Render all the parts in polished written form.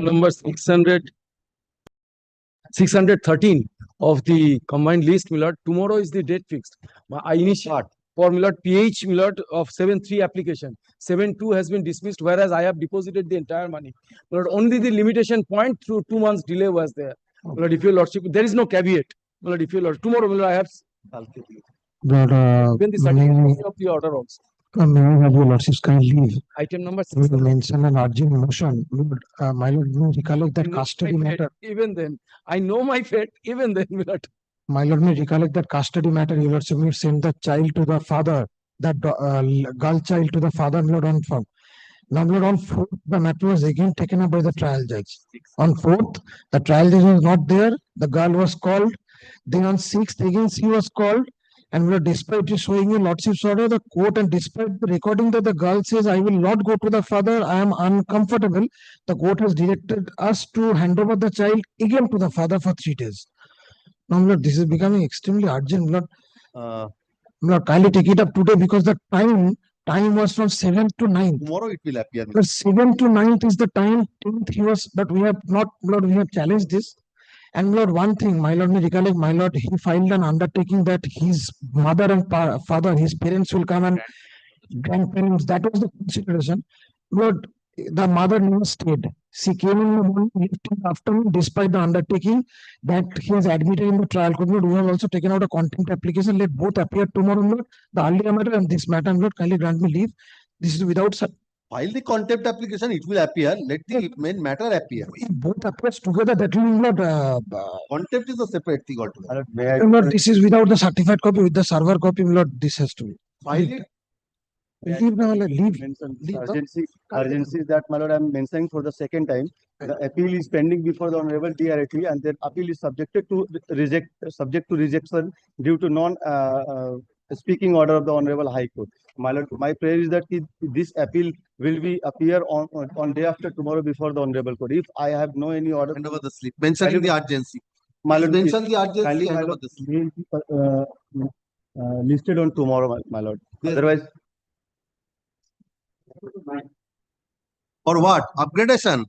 number 613 of the combined list, Millard. Tomorrow is the date fixed. I initiate for Millard PH Millard of 7-3 application. 7-2 has been dismissed, whereas I have deposited the entire money. Millard, only the limitation point through 2 months delay was there. Millard, if your lordship, there is no caveat. Millard, if your lord, tomorrow, Millard, I have But given the certificate of the order also. may I have your lordship's kind leave? Item number We 6. will mention an urgent motion. My lord, you recollect that Know custody my fate, matter. even then, I know my fate. Even then, Millard. My lord, may recollect that custody matter. Your lordship may send the child to the father, that girl child to the father, Lord, on form. Now, Lord, on 4th, the matter was again taken up by the trial judge. On 4th, the trial judge was not there. The girl was called. Then on 6th, again she was called. And Lord, despite showing your lordship's order, the court, and despite the recording that the girl says, I will not go to the father, I am uncomfortable, the court has directed us to hand over the child again to the father for 3 days. Now, Lord, this is becoming extremely urgent. Lord, Lord, kindly take it up today because the time was from 7th to 9th. Tomorrow it will appear. But 7th to 9th is the time. 10th he was, but we have not, Lord, we have challenged this. And Lord, one thing, my lord, may recollect, my lord, he filed an undertaking that his mother and father, his parents will come, and grandparents, that was the consideration. Lord, the mother never stayed. She came in the morning, left in the afternoon, despite the undertaking that he has admitted in the trial court. Lord, we have also taken out a contempt application. Let both appear tomorrow, Lord. The earlier matter and this matter, Lord, kindly grant me leave. This is without File the contempt application, it will appear. Let the main matter appear. if both appears together, that will not. Contempt is a separate thing altogether. Lord, this is without the certified copy, with the server copy, Lord, this has to be. File it. Leave now, leave. Urgency is that, my lord, I am mentioning for the second time. The appeal is pending before the Honorable DRHV, and their appeal is subject to rejection due to speaking order of the Honorable High Court. My lord, my prayer is that this appeal will be appear on day after tomorrow before the Honorable Court. If I have no any order, Hand over the slip. Mentioning the urgency. my lord, Mention the urgency. kindly, my Hand over lord, the slip. listed on tomorrow, my lord. Yes. Otherwise, For what? Upgradation.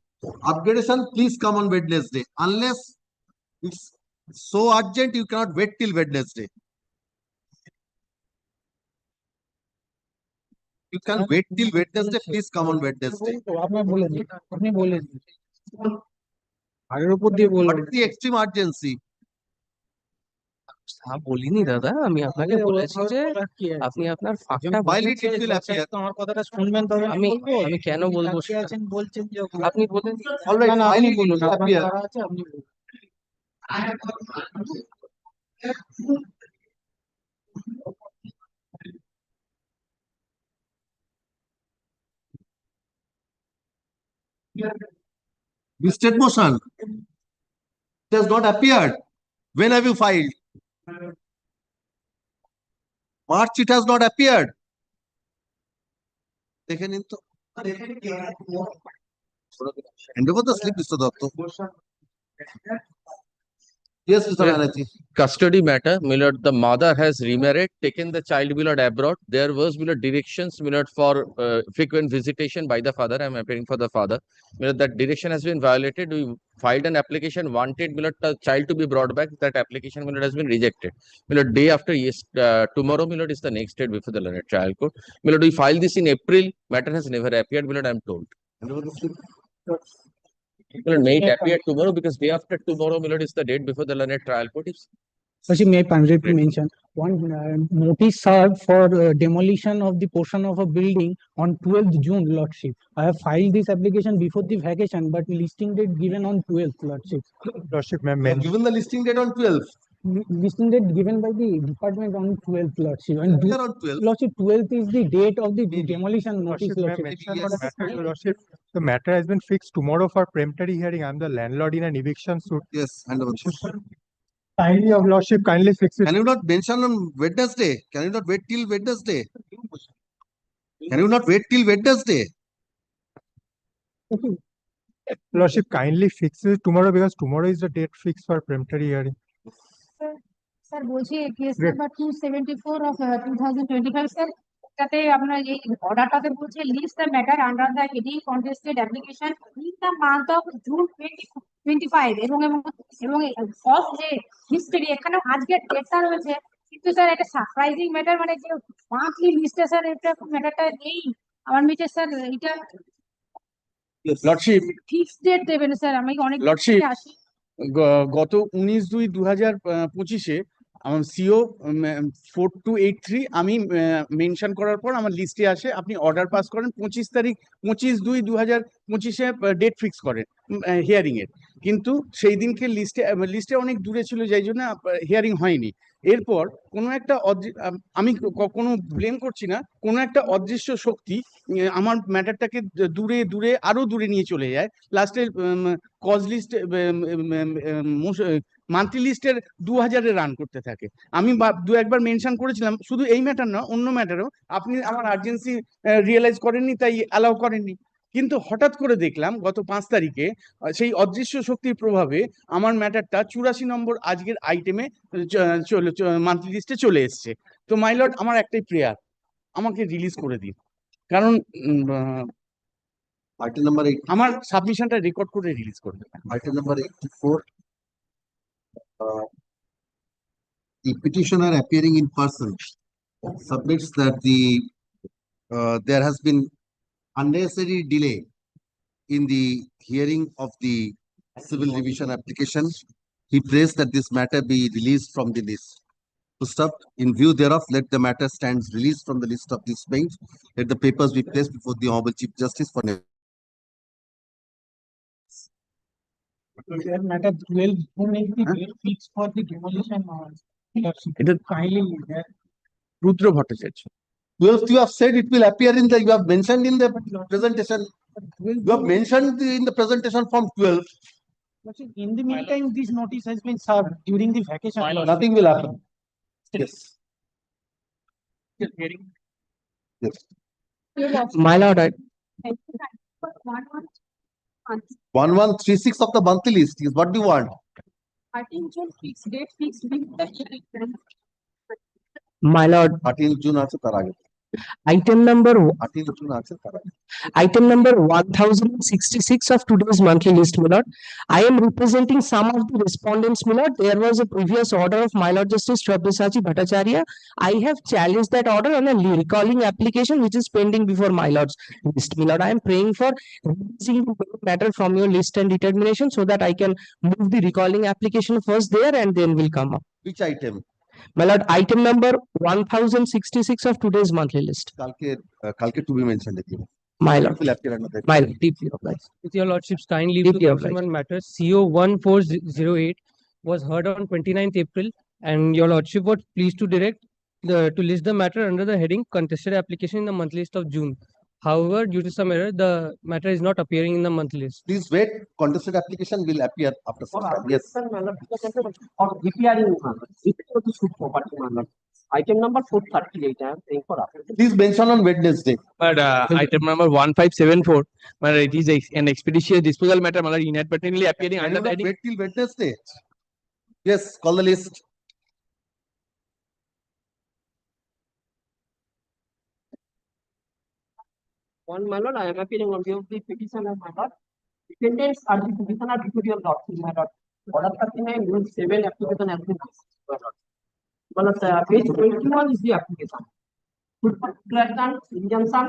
Upgradation, please come on Wednesday. Unless it's so urgent, you cannot wait till Wednesday. You can wait till Wednesday, please come on Wednesday. What is the extreme urgency? বলিনি দাদা, আমি আপনাকে বলেছি যে আপনি আপনার ফাঁকটা File it, it will appear. আমার কথাটা শুনবেন তবে আমি কেন বলবো সেটা? আছেন বলছেন যে আপনি বলেন All right, না, না, file আপনি it, it বলুন, will আপনার appear. যারা আছে আপনি বলুন। Listed motion. It has not appeared. When have you filed? March, it has not appeared. Taken into. Hand over the slip, Mr. Datta. Yes, Mr. Yeah. Banerjee. Custody matter, Millard, the mother has remarried, taken the child, Millard, abroad. There was, Millard, directions, Millard, for frequent visitation by the father. I am appearing for the father. Millard, that direction has been violated. We filed an application, wanted, Millard, the child to be brought back. That application, Millard, has been rejected. Millard, day after, yes, tomorrow, Millard, is the next date before the learned trial court. Millard, we filed this in April. Matter has never appeared, Millard, I am told. Hand over the slip. Millard, may it appear tomorrow because day after tomorrow, Millard, is the date before the learned trial court. Actually, may I permit mention one notice served for demolition of the portion of a building on 12th June, Lordship. I have filed this application before the vacation, but listing date given on 12th, Lordship. Lordship, You have given the listing date on 12th. Listing date given by the department on 12th, Lordship. And Here on 12th. Lordship, 12th is the date of the demolition notice, Lordship. Lordship, the matter has been fixed tomorrow for peremptory hearing. I am the landlord in an eviction suit. Yes, hand over the slip. Kindly, of Lordship, kindly fix it. Can you not mention on Wednesday? Can you not wait till Wednesday? Can you not wait till Wednesday? Lordship, kindly fix it tomorrow because tomorrow is the date fixed for peremptory hearing. Sir, বলছি case number 274 of 2025 sir একটাতে আপনার এই অর্ডারটাতে বলছে list the matter under the heading contested application in the month of June 2025 এবং এবং এবং of যে হিস্ট্রি এখানে আজকের ডেটটা রয়েছে, কিন্তু স্যার এটা সারপ্রাইজিং ম্যাটার, মানে যে মান্থলি লিস্টে স্যার এটা ম্যাটারটা নেই আমার নিচে স্যার। এটা লর্ডশিপ, ফিক্সড ডেট দেবেন স্যার, আমি অনেক লর্ডশিপ, আসি। গত 19/2/2025-এ আমার সিও 4283 আমি মেনশন করার পর আমার লিস্টে আসে, আপনি অর্ডার পাস করেন 25/2/2025-এ ডেট ফিক্স করেন হিয়ারিং এর, কিন্তু সেই দিনকে লিস্টে অনেক দূরে ছিল, যাই জন্য হিয়ারিং হয়নি। এরপর কোনো একটা আমি কোনো ব্লেম করছি না, কোনো একটা অদৃশ্য শক্তি আমার ম্যাটারটাকে দূরে দূরে আরো দূরে নিয়ে চলে যায়। লাস্টে কজ লিস্ট মান্থলি লিস্টের 2000-এ রান করতে থাকে। আমি একবার মেনশন করেছিলাম, শুধু এই ম্যাটার না, অন্য ম্যাটারও আপনি আমার আর্জেন্সি রিয়েলাইজ করেননি, তাই অ্যালাউ করেননি। কিন্তু হঠাৎ করে দেখলাম গত 5 তারিখে সেই অদৃশ্য শক্তির প্রভাবে আমার ম্যাটারটা 84 নম্বর আজকের আইটেমে মান্থলি লিস্টে চলে এসছে। তো মাই লর্ড, আমার একটাই প্রেয়ার, আমাকে রিলিজ করে দিন, কারণ Item number 8, আমার সাবমিশনটা রেকর্ড করে রিলিজ করবে। item number 84. The petitioner appearing in person submits that there has been unnecessary delay in the hearing of the civil revision application. He prays that this matter be released from the list. To stop, in view thereof, let the matter stands released from the list of this bench. Let the papers be placed before the Honorable Chief Justice for Matter 12, who make the date fix for the demolition or এটা kindly there. Rudra Bhattacharya. 12th, you have said it will appear in the, you have mentioned in the presentation. You have mentioned in the presentation from 12th. In the meantime, this notice has been served during the vacation. Nothing will happen. Yes. Yes. My lord, 1136 of the monthly list is what do you want? 13 June fixed date fixed with the hearing. my lord, 13 June আছে তার আগে। item number 13 June আছে তার আগে। item number 1066 of today's monthly list, my lord. I am representing some of the respondents, my lord. There was a previous order of my lord Justice Sabyasachi Bhattacharya. I have challenged that order on a recalling application which is pending before my lord's list, my lord. I am praying for releasing the matter from your list and determination so that I can move the recalling application first there and then will come up. Which item? My lord, item number 1066 of today's monthly list. কালকে to be mentioned again. My It lord, will appear another. my lord, deeply obliged. With your lordships, kindly leave Deeply to obliged. mention one matter. CO 1408 was heard on 29th April, and your lordship was pleased to direct to list the matter under the heading contested application in the monthly list of June. However, due to some error, the matter is not appearing in the monthly list. Please wait, contested application will appear after some time. Yes. Or repairing property manner. Item number 438, I am saying for after. Please mention on Wednesday. But item number 1574, but it is an expeditious disposal matter, inadvertently appearing Can under you the not heading. wait till Wednesday? Yes, call the list. One, my lord, I am appearing on behalf of the petitioner, my lord. Defendants are the petitioner before your lordship, my lord. Order 39, rule 7, application has been received, my lord. My lord, page 21 is the application. Full declaration, injunction,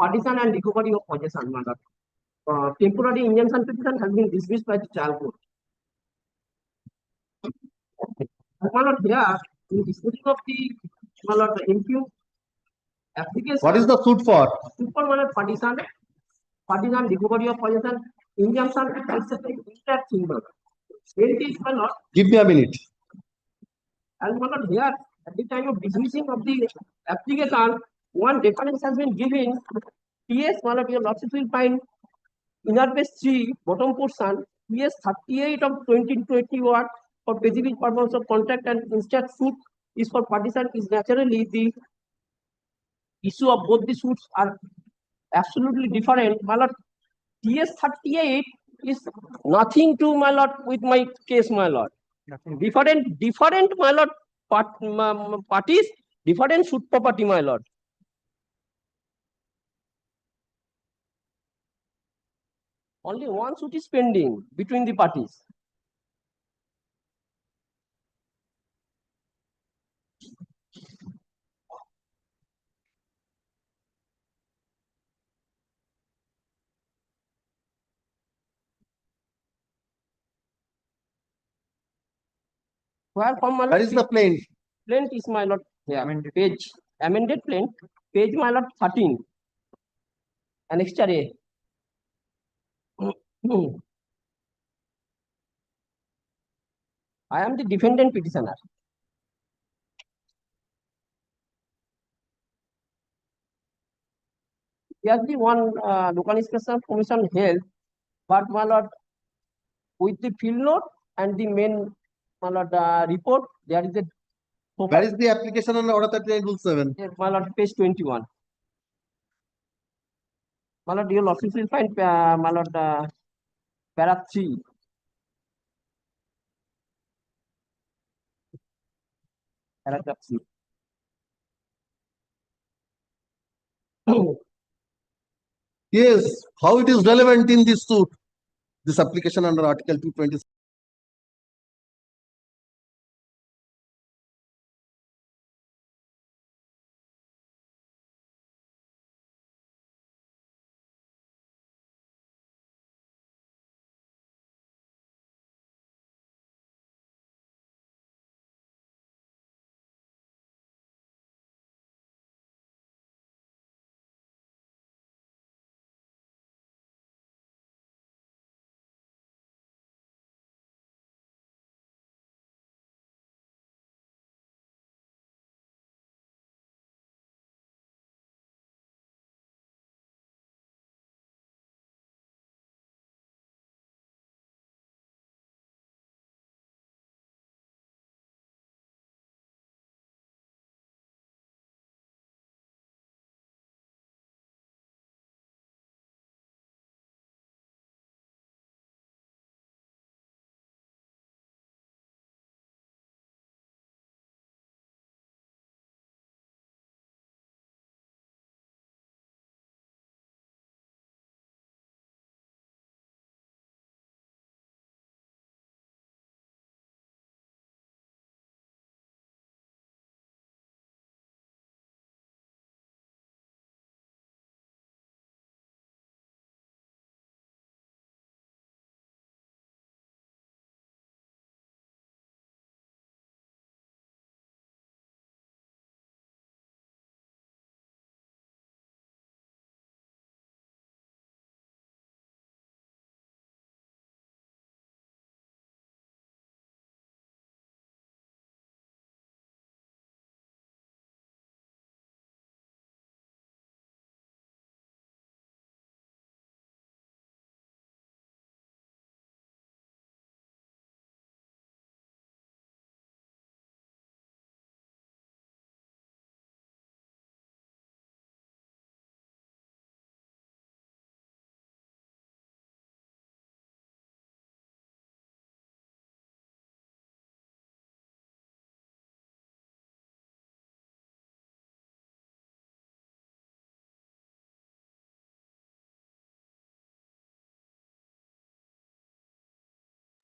partition and recovery of possession, my lord. Temporary injunction petition has been dismissed by the trial court. My lord, here, in disposing of the, my lord, the impugn application. What is the suit for? Super মানে partition, recovery of possession, injunction, etc. Entire thing, my lord. It is, my lord, Give me a minute. and my lord, here at the time of dismissing of the application, one reference has been given. PS, my lord, your lordship will find inner page 3, bottom portion, PS 38 of 2021 for specific purpose of contract and instant suit is for partition is naturally the issue of both the suits are absolutely different. My lord, TS 38 is nothing to, my lord, with my case, my lord. Different, my lord, parties, different suit property, my lord. Only one suit is pending between the parties. Where from my Where lord, is the plaint? plaint is my lord, page, amended plaint, page my lord 13. Annexure A. I am the defendant petitioner. Here's the one local inspection commission held, but my lord, with the field note and the main my lord report, there is a Where is the application on order 39 rule 7? my lord, page 21. My lord, your lordship will find my lord para 3. Paragraph 3. Yes, how it is relevant in this suit? This application under Article 220.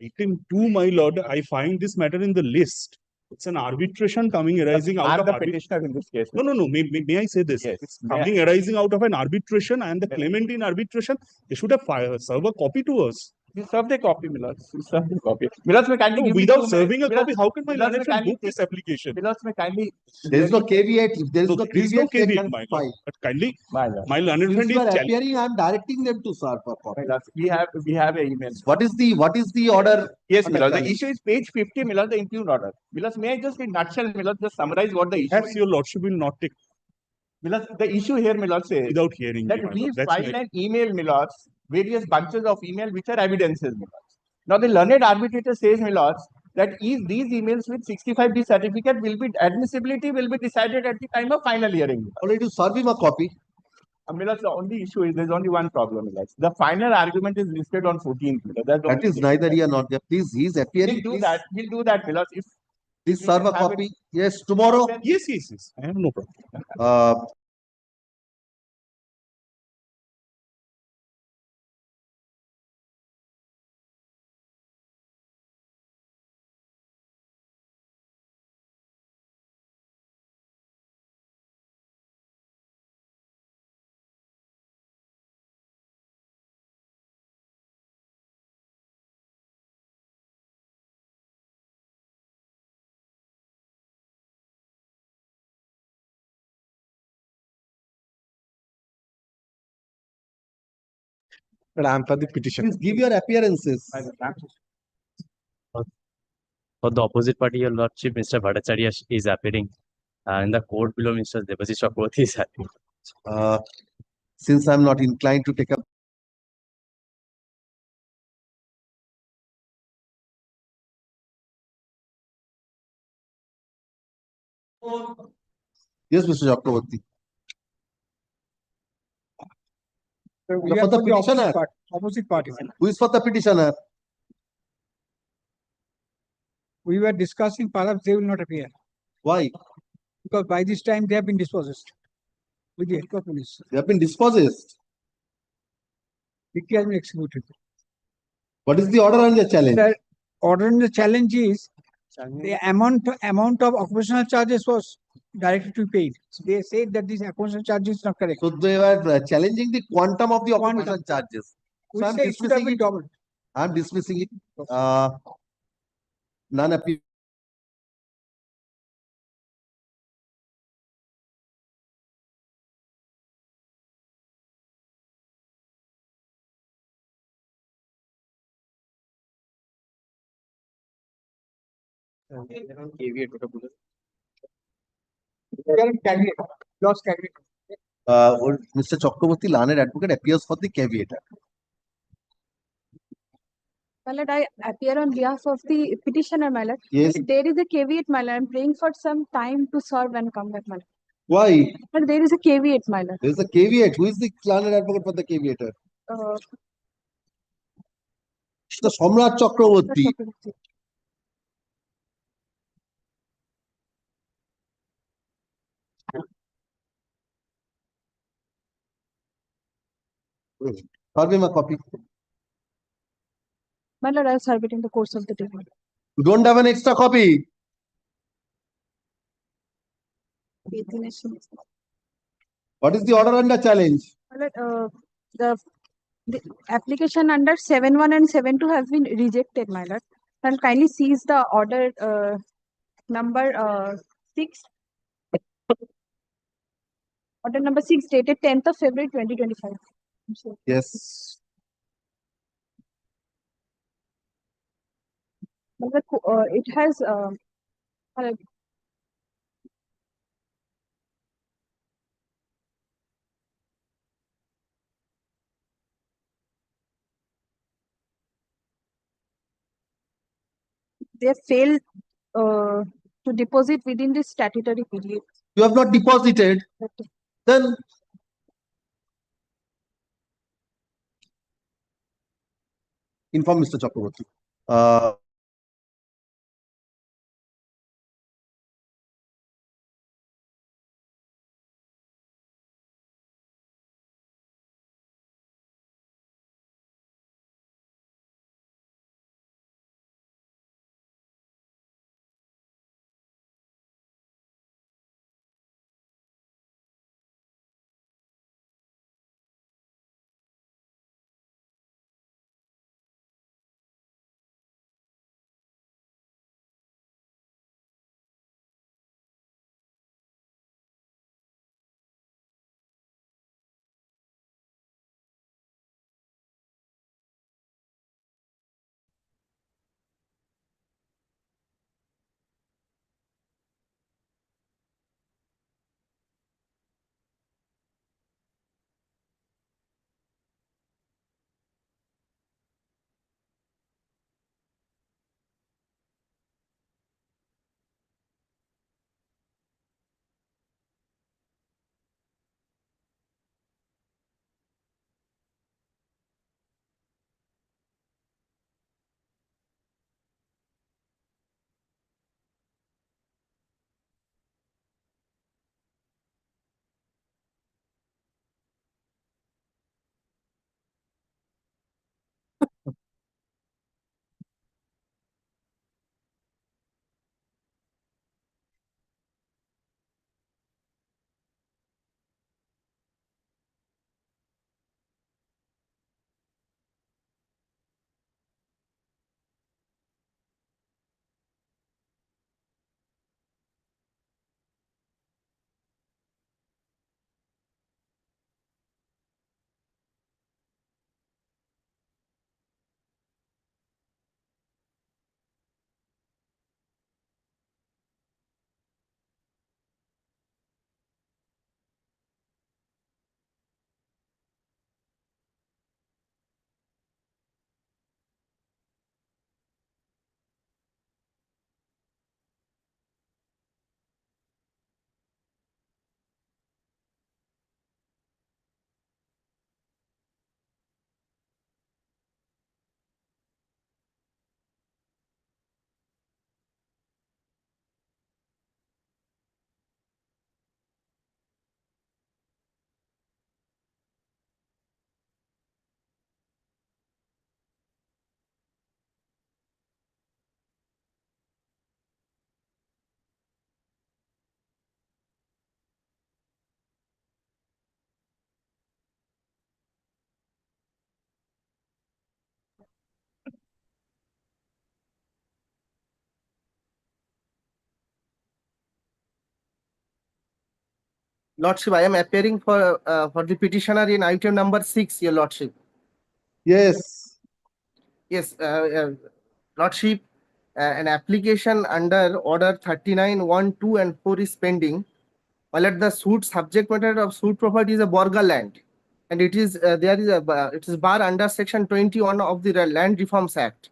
Item 2, my lord, I find this matter in the list. It's an arbitration coming arising out of the petitioner in this case. No. May I say this? Yes. It's coming arising out of an arbitration, and the claimant in arbitration, they should have served a copy to us. You serve the copy, Milords. You serve the copy. Milords, may kindly No, give me without 2 serving a minutes. copy, how can my Milords, learned friend kindly book this application? Milords, may kindly. There is no caveat. If there is no There is no caveat, they caveat, can my lord. file. But kindly, My lord. my learned Since friend you is are appearing, I am directing them to serve a copy. Milords, we have a email. What is the order? Yes, under Milords. The challenge? issue is page 50, Milords, the impugned order. Milords, may I just in nutshell, Milords, just summarize what the issue perhaps is? your lordship will not take Milords, the issue here, Milords, says without hearing me, that my we lord. That's file my an email, Milords, various bunches of email which are evidences, Milords. Now, the learned arbitrator says, Milords, that these emails with 65D certificate will be, admissibility will be decided at the time of final hearing. Only to serve him a copy. Milords, the only issue is there's only one problem, Milords. The final argument is listed on 14th. Milords. That's the That only is thing. neither here nor there. Please, he is appearing. He'll do Please, that. He'll do that, Milords. If please we serve can a have it- copy. Yes, tomorrow. yes. I have no problem. Uh, But I'm for the petition. Please give your appearances. For the opposite party, your lordship, Mr. Bhattacharya is appearing. In the court below, Mr. Debashish Chakraborty is appearing. Since I'm not inclined to take up. Yes, Mr. Chakraborty. We For are the for the opposite petitioner. part, opposite party. Who is for the petitioner? We were discussing, perhaps they will not appear, Why? because by this time they have been dispossessed with the help of police. They have been dispossessed. It has been executed. What is the order on the challenge? The order in the challenge is the amount of occupational charges was directly to be paid. They said that this occupational charge is not correct. So they were challenging the quantum of the Quantum. occupation charges. We So I'm say it should have dismissing been it. doubled. I'm dismissing it. None appeal. Lost caveat. Mr. Chakraborty, learned advocate, appears for the caveat. My lord, I appear on behalf of the petitioner, my lord. Yes. There is a caveat, my lord. I'm praying for some time to serve and come back, my lord. Why? But there is a caveat, my lord. There is a caveat. Who is the learned advocate for the caveat? The Somrat Chakraborty. Serve him a copy. My lord, I'll serve it in the course of the day. You don't have an extra copy. What is the order under challenge? My lord, the application under 7.1 and 7.2 has been rejected, my lord. And kindly seize the order number 6. Order number 6 dated 10th of February 2025. Yes. It has they failed to deposit within this statutory period. You have not deposited. Then inform Mr. Chakraborty. Lordship, I am appearing for the petitioner in item number 6, Your Lordship. Yes. Yes, Lordship, an application under order 39, 1, 2, and 4 is pending. While the suit subject matter of suit property is a Borga land, and it is it is bar under section 21 of the Land Reforms Act.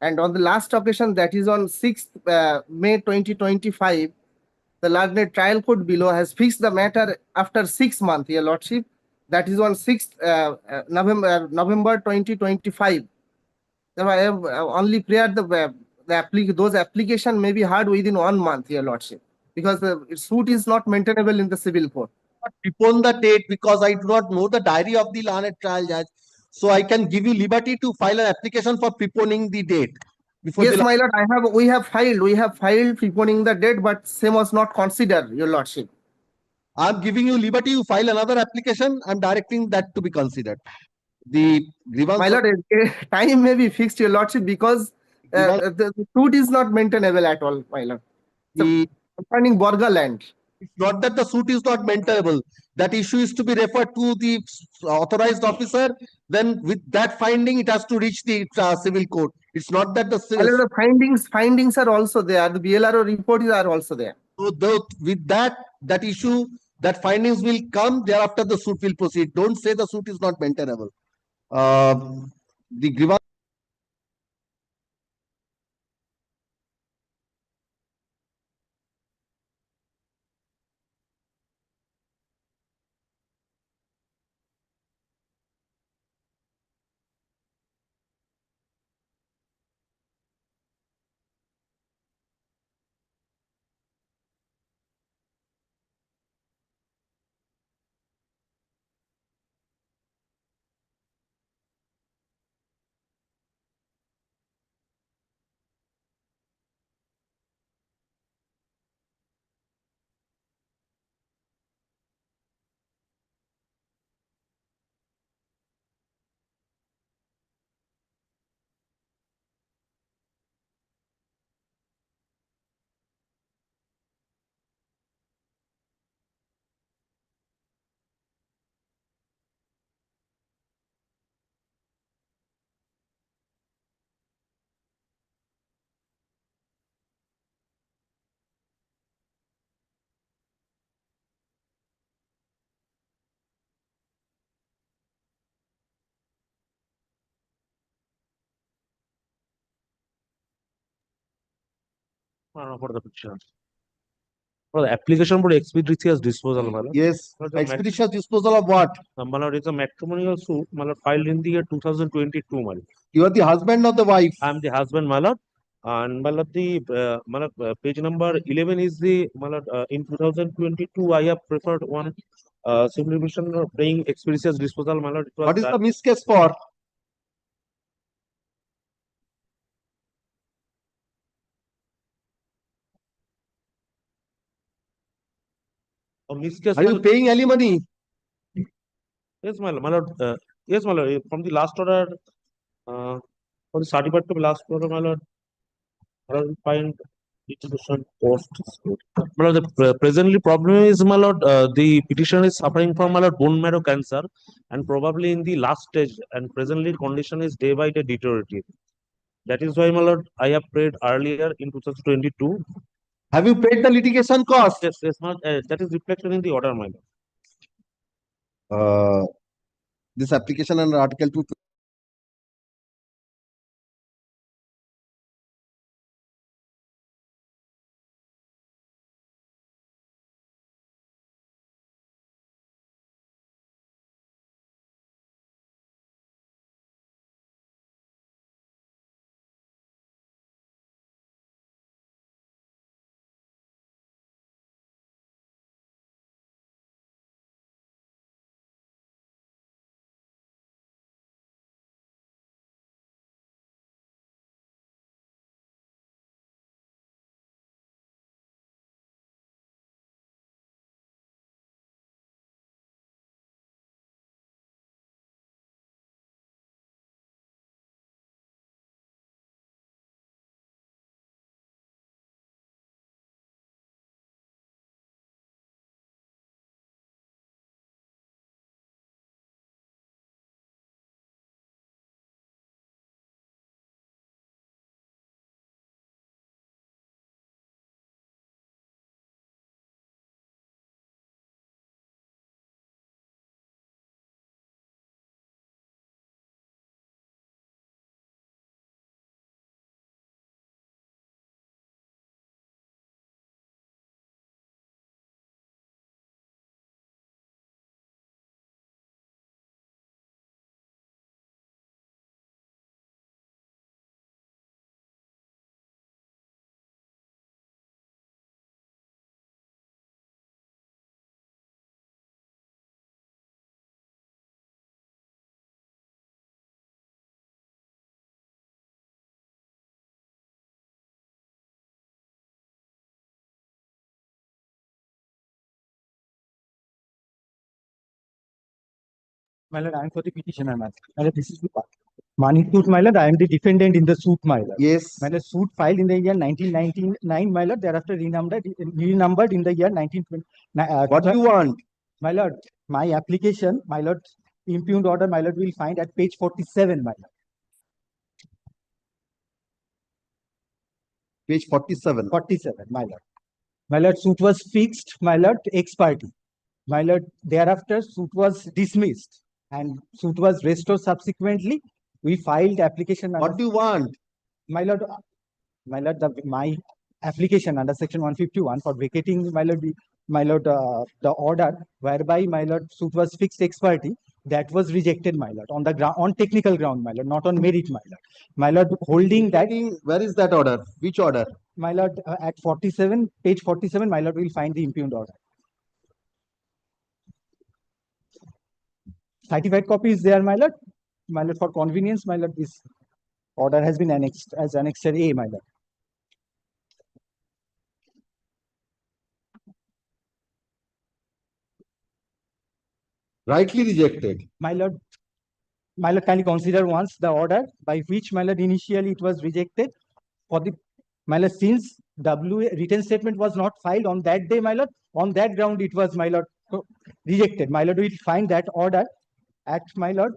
And on the last occasion, that is on 6th May 2025, the learned trial court below has fixed the matter after 6 months, Your Lordship. That is on 6th November 2025. Therefore, I have only prayed those application may be heard within 1 month, Your Lordship, because the suit is not maintainable in the civil court. Prepone the date because I do not know the diary of the learned trial judge. So I can give you liberty to file an application for preponing the date. Yes, my lord, we have filed preponing the date, but same was not considered, Your Lordship. I'm giving you liberty to file another application. I'm directing that to be considered. The grievance. My lord, time may be fixed, Your Lordship, because the suit is not maintainable at all, my lord. Concerning Borga land. It's not that the suit is not maintainable. That issue is to be referred to the authorized officer. Then with that finding, it has to reach the civil court. It's not that the findings are also there. The BLRO reports are also there. So with that issue, that findings will come. Thereafter, the suit will proceed. Don't say the suit is not maintainable. The grievance. For the petition. For the application for expeditious disposal, my lord. Yes. Expeditious disposal of what? My lord, it's a matrimonial suit, my lord, filed in the year 2022, my lord. You are the husband of the wife. I'm the husband, my lord. And my lord, page number 11 is the, my lord, in 2022, I have preferred one submission of paying expeditious disposal, my lord. What is the miscase for? Miscase. Are you paying alimony? Yes, my lord. My lord, yes, my lord. From the last order, for the certificate of last order, my lord, I will find litigation cost. My lord, the presently problem is, my lord, the petitioner is suffering from, my lord, bone marrow cancer, and probably in the last stage, and presently condition is day by day deteriorating. That is why, my lord, I have paid earlier in 2022. Have you paid the litigation cost? Yes, yes, my lord, that is reflected in the order, my lord. This application under Article 2 My lord, I am for the petitioner, my lord. My lord, this is the part. Money suit, my lord, I am the defendant in the suit, my lord. Yes. My lord, suit filed in the year 1999, my lord, thereafter renumbered in the year 1920. What do you want? My lord, my application, my lord, impugned order, my lord, will find at page 47, my lord. Page 47. 47, my lord. My lord, suit was fixed, my lord, ex parte. My lord, thereafter, suit was dismissed and suit was restored subsequently. We filed application. What do you want? My lord, my application under section 151 for vacating, my lord, the order whereby, my lord, suit was fixed ex parte, that was rejected, my lord, on the ground, on technical ground, my lord, not on merit, my lord. My lord, holding that. Where is that order? Which order? My lord, at 47, page 47, my lord will find the impugned order. Certified copy is there, my lord. My lord, for convenience, my lord, this order has been annexed as Annexure A, my lord. Rightly rejected. My lord, kindly consider once the order by which, my lord, initially it was rejected for the, my lord, since written statement was not filed on that day, my lord, on that ground it was, my lord, rejected. My lord, we will find that order at, my lord.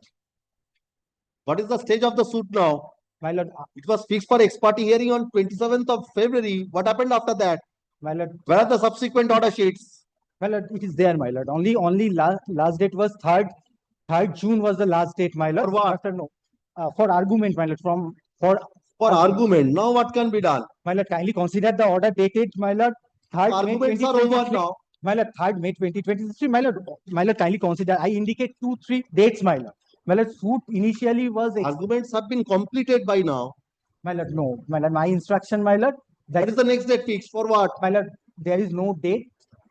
What is the stage of the suit now? My lord, it was fixed for ex parte hearing on 27th of February. What happened after that? My lord, where are the subsequent order sheets? My lord, it is there, my lord. Only last date was 3rd June was the last date, my lord. For what? After no, for argument, my lord. For argument. Now what can be done? My lord, kindly consider the order dated, my lord. 3rd May Arguments are over now. My lord, 3rd May 2023. My lord, kindly consider. I indicate 2-3 dates, my lord. My lord, suit initially was. Arguments have been completed by now. My lord, no. My lord, my instruction, my lord. What is the next date fixed for what? My lord, there is no date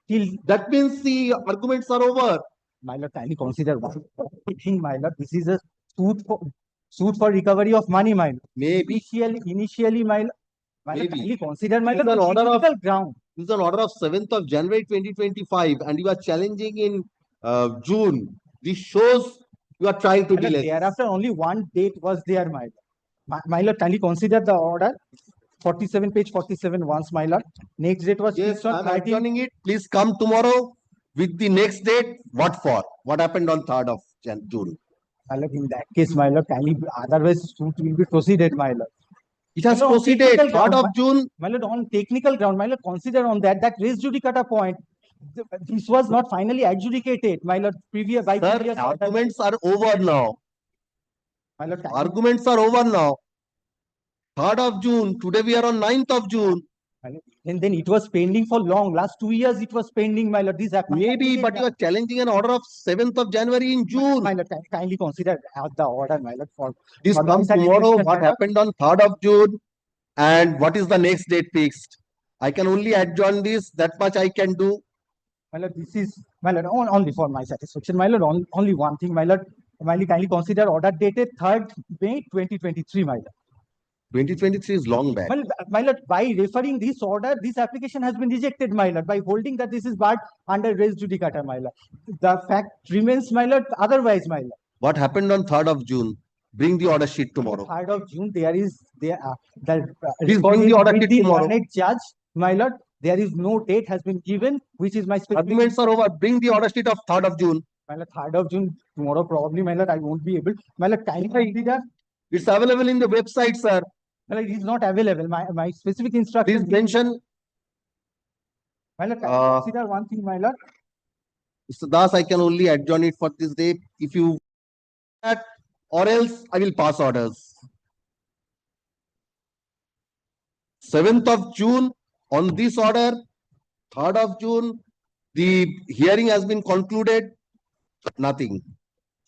till. That means the arguments are over. My lord, kindly consider one thing, my lord. This is a suit for recovery of money, my lord. Maybe. Initially, my lord. Maybe. Kindly consider, my This is lord, an order of ground. This is an order of 7th of January 2025, and you are challenging in June. This shows you are trying to delay. Thereafter, only one date was there, my lord. My lord, kindly consider the order. 47, page 47 once, my lord. Next date was Yes, fixed on I'm adjourning it. Please come tomorrow with the next date. What for? What happened on 3rd of June? My lord, in that case, my lord, kindly, otherwise suit will be proceeded, my lord. It has proceeded 3rd of June. My lord, on technical ground, my lord, consider on that res judicata point. This was not finally adjudicated, my lord. Previous arguments are over now. My lord, arguments are over now. 3rd of June. Today we are on 9th of June. And then it was pending for long. Last 2 years it was pending, my lord. This maybe, but you are challenging an order of 7th of January in June. My lord, kindly consider the order, my lord. This comes tomorrow. What happened on 3rd of June, and what is the next date fixed? I can only adjourn this. That much I can do. My lord, this is, my lord, only for my satisfaction, my lord. Only one thing, my lord. Kindly consider order dated 3rd May 2023, my lord. 2023 is long back. My lord, by referring this order, this application has been rejected, my lord, by holding that this is barred under res judicata, my lord. The fact remains, my lord, otherwise, my lord. What happened on 3rd of June? Bring the order sheet tomorrow. 3rd of June, please bring the order sheet tomorrow. Judge, my lord, there is no date has been given, which is my specific. Arguments are over. Bring the order sheet of 3rd of June. My lord, 3rd of June, tomorrow probably, my lord, I won't be able. My lord, kindly consider. It's available in the website, sir. Well, it is not available. My specific instruction. Please mention. My lord, consider one thing, my lord. Mr. Das, I can only adjourn it for this day. If you that, or else I will pass orders. 7th of June on this order. 3rd of June, the hearing has been concluded. Nothing.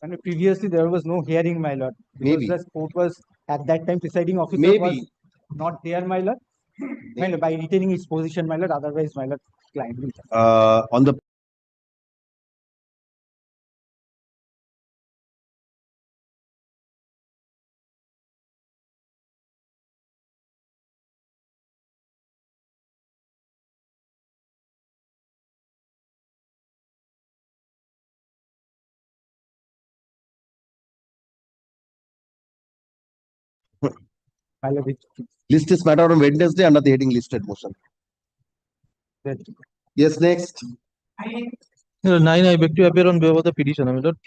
And previously there was no hearing, my lord. Because the court was at that time presiding officer was not there, my lord. My lord, by retaining its position, my lord. Otherwise, my lord, client will. On the List is matter on Wednesday under the heading listed motion. Yes, next. 9, I beg to appear on behalf of the petitioner, my lord.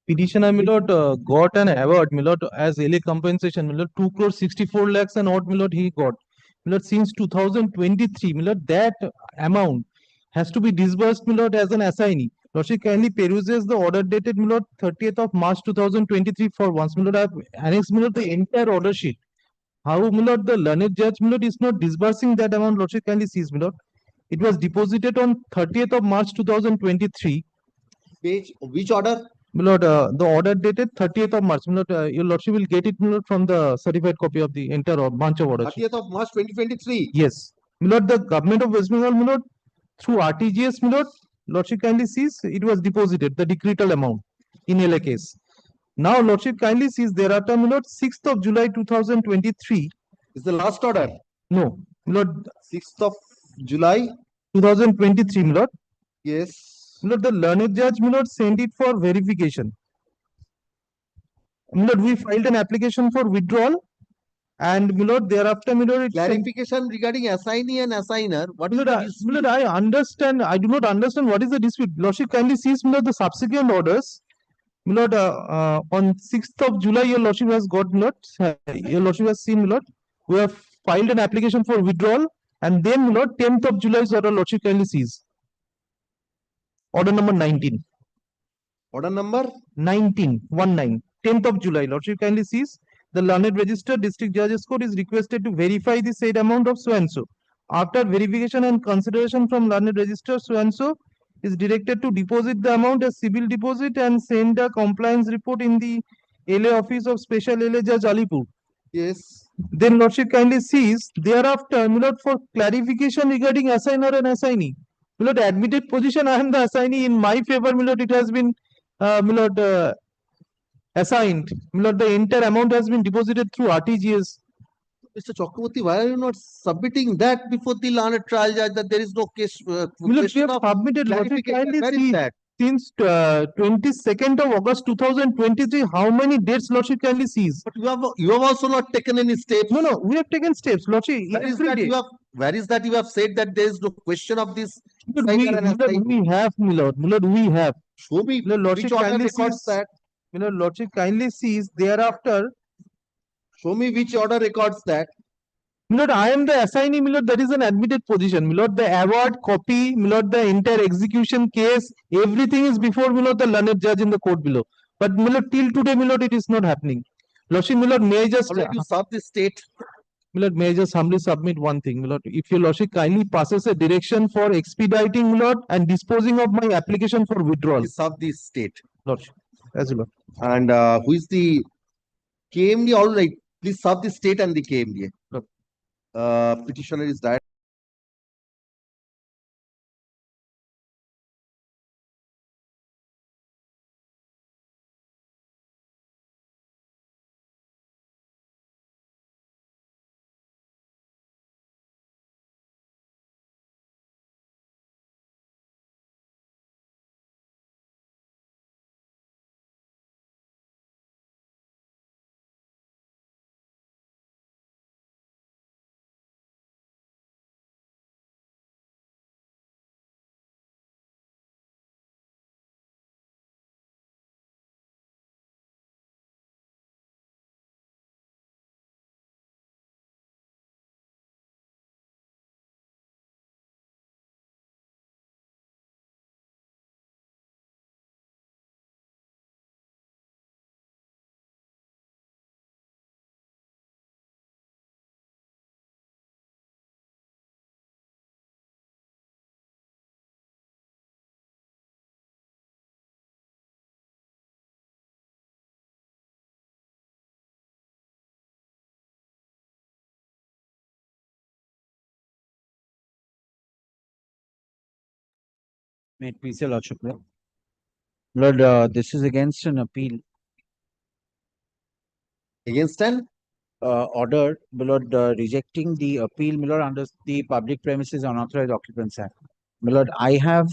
Petitioner, my lord, got an award, my lord, as LA compensation, my lord, 2 crore 64 lakhs and odd, my lord, he got. My lord, since 2023, my lord, that amount has to be disbursed, my lord, as an assignee. Lordship kindly peruses the order dated, my lord, 30th of March 2023 for once, my lord, I have annexed, my lord, the entire order sheet. How, my lord, the learned judge, my lord, is not disbursing that amount, Lordship kindly sees, my lord. It was deposited on 30th of March 2023. Page, which order? My lord, the order dated 30th of March. My lord, your lordship will get it, my lord, from the certified copy of the entire bunch of orders. 30th of March 2023. Yes. My lord, the government of West Bengal, my lord, through RTGS, my lord, lordship kindly sees it was deposited, the decretal amount in LA case. Now, lordship kindly sees thereafter, my lord, 6th of July 2023. Is the last order? No, my lord. 6th of July 2023, my lord. Yes. My lord, the learned judge, my lord, sent it for verification. My lord, we filed an application for withdrawal, and my lord, thereafter, my lord, Clarification regarding assignee and assigner. What is the dispute? my lord, I understand. I do not understand what is the dispute. Lordship kindly sees, my lord, the subsequent orders. My lord, on 6th of July, your lordship has got, my lord, your lordship has seen, my lord, we have filed an application for withdrawal, and then, my lord, 10th of July's order, lordship kindly sees. Order number 19. Order number 19, 10th of July, lordship kindly sees. The learned register district judges court is requested to verify the said amount of so and so. After verification and consideration from learned register, so and so is directed to deposit the amount as civil deposit and send a compliance report in the LA office of Special LA Judge Alipur. Yes. Then lordship kindly sees thereafter, my lord, for clarification regarding assigner and assignee. My lord, admitted position, I am the assignee in my favor, my lord, it has been, my lord, assigned. My lord, the entire amount has been deposited through RTGS. Mr. Chakraborty, why are you not submitting that before the learned trial judge that there is no case? My lord, we have submitted, lordship kindly Where is see, that? since 22nd of August 2023, how many dates lordship kindly sees? But you have also not taken any steps. No, we have taken steps, lordship. Where is that you have said that there is no question of this? We have, my lord, we have. Show me lordship which order kindly records sees, that. My lord, lordship kindly sees thereafter. Show me which order records that. My lord, I am the assignee, my lord, that is an admitted position. My lord, the award copy, my lord, the entire execution case, everything is before, my lord, the learned judge in the court below. But my lord, till today, my lord, it is not happening. Lordship, my lord, may I just you serve the state. My lord, may I just humbly submit one thing, my lord. If your lordship kindly passes a direction for expediting, my lord, and disposing of my application for withdrawal. Serve the state. Lordship, as you lord. And who is the KMD? All right, please serve the state and the KMD. Petitioner is direct. May it please your lordship. Lord, this is against an appeal. Against an order, my lord, rejecting the appeal, my lord, under the Public Premises Unauthorized Occupants Act. My lord, I have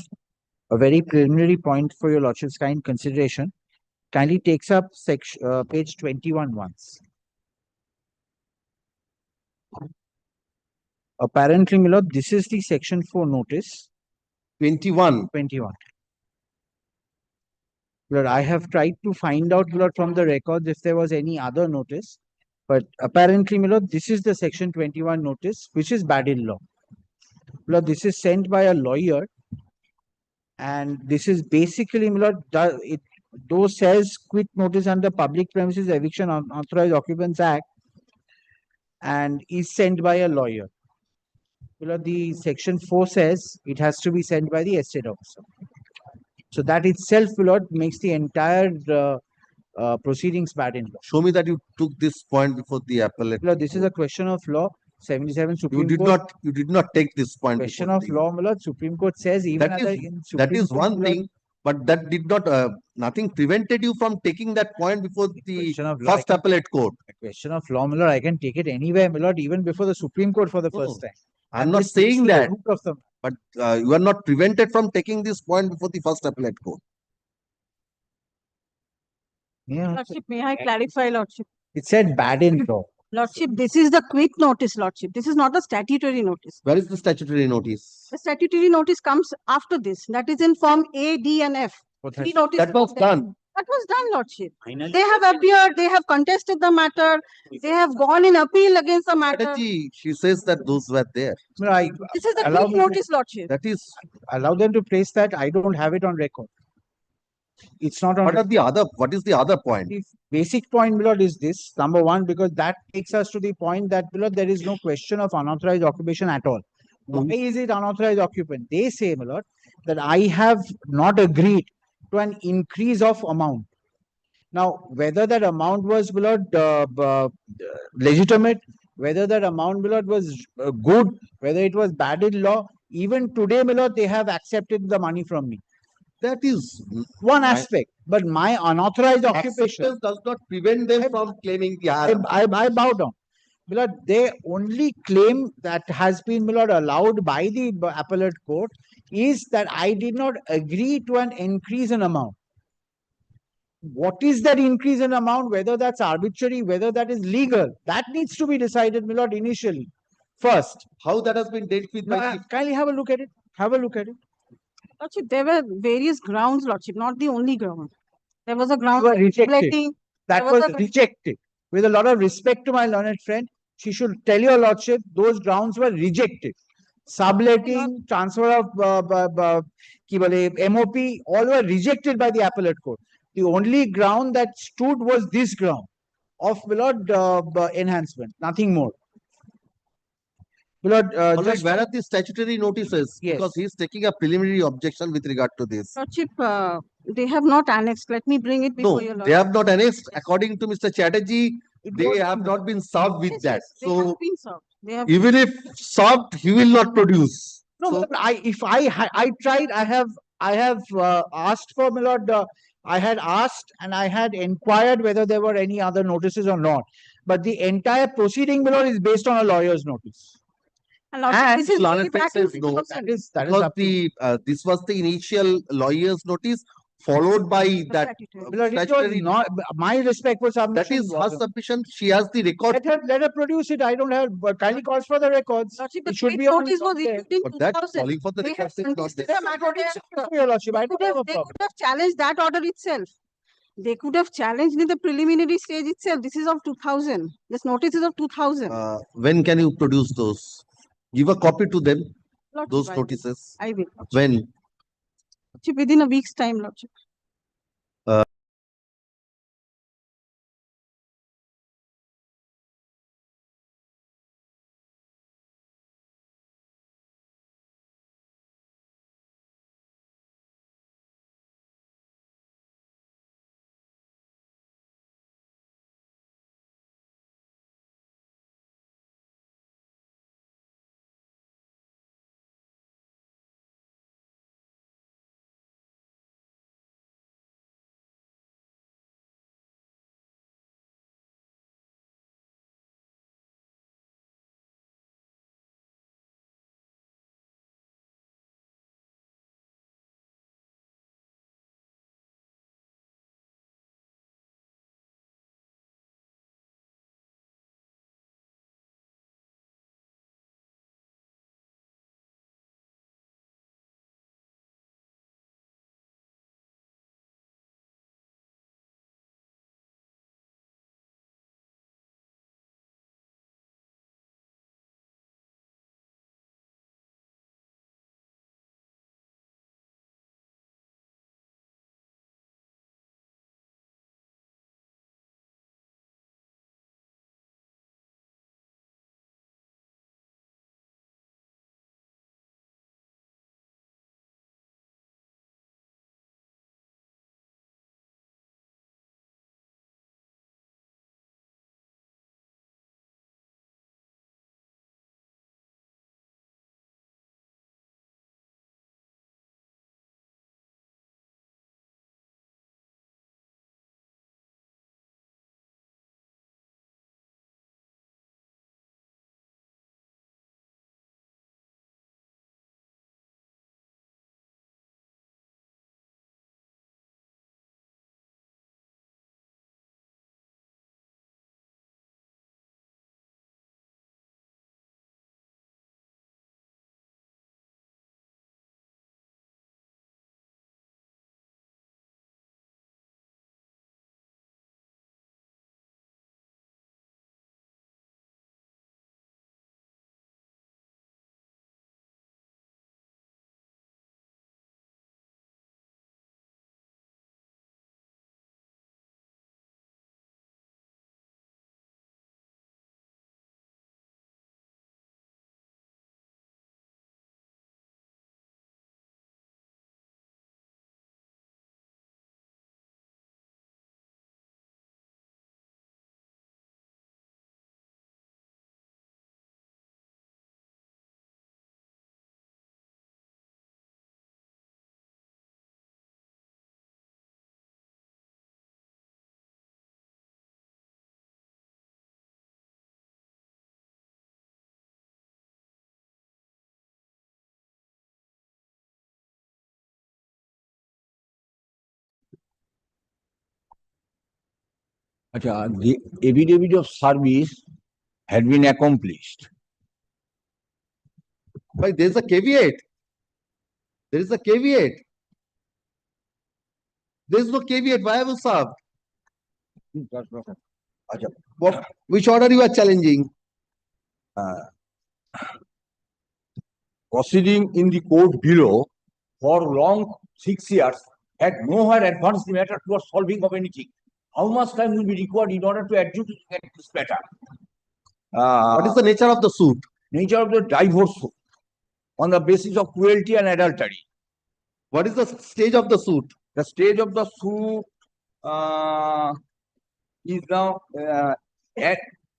a very preliminary point for your lordship's kind consideration. Kindly takes up section page 21 once. Apparently, my lord, this is the section 4 notice. 21. 21. Lord, I have tried to find out, Lord, from the records if there was any other notice. But apparently, my lord, this is the section 21 notice, which is bad in law. Lord, this is sent by a lawyer. And this is basically, my lord, it though says quit notice under Public Premises Eviction Unauthorized Occupants Act and is sent by a lawyer. My lord, the section 4 says it has to be sent by the estate officer. So that itself, my lord, makes the entire proceedings bad in law. Show me that you took this point before the appellate. My lord, this is a question of law. 77 Supreme You Court. did not take this point. Question before of the- law, my lord. Supreme Court says even That other is, in that Supreme is Court, one my lord, thing, but that did not, nothing prevented you from taking that point before the question of law, first appellate court. a question of law, my lord, I can take it anywhere, my lord, even before the Supreme Court for the No, first time. I'm And not this leads saying to the that, root of the but you are not prevented from taking this point before the first appellate court. yeah. Lordship, may I clarify, Lordship? It said bad in law. Lordship, this is the quit notice, Lordship. This is not a statutory notice. Where is the statutory notice? The statutory notice comes after this. That is in form A, D, and F. Three notices. That was are there. done. That was done, Lordship. They have appeared, they have contested the matter, they have gone in appeal against the matter. Strategy, she says that those were there. No, I This is the allow quit me to- notice, Lordship. That is, allow them to place that. I don't have it on record. It's not on. what is the other point? The basic point, my lord, is this. Number one, because that takes us to the point that, my lord, there is no question of unauthorized occupation at all. Why is it unauthorized occupant? They say, my lord, that I have not agreed to an increase of amount. Now, whether that amount was, my lord, legitimate, whether that amount, my lord, was good, whether it was bad in law, even today, my lord, they have accepted the money from me. That is one aspect. But my unauthorized occupation acceptance does not prevent them from claiming the higher amount. I bow down. Milord, they only claim that has been, Milord, allowed by the appellate court is that I did not agree to an increase in amount. What is that increase in amount, whether that's arbitrary, whether that is legal, that needs to be decided, Milord, initially. First. How that has been dealt with by the... Kindly have a look at it. Have a look at it. Lordship, there were various grounds, Lordship, not the only ground. There was a ground Were rejected. subletting. That There was was a- rejected. With a lot of respect to my learned friend, she should tell your lordship those grounds were rejected. Subletting, transfer of ki bole, MOP, all were rejected by the appellate court. The only ground that stood was this ground of Milord enhancement, nothing more. Milord, All right, where are the statutory notices? Yes. Because he is taking a preliminary objection with regard to this. Lordship, they have not annexed. Let me bring it No, before your they lordship. have not annexed. According to Mr. Chatterjee, they have not been served with Yes, that. yes, they have So been served. They have even if served, he will not produce. No, So, but I tried, I have asked for Milord, I had asked and I had inquired whether there were any other notices or not. But the entire proceeding, Milord, is based on a lawyer's notice. And Lordship, this is way Learned back friend in says no. 2000. That is Because up to this was the initial lawyer's notice, followed by that statutory. Milord, it was statutory. not my respect for That submission. is her was- submission. She has the record. Let her produce it. I don't have, but kindly calls for the records. Lordship, the It should quit be on notice was there. issued in But that 2000. calling for the They have records is not contested there. the matter. Your lordship, I They don't could have a have, they problem. could have challenged that order itself. They could have challenged in the preliminary stage itself. This is of 2000. This notice is of 2000. When can you produce those? Give a copy to them, Lordship, those I will. notices. I will. When? Lordship, within a week's time, Lordship. The affidavit of service had been accomplished. But there's a caveat. There is a caveat. There is no caveat. Why have you served? Which order you are challenging? Proceeding in the court below for long 6 years had nowhere advanced the matter towards solving of anything. How much time will be required in order to adjudicate this matter? What is the nature of the suit? Nature of the divorce suit on the basis of cruelty and adultery. What is the stage of the suit? The stage of the suit is now an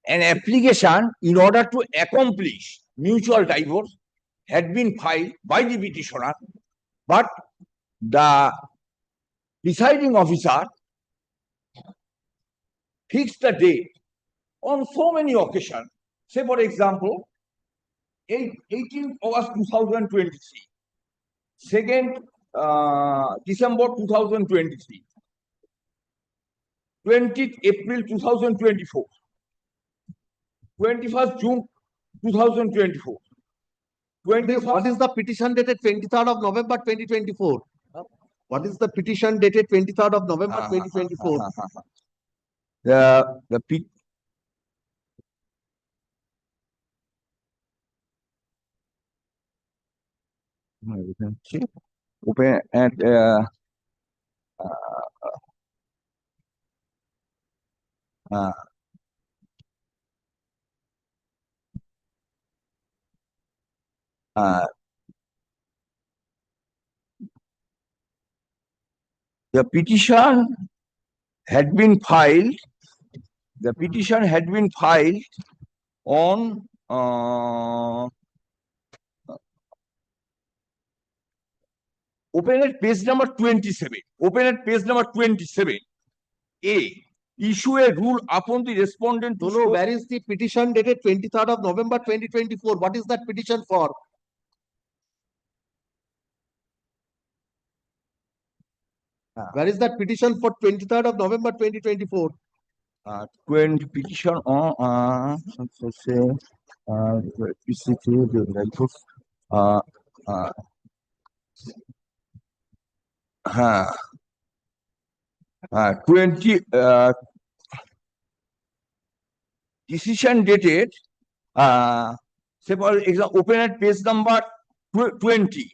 application in order to accomplish mutual divorce had been filed by the petitioner, but the presiding officer fixed the date on so many occasions. Say, for example, 18th August 2023, 2nd December 2023, 20th April 2024, 21st June 2024. What is the petition dated 23rd of November 2024? What is the petition dated 23rd of November 2024? Open at the petition had been filed. The petition had been filed on open at page number 27. Open at page number 27. A. Issue a rule upon the respondent to No, where is the petition dated 23rd of November 2024? What is that petition for? Where is that petition for 23rd of November 2024? Petition on decision dated say for example, open at page number 20.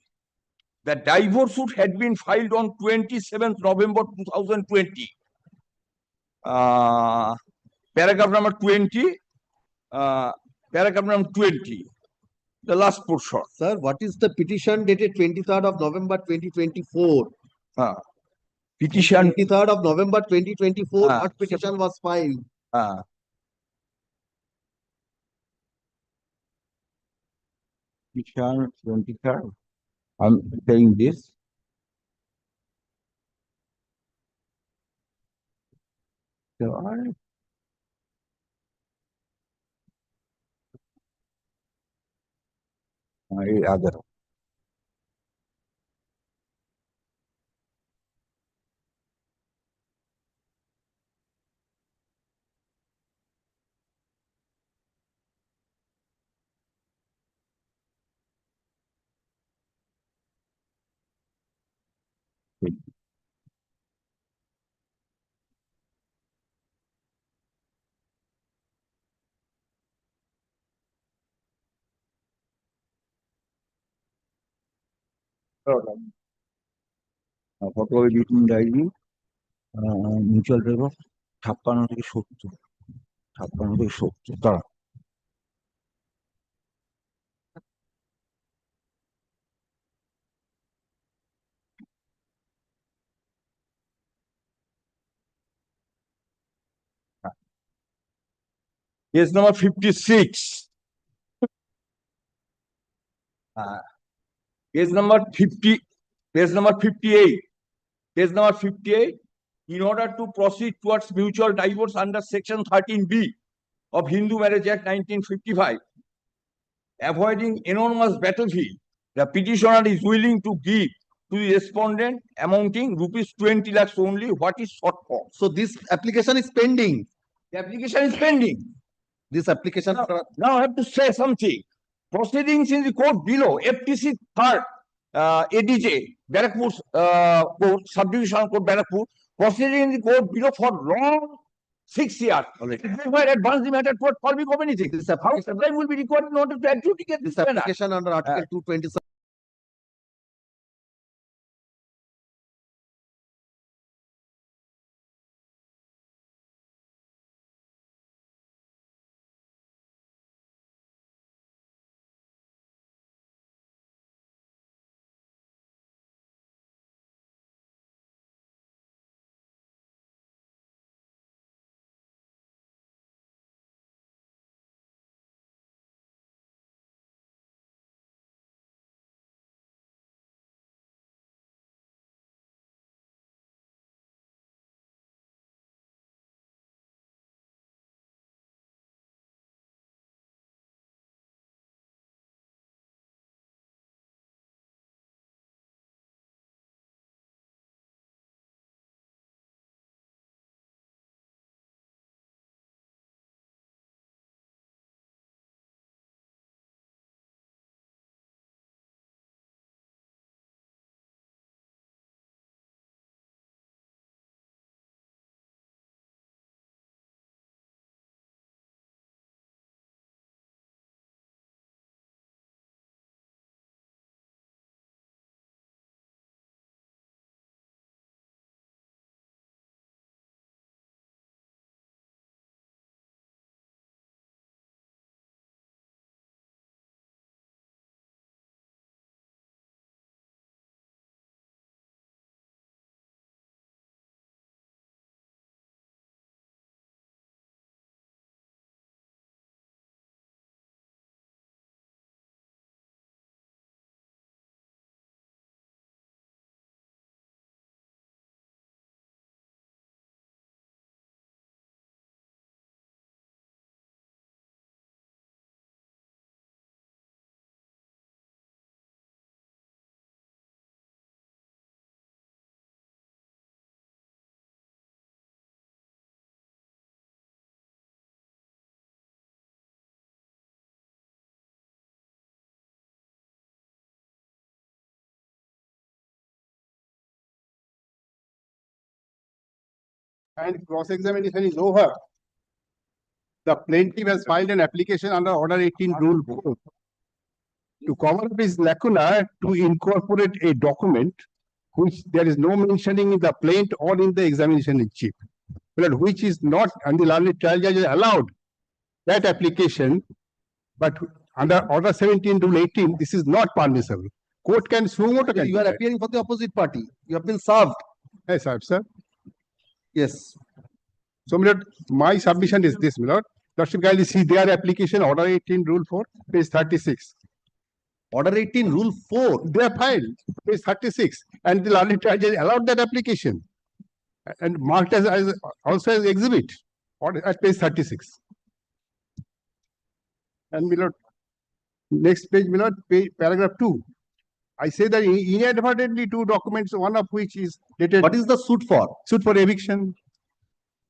The divorce suit had been filed on 27th November 2020. Paragraph number 20. Paragraph number 20. The last portion. Sir, what is the petition dated 23rd of November 2024? Petition 23rd of November 2024. What petition was filed? Petition 23rd. I'm saying this. So other. Photo editing diary mutual divorce 56 থেকে 70 56 থেকে 70 তারা Case number 56. Case number 50. Case number 58. Case number 58. In order to proceed towards mutual divorce under Section 13B of Hindu Marriage Act 1955, avoiding enormous battlefield, the petitioner is willing to give to the respondent amounting rupees 20 lakhs only what is sought for. So this application is pending. The application is pending. This application. Now I have to say something. Proceedings in the court below, FTC 3rd ADJ, Barakpur court, subdivision court, Barakpur, proceeding in the court below for long 6 years. Where advance the matter for forming of anything. This how time will be required in order to adjudicate This application under Article 227. And cross-examination is over. The plaintiff has filed an application under Order 18 Rule 4 to cover up his lacuna to incorporate a document which there is no mentioning in the plaint or in the examination in chief, but which is not, and the learned trial judge has allowed that application, but under Order 17 Rule 18, this is not permissible. Court can sue. You are appearing for the opposite party. You have been served. Yes, sir. Yes. So, my lord, my submission is this, my lord. Lordship, kindly see their application, Order 18, Rule 4, page 36. Order 18, Rule 4. They are filed, page 36. And the learned trial judge allowed that application. And marked as also as exhibit at page 36. And, my lord, next page, my lord, paragraph 2. I say that inadvertently two documents, one of which is dated. What is the suit for? Suit for eviction.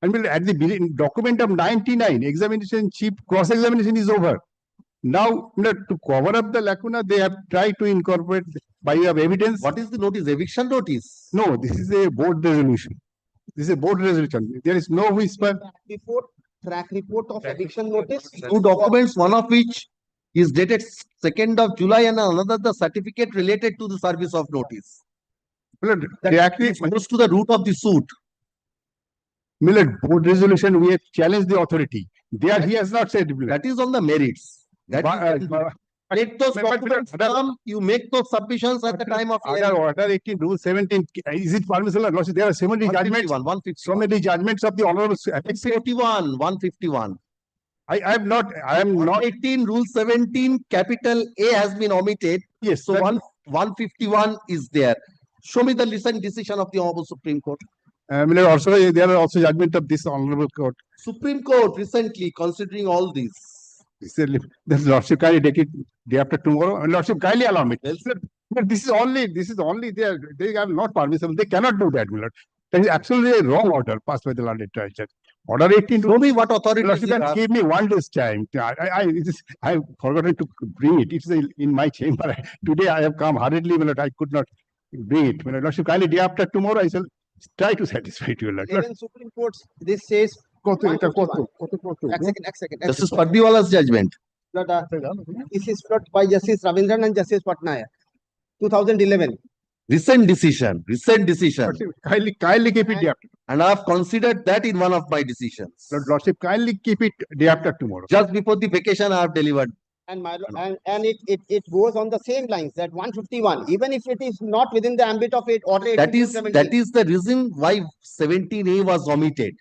And at the document of 99, examination chief cross-examination is over. Now, to cover up the lacuna, they have tried to incorporate by way of evidence. What is the notice? Eviction notice? No, this is a board resolution. This is a board resolution. There is no whisper. Track report of eviction notice. Two documents, one of which is dated 2nd of July and another the certificate related to the service of notice. They actually goes to the root of the suit. Millard, board resolution, we have challenged the authority. There he has not said. That is on the merits. That make those documents come, you make those submissions at the time of Order 18, Rule 17. Is it permissible? There are so many judgments. So many judgments of the Honorable 151. I am not. 18, Rule 17, capital A has been omitted. Yes. So 151 is there. Show me the recent decision of the Honorable Supreme Court. Also, there are also judgment of this Honorable Court. Supreme Court recently considering all these. The Lordship kindly take it day after tomorrow. And Lordship kindly allow me. But this is only they are not permissible. They cannot do that, my lord. That is absolutely a wrong order passed by the learned trial judge. Order 18. Show me what authority Lordship, you can have. give me 1 day's time. I've forgotten to bring it. It's in my chamber. Today I have come hurriedly, but I could not bring it. Lordship, kindly day after tomorrow I shall try to satisfy you. Even Supreme Court, this says. This is Pardiwala's judgment. This is by Justice Ravindran and Justice Patnaik, 2011. Recent decision. Kindly keep it day after. And I have considered that in one of my decisions. Lordship, kindly keep it day after tomorrow. Just before the vacation, I have delivered. And it goes on the same lines that 151, even if it is not within the ambit of it, order 18 That is to 17. that is the reason why 17A was omitted.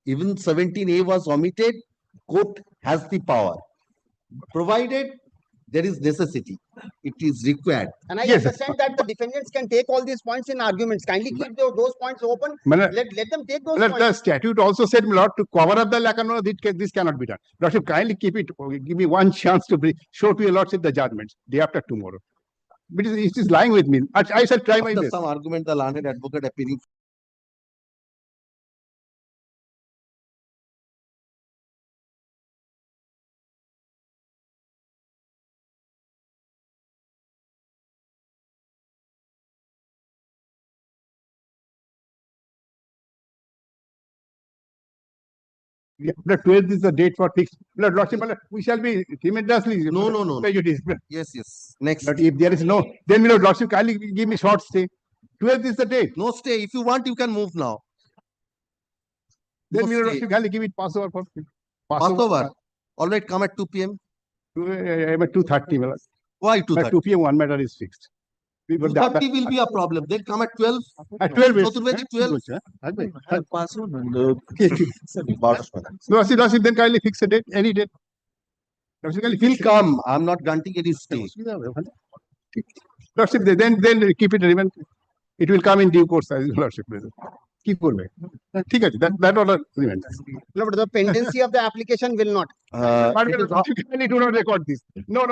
Even 17A was omitted. Court has the power, provided there is necessity. It is required. And I understand that the defendants can take all these points in arguments. Kindly keep those points open. Let them take those The points. statute also said, my lord, to cover up the lacuna, this cannot be done. Lordship, kindly keep it. Give me 1 chance to show to your lordship the judgments day after tomorrow. But it is lying with me. I shall try my After best. some argument, the learned advocate appearing. The 12th is the date for fixed. Lordship, we shall be tremendously No. prejudiced. Yes. Next. But if there is no, then Lordship, kindly give me short stay. 12th is the date. No stay. If you want, you can move now. Then No Lordship, stay. kindly give it Passover for Passover. All right, come at 2 p.m. 2:30. Why 2:30? At 2 p.m. one matter is fixed. 2:30 will be a problem. Then come at 12. At 12 is. Chaturvedi, 12. Lordship, then kindly fix a date, any date. It will come. I'm not granting any stay. Lordship, then keep it relevant. It will come in due course, Lordship. Keep on. That order remains. Lord, the pendency of the application will not. You do not record this. No.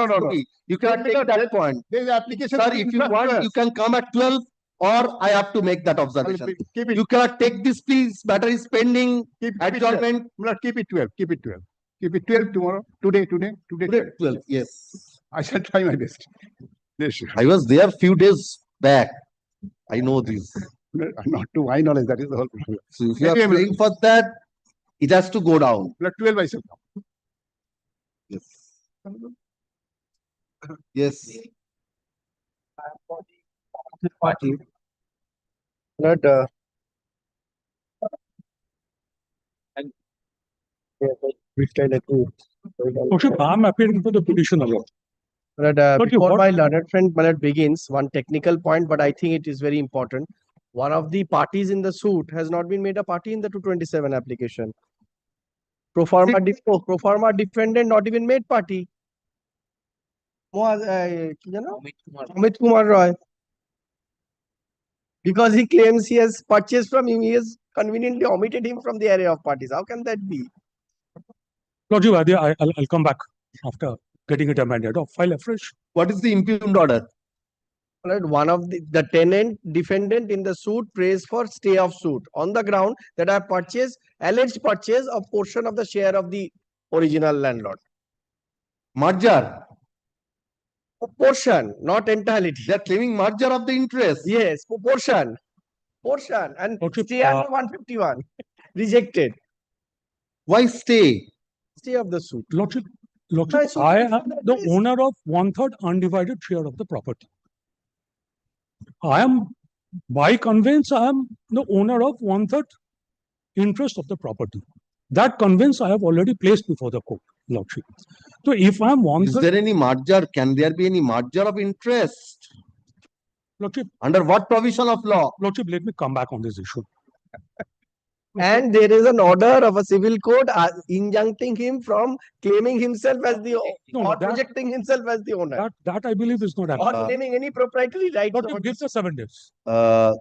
You can take that point. There is application. Sir, if you want, you can come at 12 or I have to make that observation. Keep it. You cannot take this, please. Matter is pending. Adjournment. Keep it 12. Keep it 12. Keep it 12 tomorrow. Today. 12. Yes. I shall try my best. Yes, I was there few days back. I know this. Not to my knowledge, that is the whole problem. So if you are paying for that, it has to go down. 12 I shall come. Yes. Party. I'm appearing for the petition alone. Before my learned friend begins, one technical point, but I think it is very important. One of the parties in the suit has not been made a party in the 227 application. Pro forma defendant not even made party. Amit Kumar Roy. Because he claims he has purchased from him, he has conveniently omitted him from the array of parties. How can that be? Lordship, I'll come back after getting it amended or file afresh. What is the impugned order? One of the tenant defendant in the suit prays for stay of suit on the ground that I alleged purchase a portion of the share of the original landlord. Merger. A portion, not entirely. They are claiming merger of the interest. Yes, portion. And stay under 151. Rejected. Why stay? Stay of the suit. Lordship, I am the owner of 1/3 undivided share of the property. By conveyance, I am the owner of 1/3 interest of the property. That conveyance I have already placed before the court, Lordship. So if I am 1/3. Is there any merger? Can there be any merger of interest? Lordship. Under what provision of law? Lordship, let me come back on this issue. And there is an order of a civil court injuncting him from claiming himself as the projecting himself as the owner. That I believe is not happening. Or claiming any proprietary right. But gives us 7 days. The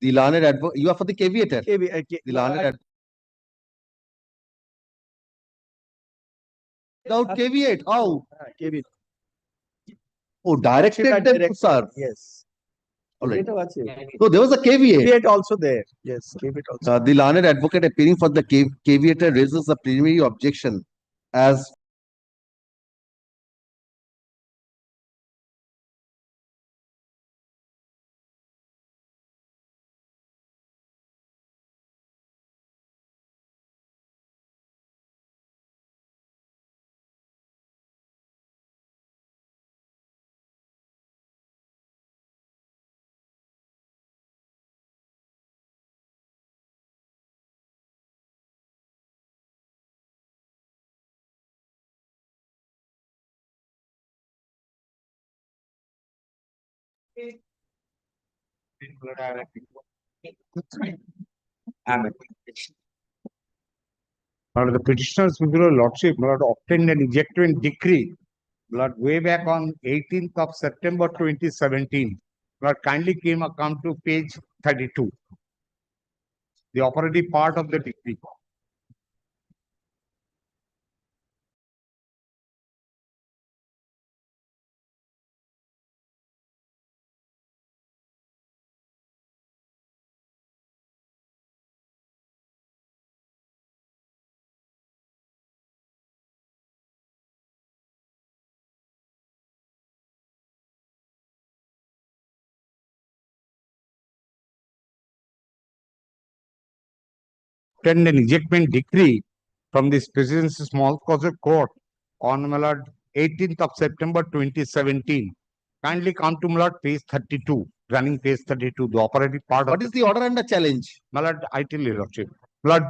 learned advocate, you are for the caveator. The learned advocate. Without caveat, how? Caveat. Oh, directed them to serve. Yes. All right. Caveat আছে। So there was a caveat. Caveat also there. Yes, caveat also. The learned advocate appearing for the caveat raises a preliminary objection as Now, the petitioner's lordship obtained an ejectment decree way back on 18th of September 2017. Kindly come to page 32. The operative part of the decree. Obtained an ejectment decree from the President's Small Cause Court on 18th of September 2017. Kindly come to page 32, running page 32, the operative part. What is the order under challenge? I tell you, Lordship.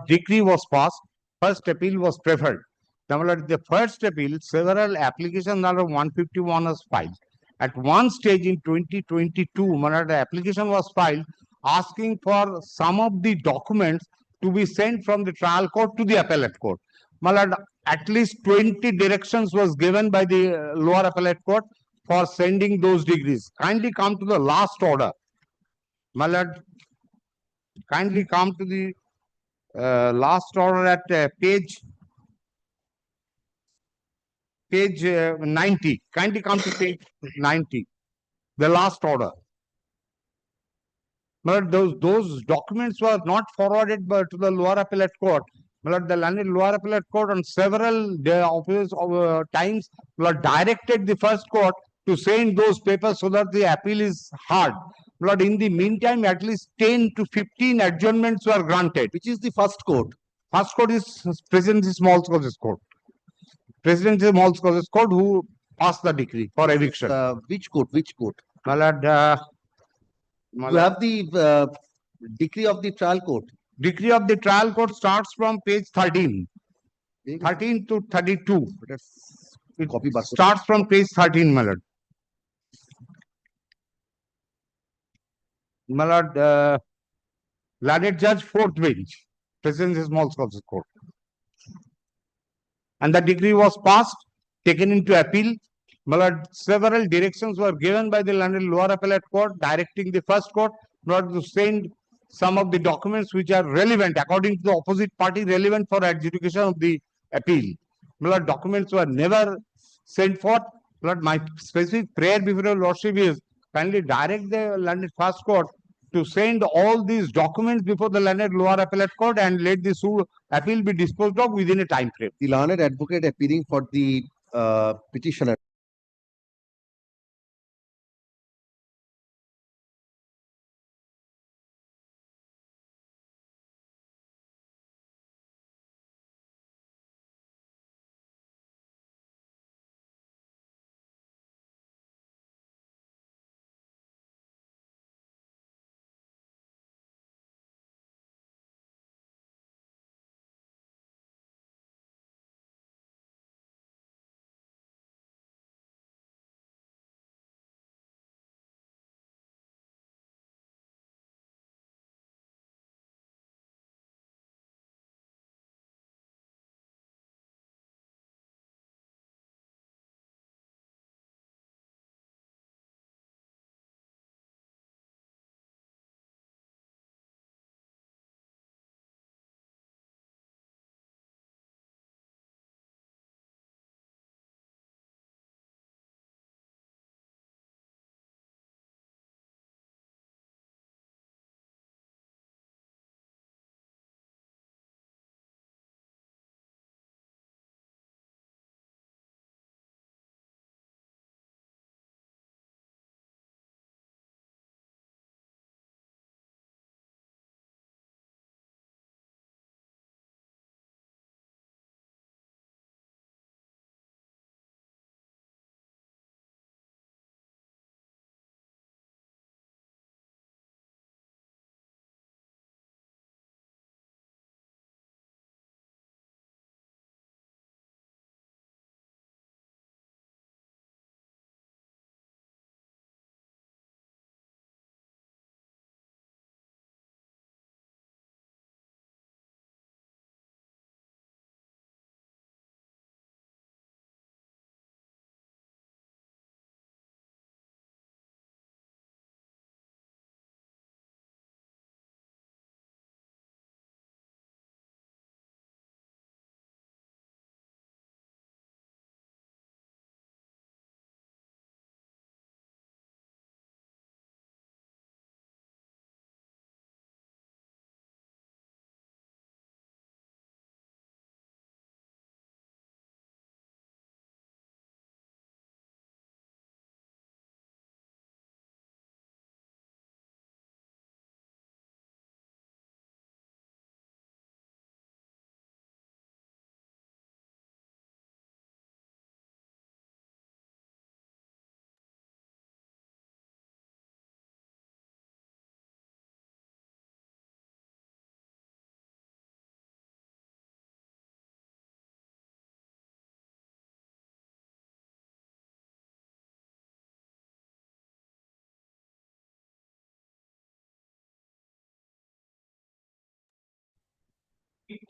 Decree was passed, first appeal was preferred. The first appeal, several applications under 151 was filed. At one stage in 2022, the application was filed asking for some of the documents to be sent from the trial court to the appellate court. At least 20 directions was given by the lower appellate court for sending those degrees. Kindly come to the last order. Kindly come to the last order at page 90. Kindly come to page 90. The last order. Those documents were not forwarded to the lower appellate court. The lower appellate court on several times directed the first court to send those papers so that the appeal is heard. In the meantime, at least 10 to 15 adjournments were granted. Which is the first court? First court is President's Small Causes Court. President's Small Causes Court who passed the decree for eviction. Which court? Which court? You have the decree of the trial court. Decree of the trial court starts from page 13. 13 to 32. Copy starts from page 13, my lord. My lord, landed judge, 4th bench, President's Small Causes Court. And the decree was passed, taken into appeal. My lord, several directions were given by the London lower appellate court, directing the first court to send some of the documents which are relevant, according to the opposite party, relevant for adjudication of the appeal. My lord, documents were never sent forth. My lord, my specific prayer before your lordship is kindly direct the London first court to send all these documents before the London lower appellate court and let the appeal be disposed of within a time frame. The learned advocate appearing for the petitioner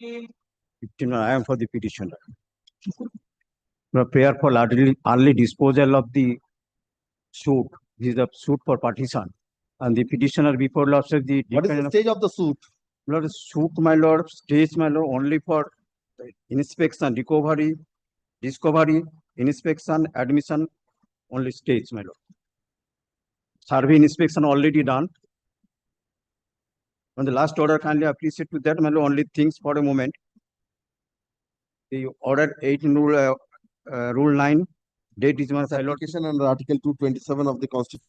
I am for the petitioner. Prayer for early disposal of the suit. This is a suit for partition. And the petitioner before lordship the. What is the stage of the suit? Lord, suit, my lord, stage, my lord, only for inspection, discovery, inspection, admission, only stage, my lord. Survey inspection already done. On the last order, kindly appreciate to that, my lord, only things for a moment. The order 18 rule 9, date is my lord. Application under Article 227 of the Constitution.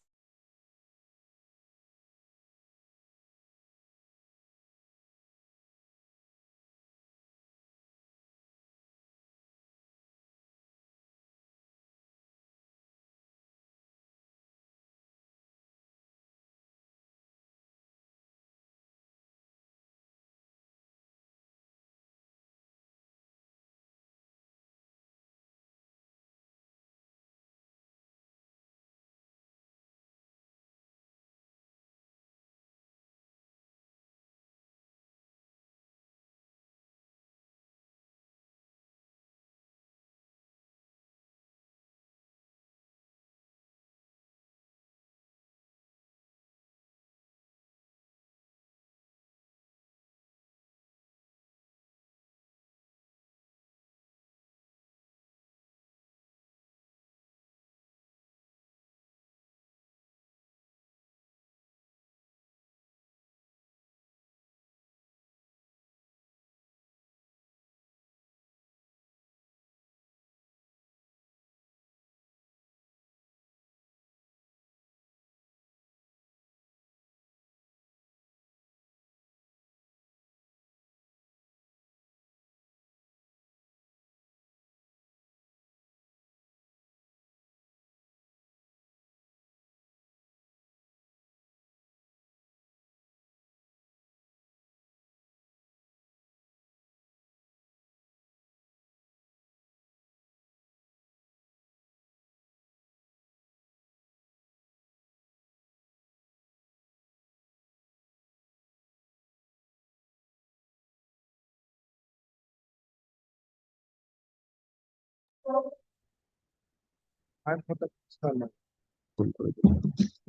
I'm for the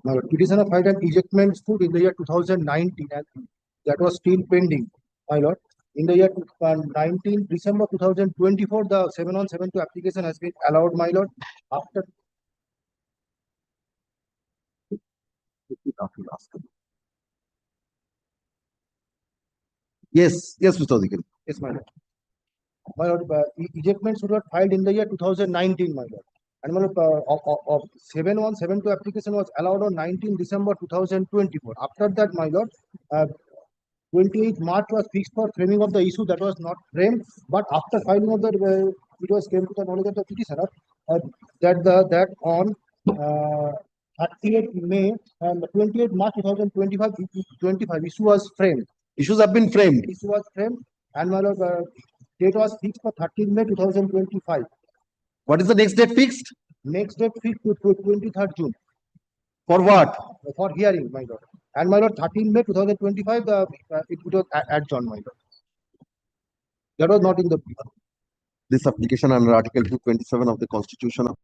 now, petitioner filed an ejectment suit in the year 2019 and that was still pending, my lord. In the year 19 December 2024, the 7172 application has been allowed, my lord. After Yes, Mr. Odhikari. yes, my lord. My lord, ejectment suit was filed in the year 2019, my lord. And my lord, of 7172 application was allowed on 19 December 2024. After that, my lord, 28 March was fixed for framing of the issue that was not framed, but after filing of the, it was came to the knowledge of the petitioner that on 30th May and 28 March 2025 issue was framed. Issues have been framed. Issue was framed and my lord, date was fixed for 13th May 2025. What is the next date fixed? Next date fixed to 23rd June. For what? For hearing, my lord. And my lord, 13 May 2025, it was adjourned, my lord. That was not in the. This application under Article 227 of the Constitution of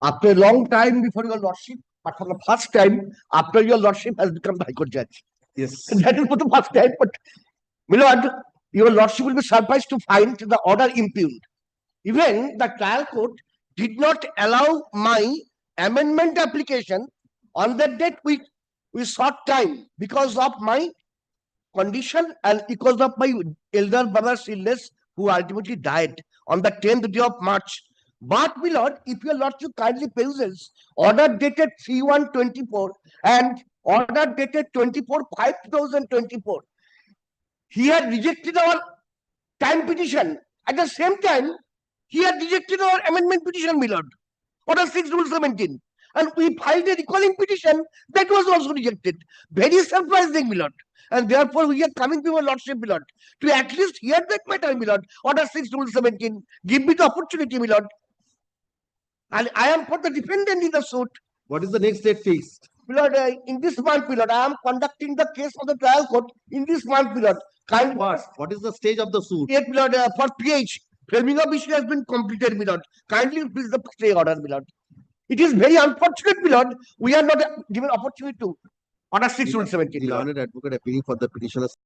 after a long time before your lordship, but for the first time after your lordship has become the High Court judge. Yes. That is for the first time, but my lord, your lordship will be surprised to find the order impugned. Even the trial court did not allow my amendment application on that date with short time because of my condition and because of my elder brother's illness who ultimately died on the 10th day of March. But my lord, if your lordship kindly peruses order dated 3/1/24 and order dated 24/5/2024, he had rejected our time petition. At the same time, he had rejected our amendment petition, my lord. Order 6 Rule 17. And we filed a recalling petition that was also rejected. Very surprising, my lord. And therefore, we are coming to your lordship, my lord, to at least hear that matter, my lord. Order 6 Rule 17. Give me the opportunity, my lord. And I am for the defendant in the suit. What is the next date fixed? My lord, in this month, my lord, I am conducting the case of the trial court in this month, my lord. What is the stage of the suit? Yet, my lord, for PH, framing of issue has been completed, my lord. Kindly please the stay order, my lord. It is very unfortunate, my lord. We are not given opportunity to order 6 Rule 17. The learned advocate appealing for the petitioner's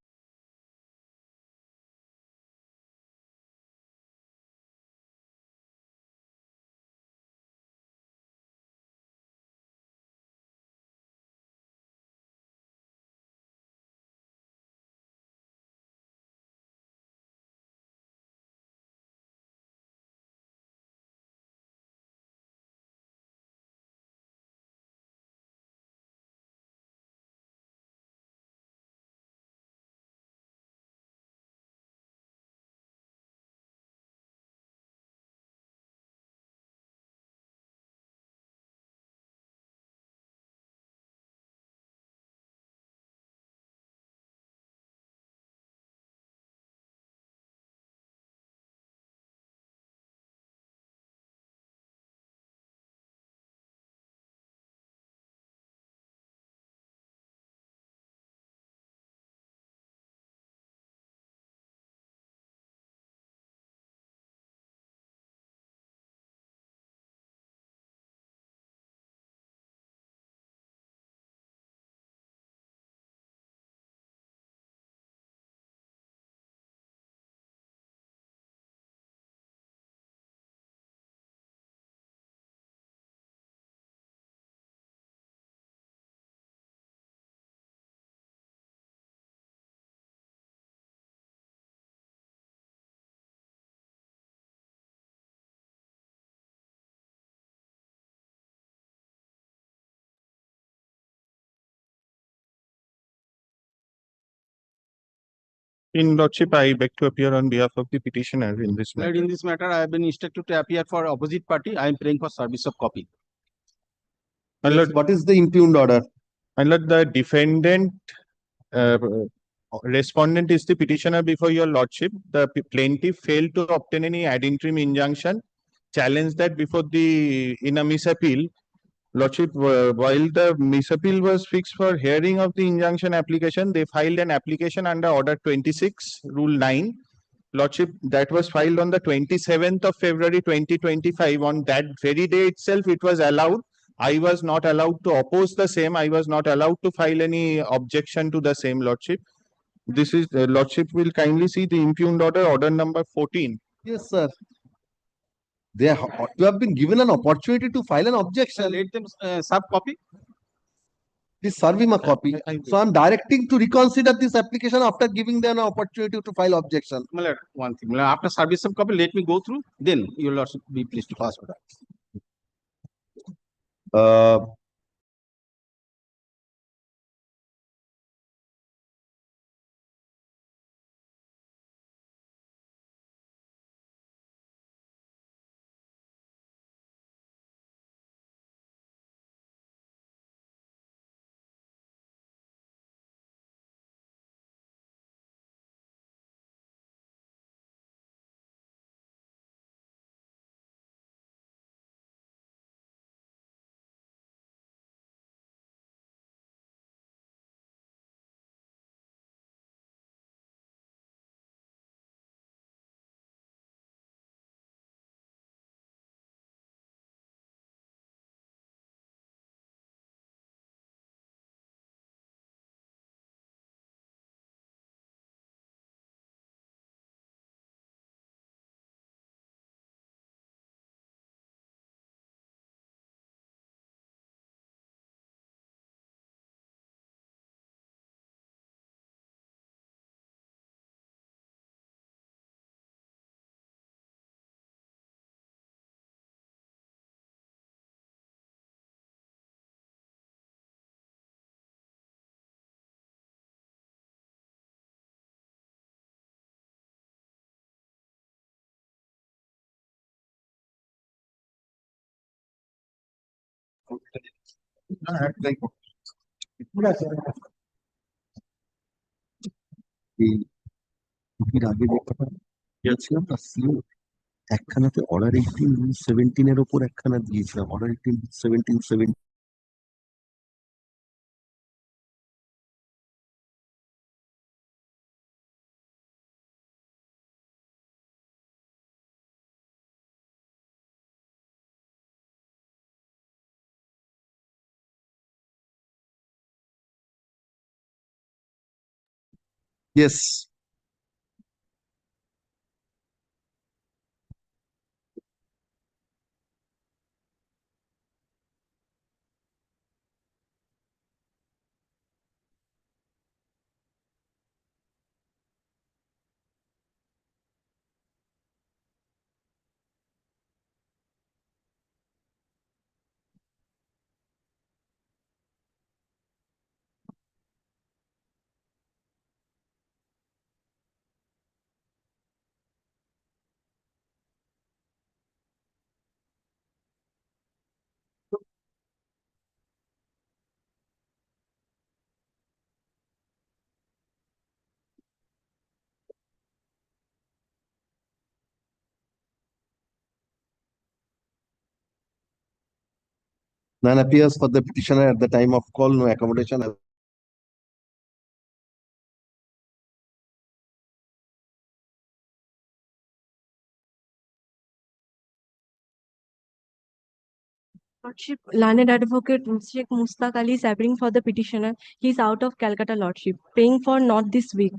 In Lordship, I beg to appear on behalf of the petitioner in this matter. In this matter, I have been instructed to appear for opposite party. I am praying for service of copy. My lord, what is the impugned order? my lord, the defendant, uh, respondent is the petitioner before your lordship. The plaintiff failed to obtain any ad interim injunction. Challenge that before the in a misappeal. Lordship, while the misappeal was fixed for hearing of the injunction application, they filed an application under Order 26, Rule 9. Lordship, that was filed on the 27th of February 2025. On that very day itself, it was allowed. I was not allowed to oppose the same. I was not allowed to file any objection to the same, Lordship. This is, Lordship will kindly see the impugned order, order number 14. Yes, sir. They have been given an opportunity to file an objection. Let them serve copy. Please serve him a copy. So I'm directing to reconsider this application after giving them an opportunity to file objection. My lord, one thing. My lord, after service of copy, let me go through. Then your lordship be pleased to pass for that. আগে দেখছিলাম না CO একখানাতে order 18 এর ওপর একখানা দিয়েছিলাম order 17 Yes. None appears for the petitioner at the time of call, no accommodation. Lordship, learned advocate Sheikh Mustaq Ali is appearing for the petitioner. He is out of Calcutta, Lordship, praying for not this week.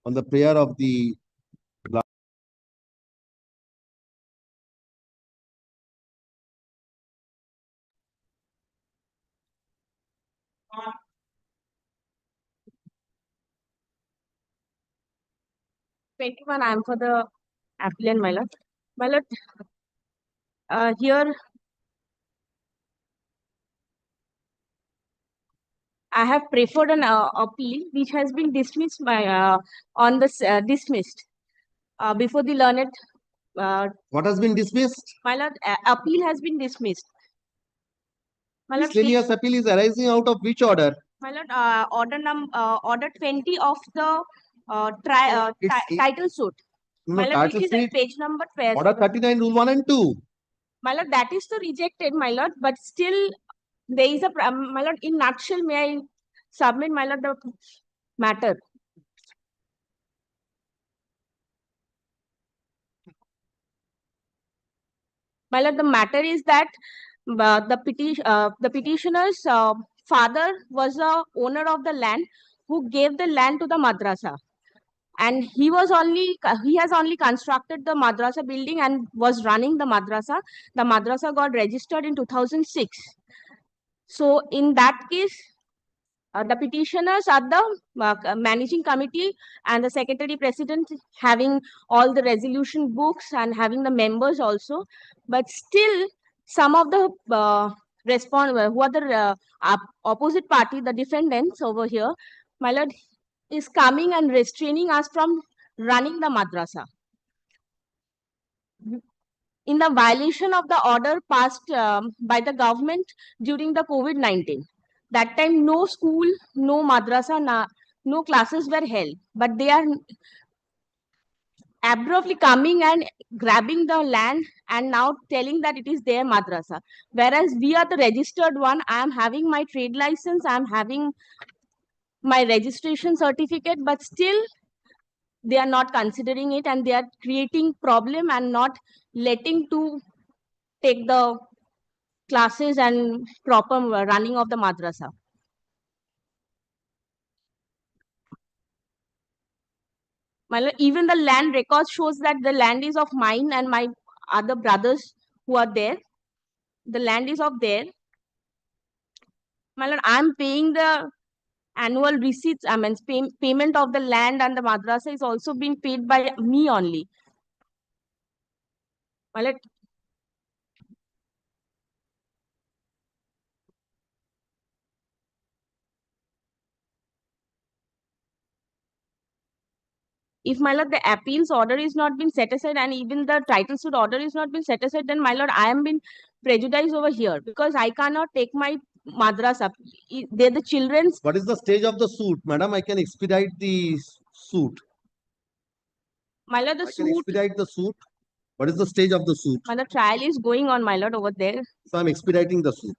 On the prayer of the I am for the appellant, my lord. My lord, here I have preferred an appeal which has been dismissed by on the dismissed before the learned. What has been dismissed? My lord, appeal has been dismissed. My lord, Miscellaneous appeal is arising out of which order? my lord, order 20 of the title suit. No, My lord, title which is at suit, page number 12. order 39, rule 1 and 2. My lord, that is the rejected, my lord, but still there is a, my lord, in nutshell, may I submit, my lord, the matter. My lord, the matter is that the petitioner's father was the owner of the land who gave the land to the madrasa. And he has only constructed the madrasa building and was running the madrasa. The madrasa got registered in 2006. So in that case, the petitioners are the managing committee and the secretary president having all the resolution books and having the members also. But still, some of the who are the opposite party, the defendants over here, my lord, is coming and restraining us from running the madrasa in the violation of the order passed by the government during the COVID-19. That time, no school, no madrasa, no classes were held, but they are abruptly coming and grabbing the land and now telling that it is their madrasa. Whereas we are the registered one, I am having my trade license, I am having my registration certificate, but still they are not considering it and they are creating problem and not letting to take the classes and proper running of the madrasa. My lord, even the land record shows that the land is of mine and my other brothers who are there. The land is of there. My lord, I am paying the annual receipts. I mean, payment of the land and the madrasa is also being paid by me only. My lord, If, my lord, the appeals order is not been set aside and even the title suit order is not been set aside, then, my lord, I am been prejudiced over here because I cannot take my madrasa. They're the children's. What is the stage of the suit? Madam, I can expedite the suit. My lord, the I can suit, expedite the suit. What is the stage of the suit? my lord, trial is going on, my lord, over there. So I'm expediting the suit.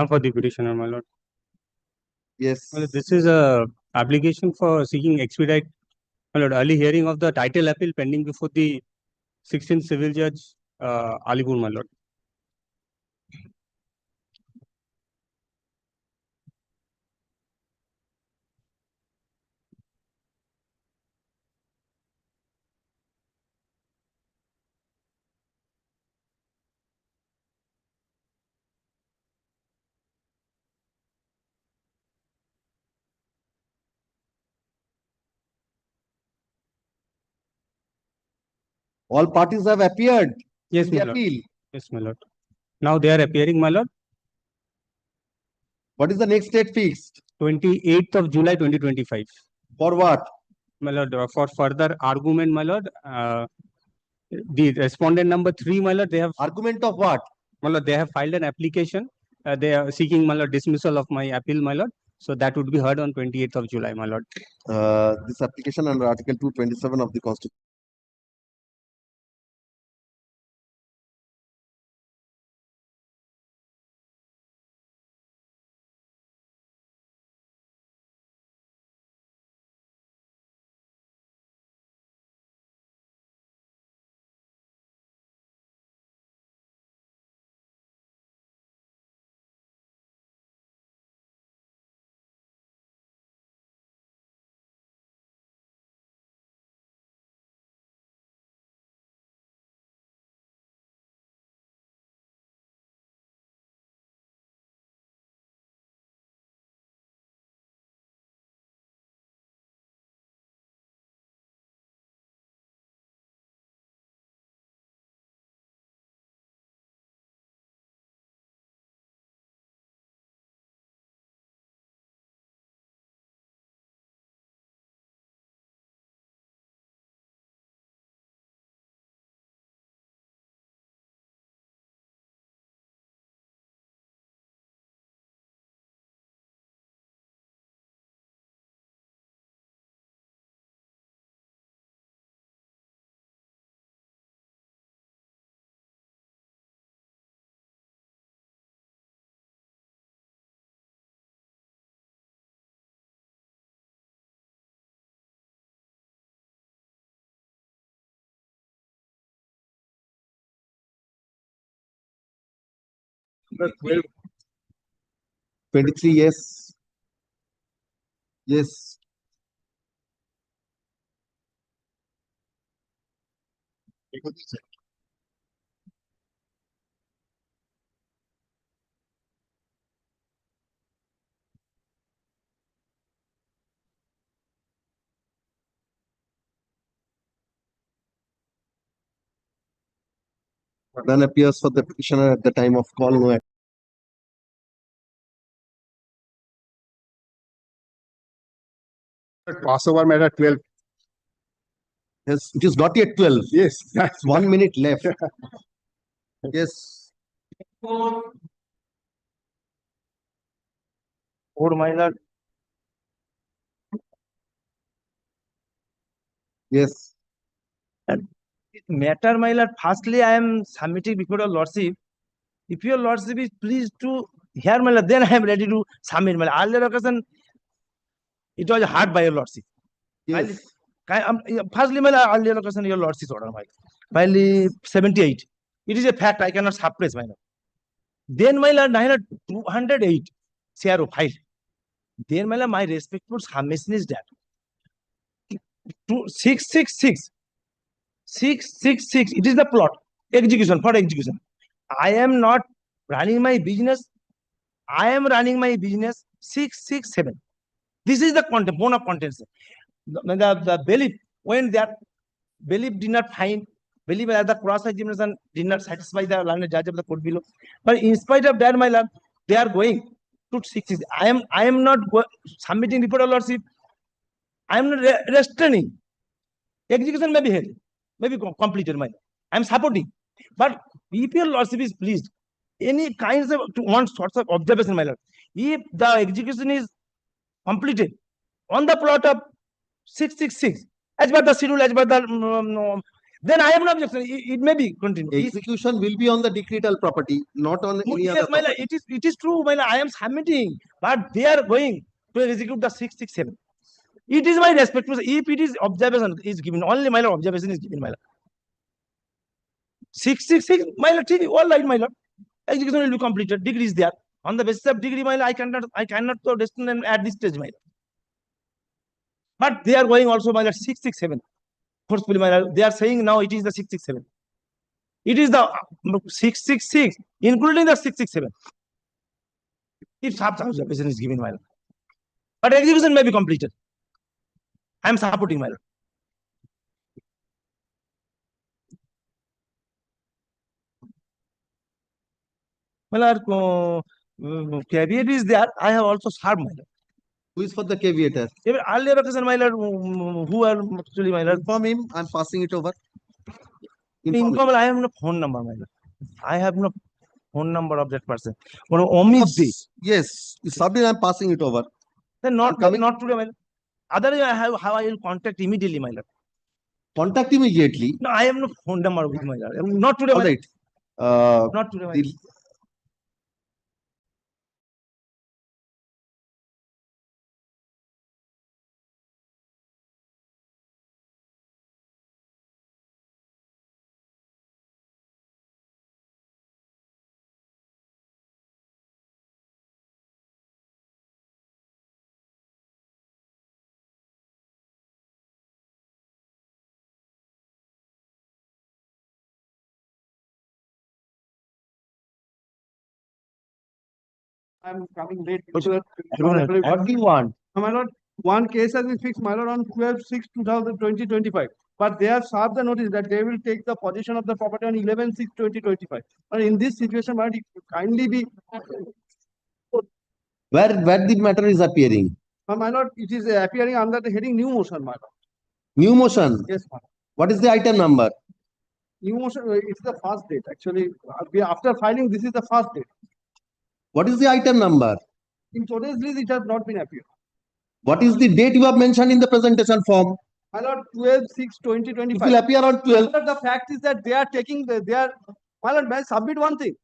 For the petitioner, my lord. Yes. Well, this is a application for seeking expedite, my lord, early hearing of the title appeal pending before the 16th civil judge, Alipur, my lord. All parties have appeared. Yes, in the my lord. appeal. Yes, my lord. Now they are appearing, my lord. What is the next date fixed? 28th of July 2025. For what? My lord, for further argument, my lord. The respondent number 3, my lord, they have. Argument of what? My lord, they have filed an application. They are seeking, my lord, dismissal of my appeal, my lord. So that would be heard on 28th of July, my lord. This application under Article 227 of the Constitution. 23 yes. Yes. None appears for the petitioner at the time of call. No. Passover matter 12. Yes, it is not yet 12. Yes, that's 1 minute left. Yes. Or my lord, Yes. matter, my lord, firstly, I am submitting before your lordship. If your lordship is pleased to hear, my lord, then I am ready to submit, my lord. Earlier occasion, it was hard by your lordship. Yes. Firstly, my lord, earlier occasion, your lordship's order, my lord. Finally, 78. It is a fact, I cannot suppress, my lord. Then, my lord, 208 CRO file. Then, my lord, my respectful submission is that 666. 666, it is the plot. Execution, for execution. I am not running my business. I am running my business. 667. This is the content, bone of contents. The belief, when that belief did not find, belief as the cross-examination did not satisfy the learned judge of the court below. But in spite of that, my lord, they are going to 666. I am not submitting report of lordship. I am not restraining. Execution may be held, may be completed, my lord. I am supporting. But if your lordship is pleased, any kinds of one sorts of observation, my lord. If the execution is completed on the plot of 666, as per the schedule, as per the then I have no objection. It may be continued. Execution will be on the decretal property, not on any Yes, other my lord, property. it is true, my lord. I am submitting, but they are going to execute the 667. It is my respect. If it is observation is given, only my lord observation is given, my lord. 666, my lord, all right, my lord. Execution will be completed. Degree is there. On the basis of degree, my lord, I cannot so destined at this stage, my lord. But they are going also, my lord, 667. Forcefully, my lord. They are saying now it is the 667. It is the 666, including the 667. If sharp observation is given, my lord. But execution may be completed. I am supporting, my lord. My lord, caveat is there. I have also served, my lord. Who is for the caveator? Even earlier occasion, my lord, who are actually, my lord. Inform him. I'm passing it over. Inform, I have no phone number, my lord. I have no phone number of that person. Yes, subject, I'm passing it over. Then not today, my lord. Otherwise, how I will contact immediately, my lord. Contact immediately. No, I have no phone number with my lord. Not today, All my right. lord. Not today, my lord. I'm coming late. What do you want? My lord, one case has been fixed, my lord, on 12/6/2025. But they have served the notice that they will take the possession of the property on 11/6/2025. And in this situation, my lord, it could kindly be. Where the matter is appearing? My lord, it is appearing under the heading new motion, my lord. New motion? Yes, my lord. What is the item number? New motion, it's the first date. Actually, after filing, this is the first date. What is the item number? In today's list, it has not been appeared. What is the date you have mentioned in the presentation form? My lord, 12/6/2025. It will appear on 12. My lord, the fact is that they are taking my lord, may I submit one thing?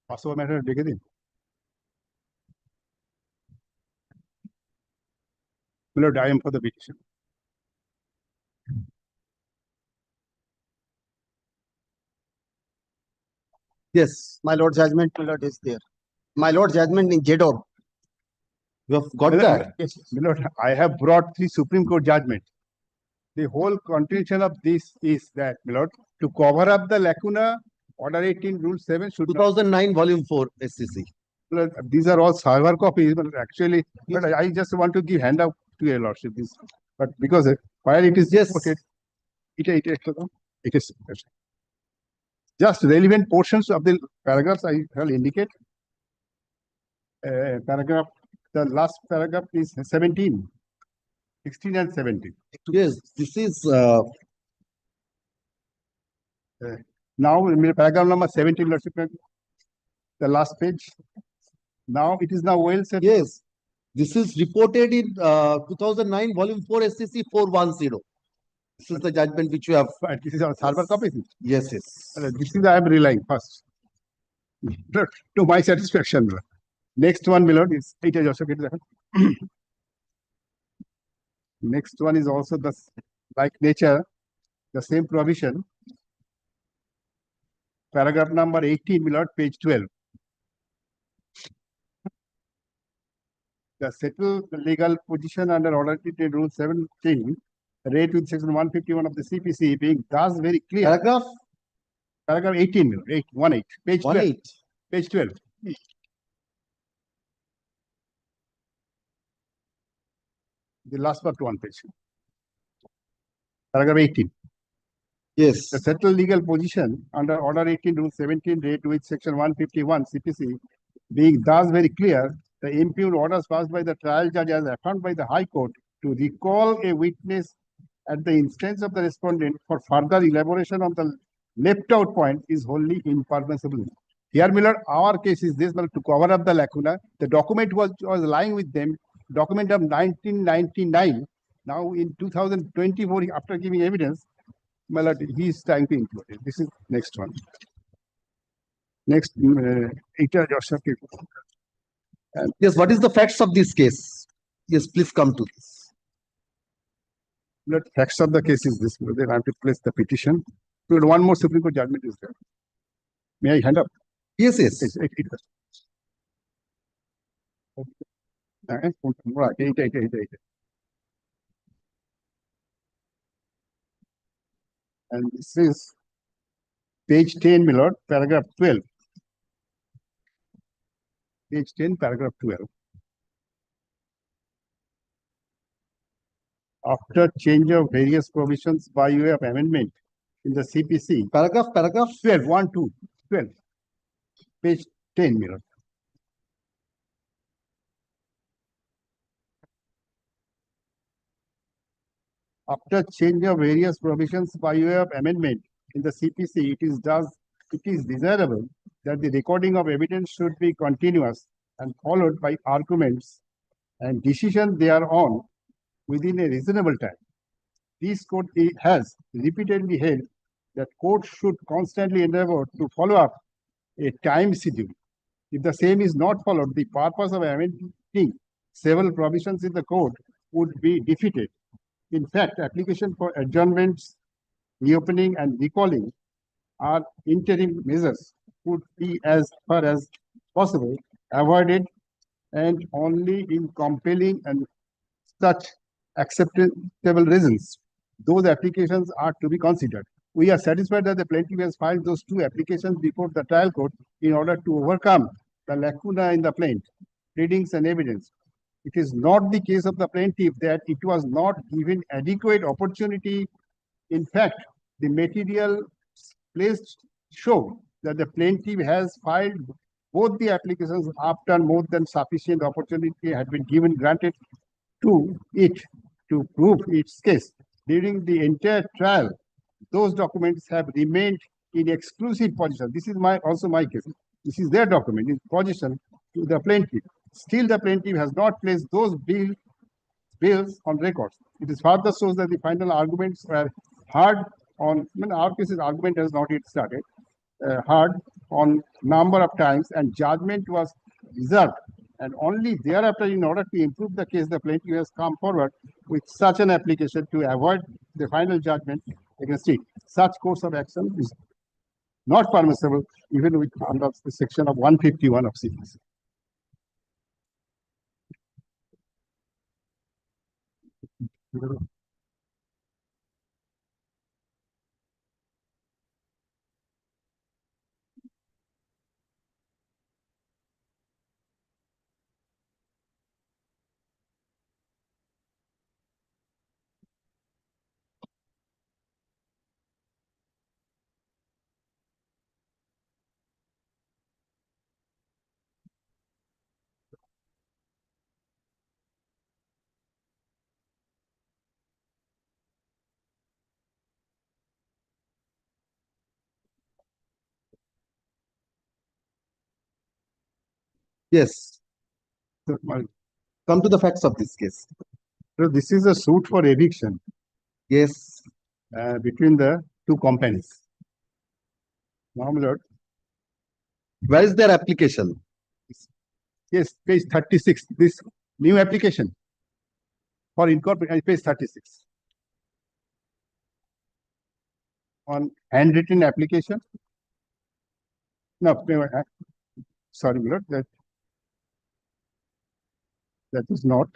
পাঁচশো matter ডেকে দিন। Lord, I am for the petition. Yes, my lord judgment, my lord is there. My lord judgment in Jedor. You have got that? Yes, my lord, I have brought the Supreme Court judgment. The whole contention of this is that, my lord, to cover up the lacuna, Order 18, Rule 7 should 2009, Volume 4, SCC. Lord, these are all server copies, but actually, but I just want to give handout to your lordship. This, but because while it is reported, it is just relevant portions of the paragraphs I shall indicate. Paragraph, the last paragraph is 17, 16 and 17. Yes, this is now paragraph number 17, lordship, the last page. Now it is now well said. Yes, this is reported in 2009, Volume 4, SCC 410. This is the judgment which you have. This is our server copy. Yes, yes. This is I am relying first. To my satisfaction. Next one, my lord, is it is also next one is also the like nature, the same provision. Paragraph number 18, my lord, page 12. The settled legal position under Order 18 Rule 17, read with section 151 of the CPC being thus very clear. Paragraph 18, 18, page 12. Page 12. The last but one page. Paragraph 18. Yes. The settled legal position under Order 18 Rule 17 read with section 151 CPC being thus very clear, the impugned orders passed by the trial judge as affirmed by the High Court to recall a witness at the instance of the respondent for further elaboration on the left out point is wholly impermissible. Here, Miller, our case is this, to cover up the lacuna. The document was lying with them, document of 1999. Now in 2024, after giving evidence, Miller, he is trying to include it. This is next one. Next, yes, what is the facts of this case? Yes, please come to this. The facts of the case is this. Then I have to place the petition. One more Supreme Court judgment is there. May I hand up? Yes, yes. And this is page 10, my lord, paragraph 12. Page 10, paragraph 12. After change of various provisions by way of amendment in the CPC. Paragraph 12, 1, 2, 12. Page 10, my lord. After change of various provisions by way of amendment in the CPC, it is desirable that the recording of evidence should be continuous and followed by arguments and decision thereon within a reasonable time. This court has repeatedly held that courts should constantly endeavor to follow up a time schedule. If the same is not followed, the purpose of amending several provisions in the code would be defeated. In fact, application for adjournments, reopening, and recalling are interim measures would be as far as possible avoided, and only in compelling and such acceptable reasons those applications are to be considered. We are satisfied that the plaintiff has filed those two applications before the trial court in order to overcome the lacuna in the plaint, pleadings and evidence. It is not the case of the plaintiff that it was not given adequate opportunity. In fact, the material placed show that the plaintiff has filed both the applications after more than sufficient opportunity had been granted to it to prove its case. During the entire trial, those documents have remained in exclusive possession. This is also my case. This is their document in possession to the plaintiff. Still, the plaintiff has not placed those bills on records. It is further shows that the final arguments were hard on, our case's argument has not yet started, hard on number of times and judgment was reserved. And only thereafter, in order to improve the case, the plaintiff has come forward with such an application to avoid the final judgment against it. Such course of action is not permissible even with under the section of 151 of CPC. Yes. Come to the facts of this case. So this is a suit for eviction. Yes. Between the two companies. Now, my lord. Where is their application? Yes, page 36. This new application for incorporation, page 36. On handwritten application. No, sorry, my lord, that is not.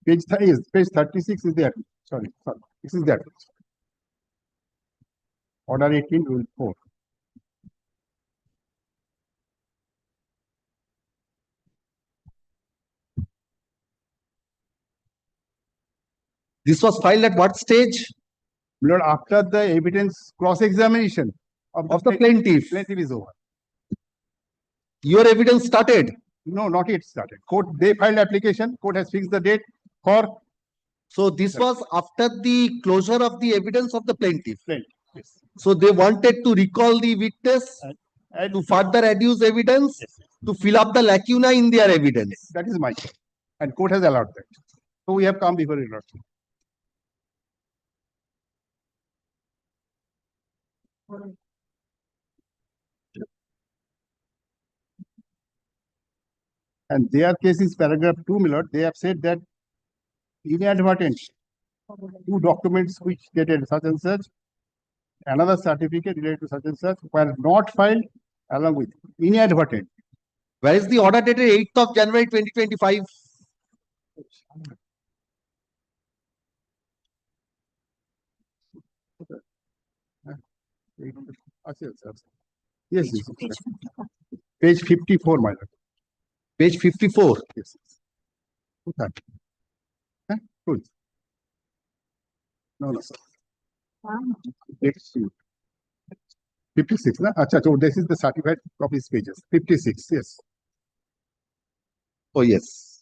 Page 36 is there. Sorry, this is that. Order 18, rule 4. This was filed at what stage? Lord, after the evidence cross-examination of the plaintiff. Plaintiff is over. Your evidence started? No, not yet started. Court, they filed application, court has fixed the date for. So this was after the closure of the evidence of the plaintiff. Yes. So they wanted to recall the witness And to further adduce evidence, to fill up the lacuna in their evidence. That is my case. And court has allowed that. So we have come before your lordship. And their case is paragraph 2, my lord. They have said that inadvertent two documents which dated such and such, another certificate related to such and such were not filed along with inadvertent. Where is the order dated 8th of January 2025? Yes, yes. Page 54, my lord. Page 54. Yes. Okay. Good. No, sir. Let's see. 56, na? Acha, so this is the certified copies pages. 56, yes. Oh, yes.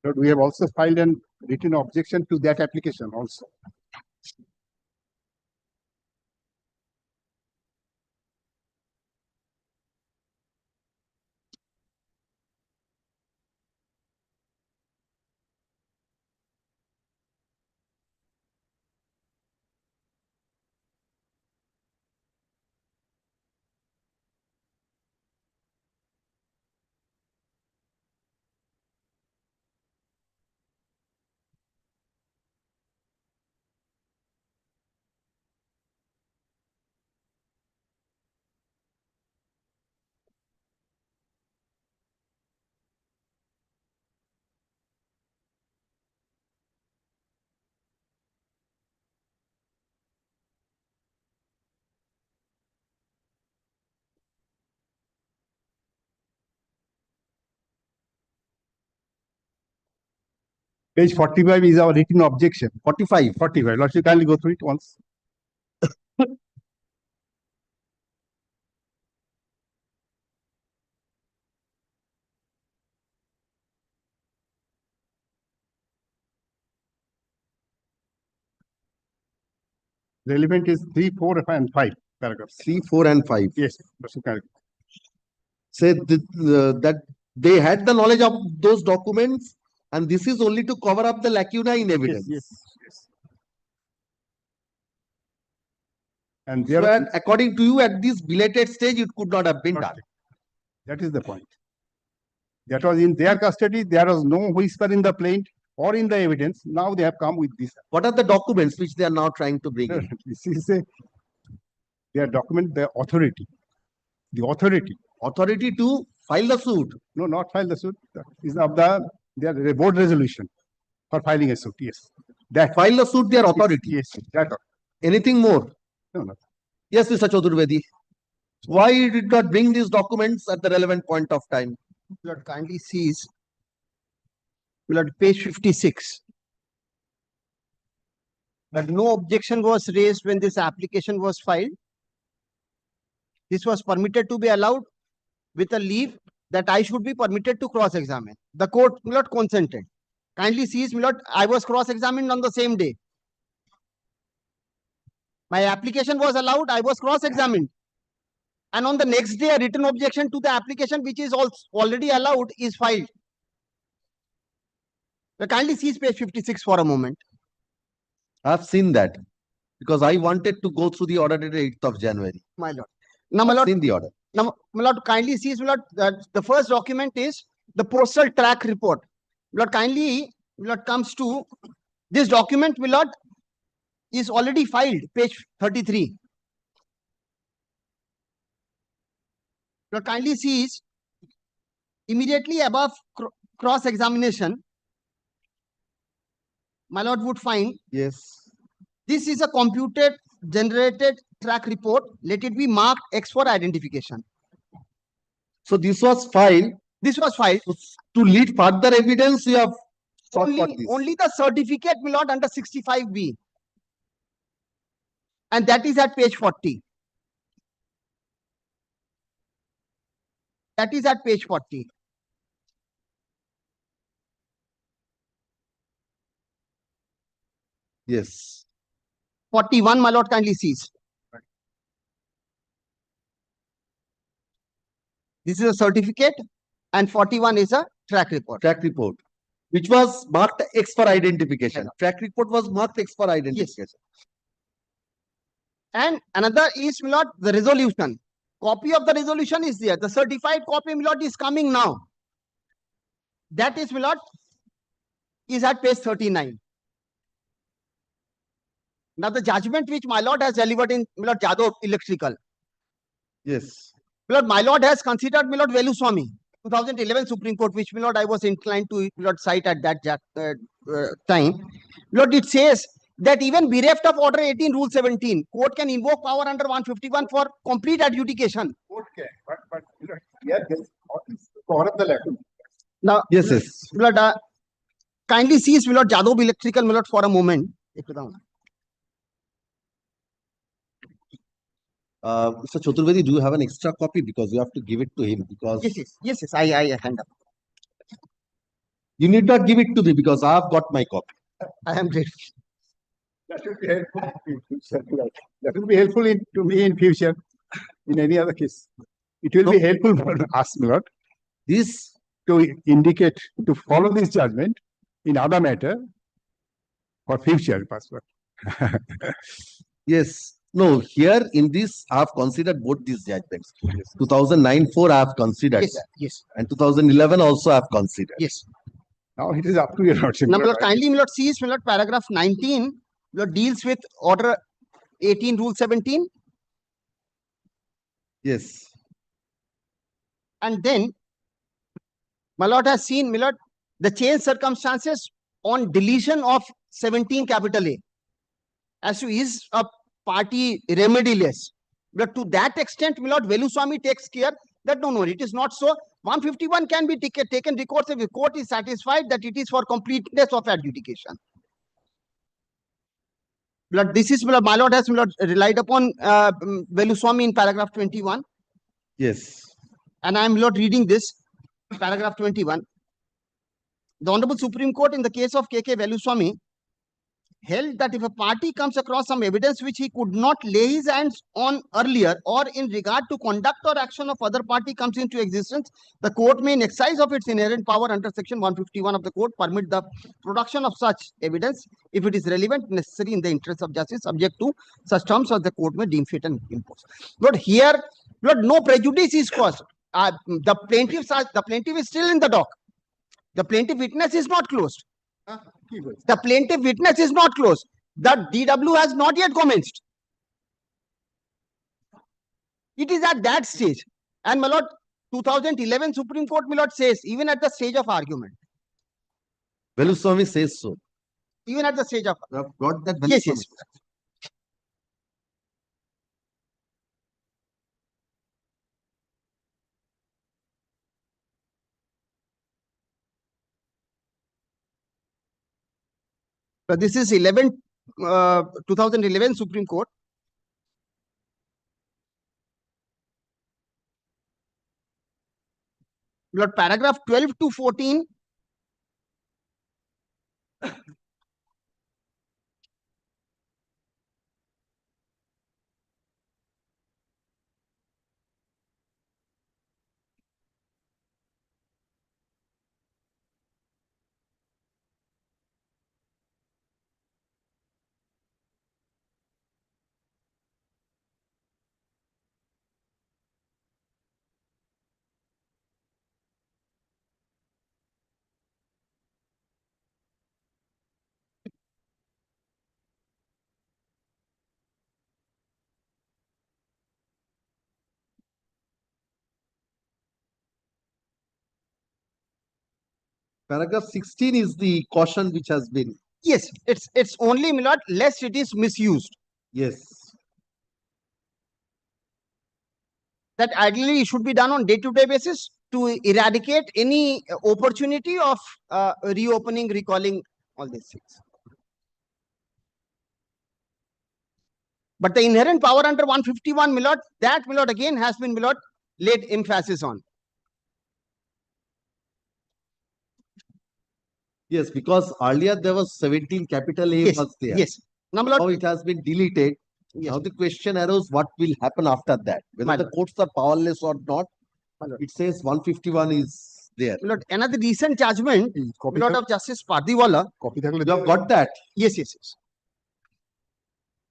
But we have also filed a written objection to that application also. Page 45 is our written objection. 45. 45. Lordship, kindly go through it once. Relevant is 3, 4, and 5 paragraphs. 3, 4, and 5. Yes, Lordship, kindly. Say that they had the knowledge of those documents, and this is only to cover up the lacuna in evidence. Yes. And So, there, according to you, at this belated stage, it could not have been done. that is the point. That was in their custody. There was no whisper in the plaint or in the evidence. Now they have come with this. What are the documents which they are now trying to bring in? This is their document, their authority. The authority. Authority to file the suit. No, not file the suit. Is of their board resolution for filing a suit. Yes. That file the suit, their authority. Yes. That. Anything more? No. Yes, Mr. Chaudhurvedi. Why you did not bring these documents at the relevant point of time? Lord, kindly sees. Lord, page 56. But no objection was raised when this application was filed. This was permitted to be allowed with a leave that I should be permitted to cross-examine. The court, my lord, consented. Kindly sees, my lord, I was cross-examined on the same day. My application was allowed, I was cross-examined. And on the next day, a written objection to the application, which is already allowed, is filed. Kindly sees page 56 for a moment. I've seen that because I wanted to go through the order dated 8th of January. My lord. Now, my lord, seen the order. Now, my lord, kindly sees, my lord, the first document is the postal track report. My lord, kindly, my lord, comes to this document, my lord, is already filed, page 33. Lord, kindly sees immediately above cross-examination, my lord would find. Yes. This is a computer generated track report. Let it be marked X for identification. So this was filed. This was filed. To lead further evidence, you have sought for this. Only the certificate, my lord, under 65B. And that is at page 40. That is at page 40. Yes. 41, my lord, kindly sees. This is a certificate and 41 is a track report. Track report, which was marked X for identification. Yeah. Track report was marked X for identification. Yes. And another is, my lord, the resolution. Copy of the resolution is there. The certified copy, my lord, is coming now. That is, my lord, is at page 39. Now, the judgment which my lord has delivered in, my lord, Jadov Electrical. Yes. My lord, my lord has considered, my lord, Veluswamy, 2011 Supreme Court, which, my lord, I was inclined to, my lord, cite at that time. My lord, it says that even bereft of order 18, rule 17, court can invoke power under 151 for complete adjudication. Court can, but yeah, cover up the lacuna. Now, yes, yes. My lord, kindly sees, my lord, Jadov Electrical, my lord, for a moment. Mr. Chaturvedi, do you have an extra copy? Because you have to give it to him. Because yes, I hand up. You need not give it to me because I have got my copy. I am grateful. That will be helpful in future. That will be helpful to me in future. In any other case, it will be helpful for us, my lord. This to indicate to follow this judgment in other matter for future password. Yes. No, here in this, I have considered both these judgments. Yes. 2009-4 I have considered. Yes, yes. And 2011 also I have considered. Yes. Now it is up to your lordship. Now, Lord, kindly, my lord, sees, my lord, paragraph 19, Lord, deals with order 18, rule 17. Yes. And then, my lord has seen, my lord, the changed circumstances on deletion of 17 capital A. As to is a party remediless. But to that extent, my lord, Veluswamy takes care that no, it is not so. 151 can be taken recourse if the court is satisfied that it is for completeness of adjudication. But this is, my lord has relied upon Veluswamy in paragraph 21. Yes. And I am reading this, paragraph 21. The Honorable Supreme Court in the case of K.K. Veluswamy held that if a party comes across some evidence which he could not lay his hands on earlier, or in regard to conduct or action of other party comes into existence, the court may, in exercise of its inherent power under section 151 of the code, permit the production of such evidence if it is relevant, necessary in the interest of justice, subject to such terms as the court may deem fit and impose. But here, no prejudice is caused. The plaintiff is still in the dock. The plaintiff witness is not closed. The plaintiff witness is not closed. The DW has not yet commenced. It is at that stage. And my lord, 2011 Supreme Court, my lord, says, even at the stage of argument. Veluswamy says so. Even at the stage of... You have got that Veluswamy? Yes, yes. This is 2011 Supreme Court. Lord, paragraph 12 to 14. Paragraph 16 is the caution which has been. Yes, it's only, my lord, lest it is misused. Yes. That ideally it should be done on day-to-day basis to eradicate any opportunity of reopening, recalling all these things. But the inherent power under 151, my lord, that, my lord, again has been, my lord, laid emphasis on. Yes, because earlier there was 17 capital A Yes, was there. yes. Now, my lord, now it has been deleted. Yes. Now the question arose what will happen after that. Whether My the lord. courts are powerless or not. It says 151 is there. my lord, another recent judgment, Copy my lord of Justice Pardiwala. copy থাকলে You have got that? Yes, yes, yes.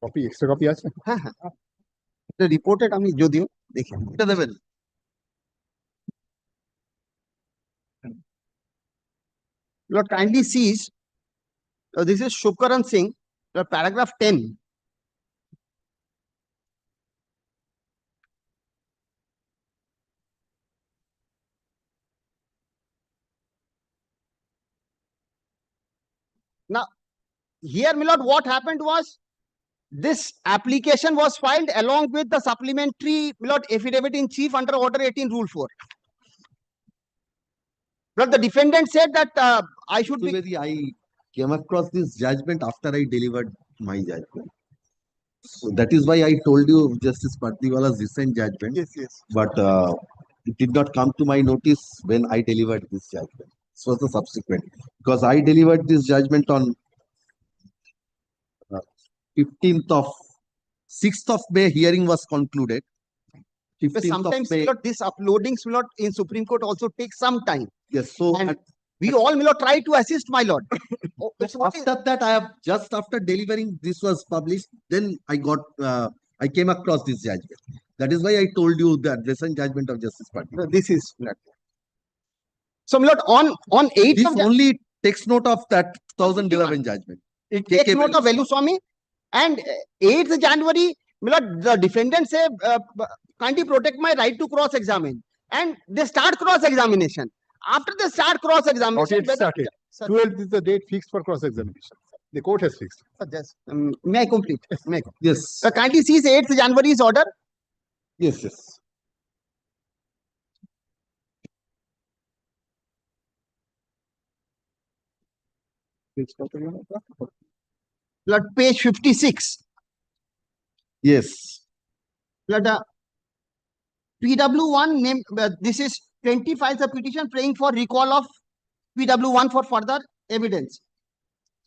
copy extra copy আছে হ্যাঁ হ্যাঁ reported আমি যদিও দেখি এটা দেবেন Lord kindly sees this is Shubkaran Singh, Lord, paragraph 10. Now, here, my lord, what happened was this application was filed along with the supplementary, my lord, affidavit in chief under Order 18, Rule 4. But the defendant said that I should be. Trivedi, I came across this judgment after I delivered my judgment. So that is why I told you Justice Pardiwala's recent judgment. Yes, yes. But it did not come to my notice when I delivered this judgment. This was the subsequent. Because I delivered this judgment on 15th of 6th of May, hearing was concluded. 15th Sometimes, of May. my lord, this uploadings, my lord, in Supreme Court also takes some time. Yes, so And we all, my lord, try to assist, my lord. after that, I have just after delivering this was published, then I got I came across this judgment. That is why I told you that recent judgment of Justice Pardiwala. This is so, my lord, on 8th This of only takes note of that 2011 judgment. it takes note of Veluswamy, and 8th January, my lord, the defendant say, kindly protect my right to cross-examine, and they start cross-examination. After they start cross-examination, Not yet started. 12th is the date fixed for cross-examination. The court has fixed. Just, may I complete? May I complete? Yes. So kindly sees 8th January's order. Yes, yes. Lord, page 56. Yes. Lord, PW1 name, this is 20 files a petition praying for recall of PW1 for further evidence.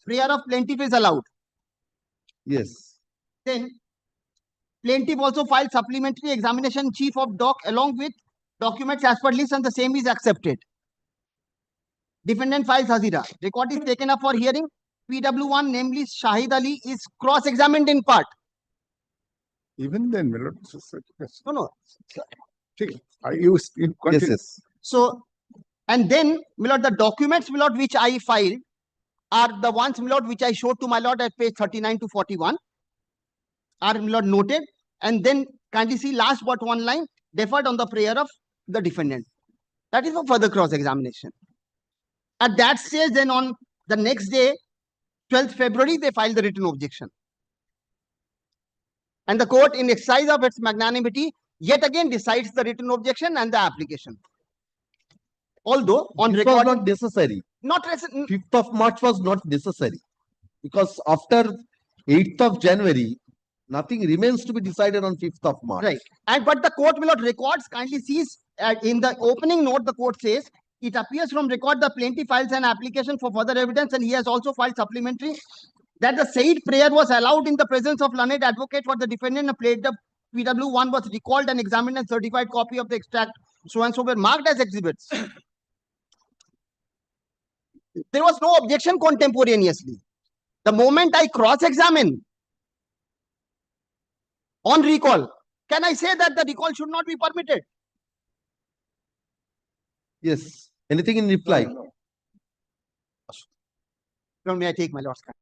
Prayer of plaintiff is allowed. Yes. Then plaintiff also filed supplementary examination chief of doc along with documents as per list and the same is accepted. Defendant files Hazira. Record is taken up for hearing. PW1, namely Shahid Ali, is cross-examined in part. Even then, my lord. No, no. You continue. Yes, yes. So, and then, my lord, the documents, my lord, which I filed are the ones, my lord, which I showed to my lord at page 39 to 41 are, my lord, noted. And then kindly see last but one line, deferred on the prayer of the defendant. That is for further cross-examination. At that stage, then on the next day, 12th February, they filed the written objection. And the court, in exercise of its magnanimity, yet again decides the written objection and the application. Although on It record, was not necessary. not 5th of March was not necessary. Because after 8th of January, nothing remains to be decided on 5th of March. right. And but the court, my lord, records kindly sees in the opening note, the court says, it appears from record the plaintiff files an application for further evidence and he has also filed supplementary that the said prayer was allowed in the presence of learned advocate for the defendant and played the PW1 was recalled and examined and certified copy of the extract so and so were marked as exhibits. There was no objection contemporaneously. The moment I cross-examine on recall, can I say that the recall should not be permitted? Yes. Anything in reply? No, may I take my lord's time?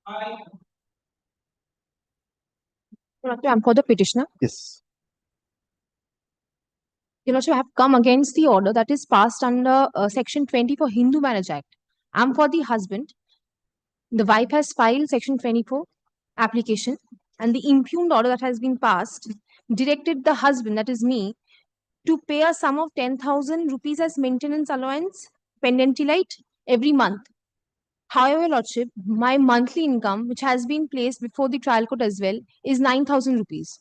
I'm for the petitioner. Yes. Your Lordship, I have come against the order that is passed under Section 20 for Hindu Marriage Act. I'm for the husband. The wife has filed Section 24 application, and the impugned order that has been passed directed the husband, that is me, to pay a sum of 10,000 rupees as maintenance allowance, pendentylite, every month. However, Your Lordship, my monthly income, which has been placed before the trial court as well, is 9,000 rupees.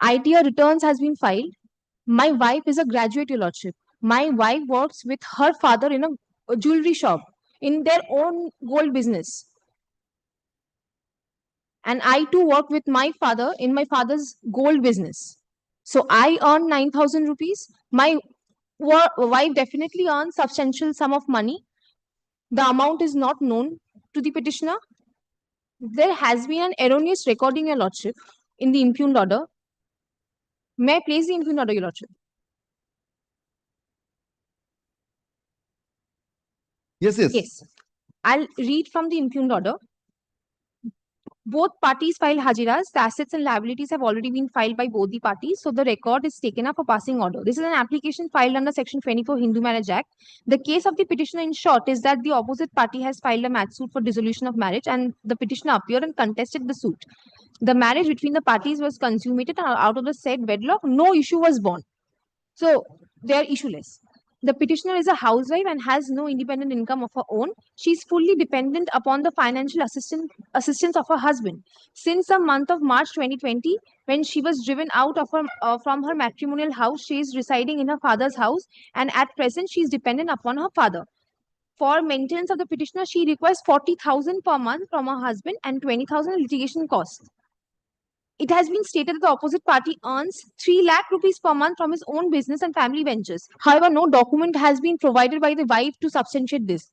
ITR returns has been filed. My wife is a graduate, Your Lordship. My wife works with her father in a jewelry shop in their own gold business. And I too work with my father in my father's gold business. So I earn 9,000 rupees. My wife definitely earns substantial sum of money. The amount is not known to the petitioner. There has been an erroneous recording, Your Lordship, in the impugned order. May I place the impugned order, Your Lordship? Yes, yes. Yes. I'll read from the impugned order. Both parties file hajiras. The assets and liabilities have already been filed by both the parties, so the record is taken up for passing order. This is an application filed under Section 24 Hindu Marriage Act. The case of the petitioner, in short, is that the opposite party has filed a match suit for dissolution of marriage, and the petitioner appeared and contested the suit. The marriage between the parties was consummated, and out of the said wedlock, no issue was born. So they are issueless. The petitioner is a housewife and has no independent income of her own. She is fully dependent upon the financial assistance of her husband. Since the month of March 2020, when she was driven out of from her matrimonial house, she is residing in her father's house, and at present she is dependent upon her father. For maintenance of the petitioner, she requires 40,000 per month from her husband and 20,000 litigation costs. It has been stated that the opposite party earns 3 lakh rupees per month from his own business and family ventures. However, no document has been provided by the wife to substantiate this.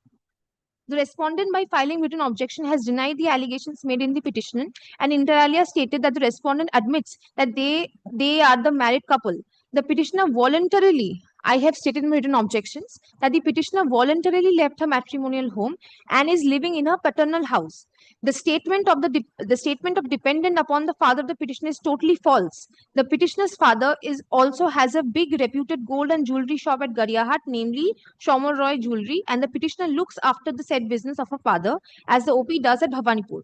The respondent, by filing written objection, has denied the allegations made in the petition and inter alia stated that the respondent admits that they are the married couple. The petitioner voluntarily, I have stated in my written objections, that the petitioner voluntarily left her matrimonial home and is living in her paternal house. The statement of dependent upon the father of the petitioner is totally false. The petitioner's father also has a big reputed gold and jewelry shop at Gariahat, namely Shomar Roy Jewelry, and the petitioner looks after the said business of her father as the OP does at Bhavanipur.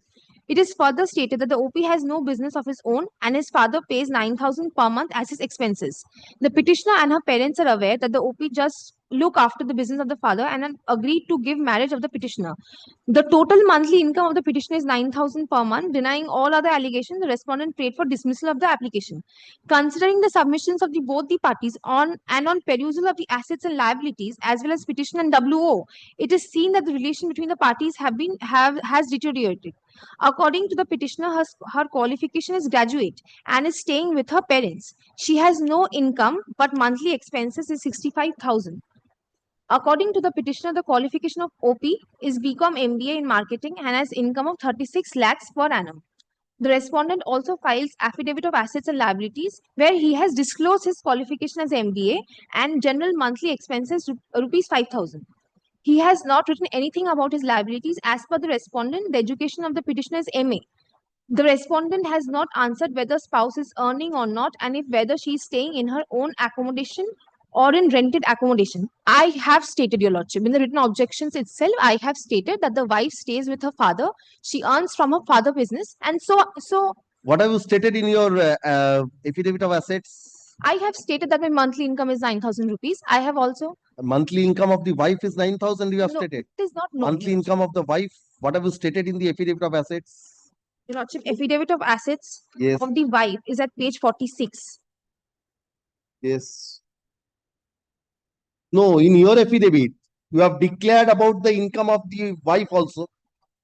It is further stated that the OP has no business of his own and his father pays 9,000 per month as his expenses. The petitioner and her parents are aware that the OP just look after the business of the father and have agreed to give marriage of the petitioner. The total monthly income of the petitioner is 9,000 per month. Denying all other allegations, the respondent prayed for dismissal of the application. Considering the submissions of both the parties on perusal of the assets and liabilities as well as petition and WO, it is seen that the relation between the parties has deteriorated. According to the petitioner, her qualification is graduate and is staying with her parents. She has no income, but monthly expenses is 65,000. According to the petitioner, the qualification of OP is BCom MBA in marketing and has income of 36 lakhs per annum. The respondent also files affidavit of assets and liabilities where he has disclosed his qualification as MBA and general monthly expenses rupees 5,000. He has not written anything about his liabilities. As per the respondent, the education of the petitioner is MA. The respondent has not answered whether spouse is earning or not and if whether she is staying in her own accommodation or in rented accommodation. I have stated, Your Lordship, in the written objections itself, I have stated that the wife stays with her father. She earns from her father business. And so what have you stated in your affidavit of assets? I have stated that my monthly income is 9,000 rupees. I have also... Monthly income of the wife is 9,000, you have stated. It is not known. Monthly income of the wife, what have you stated in the affidavit of assets? Your Lordship, affidavit of assets Yes. of the wife is at page 46. Yes. No, in your affidavit, you have declared about the income of the wife also.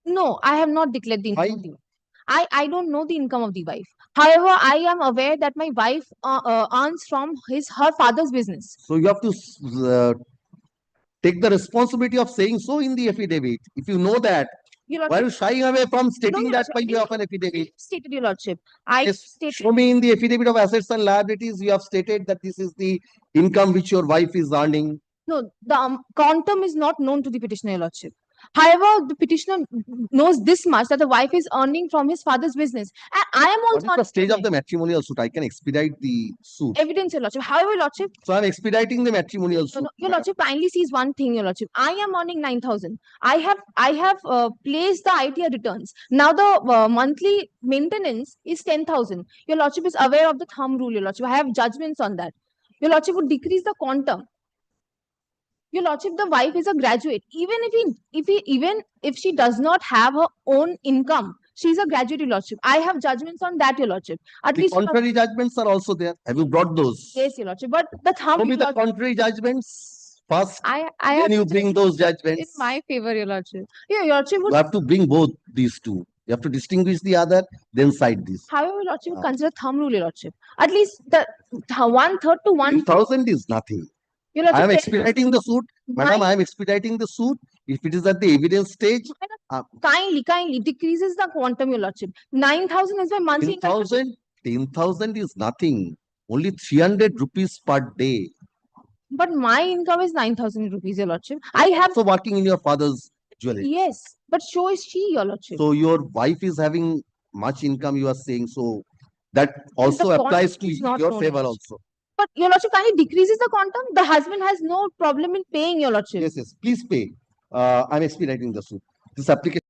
No, I have not declared the income of the wife. I don't know the income of the wife. However, I am aware that my wife earns from her father's business. So you have to take the responsibility of saying so in the affidavit. If you know that, why are you shying away from stating that by you have an affidavit? Stated, Your Lordship. I stated. Show me in the affidavit of assets and liabilities, you have stated that this is the income which your wife is earning. No, the quantum is not known to the petitioner, Your Lordship. However, the petitioner knows this much that the wife is earning from his father's business. And I am What also is the on stage of the matrimonial suit? I can expedite the suit. evidence, Your Lordship. However, Your Lordship, So I'm expediting the matrimonial suit. Your Lordship kindly sees one thing, Your Lordship. I am earning 9,000. I have placed the ITR returns. Now the monthly maintenance is 10,000. Your Lordship is aware of the thumb rule, Your Lordship. I have judgments on that. Your Lordship would decrease the quantum. Your Lordship, the wife is a graduate. Even if she does not have her own income, she's a graduate, Your Lordship. I have judgments on that, Your Lordship. At The least contrary judgments are also there. Have you brought those? yes, Your Lordship. But the thumb, Show me Your the Lordship, contrary judgments first. I Then have you bring those in judgments. my favor, Your Lordship. Your Lordship You would, have to bring both these two. You have to distinguish the other, then cite this. however, Your Lordship would consider thumb rule, Your Lordship. At least the 1/3 to 1/5. 10,000 is nothing. Your I Lordship, am expediting the suit. Madam, Why? I am expediting the suit. If it is at the evidence stage, kindly decreases the quantum, Your Lordship. 9,000 is my monthly income. 10,000 is nothing. Only 300 rupees per day. But my income is 9,000 rupees, Your Lordship. I have So working in your father's jewelry. yes, but so is she, Your Lordship. So your wife is having much income, you are saying. So that also applies to quantity is not your known, favor Your also. But Your Lordship kindly decreases the quantum. The husband has no problem in paying, Your Lordship. Yes, yes. Please pay. I'm expediting the suit. This application.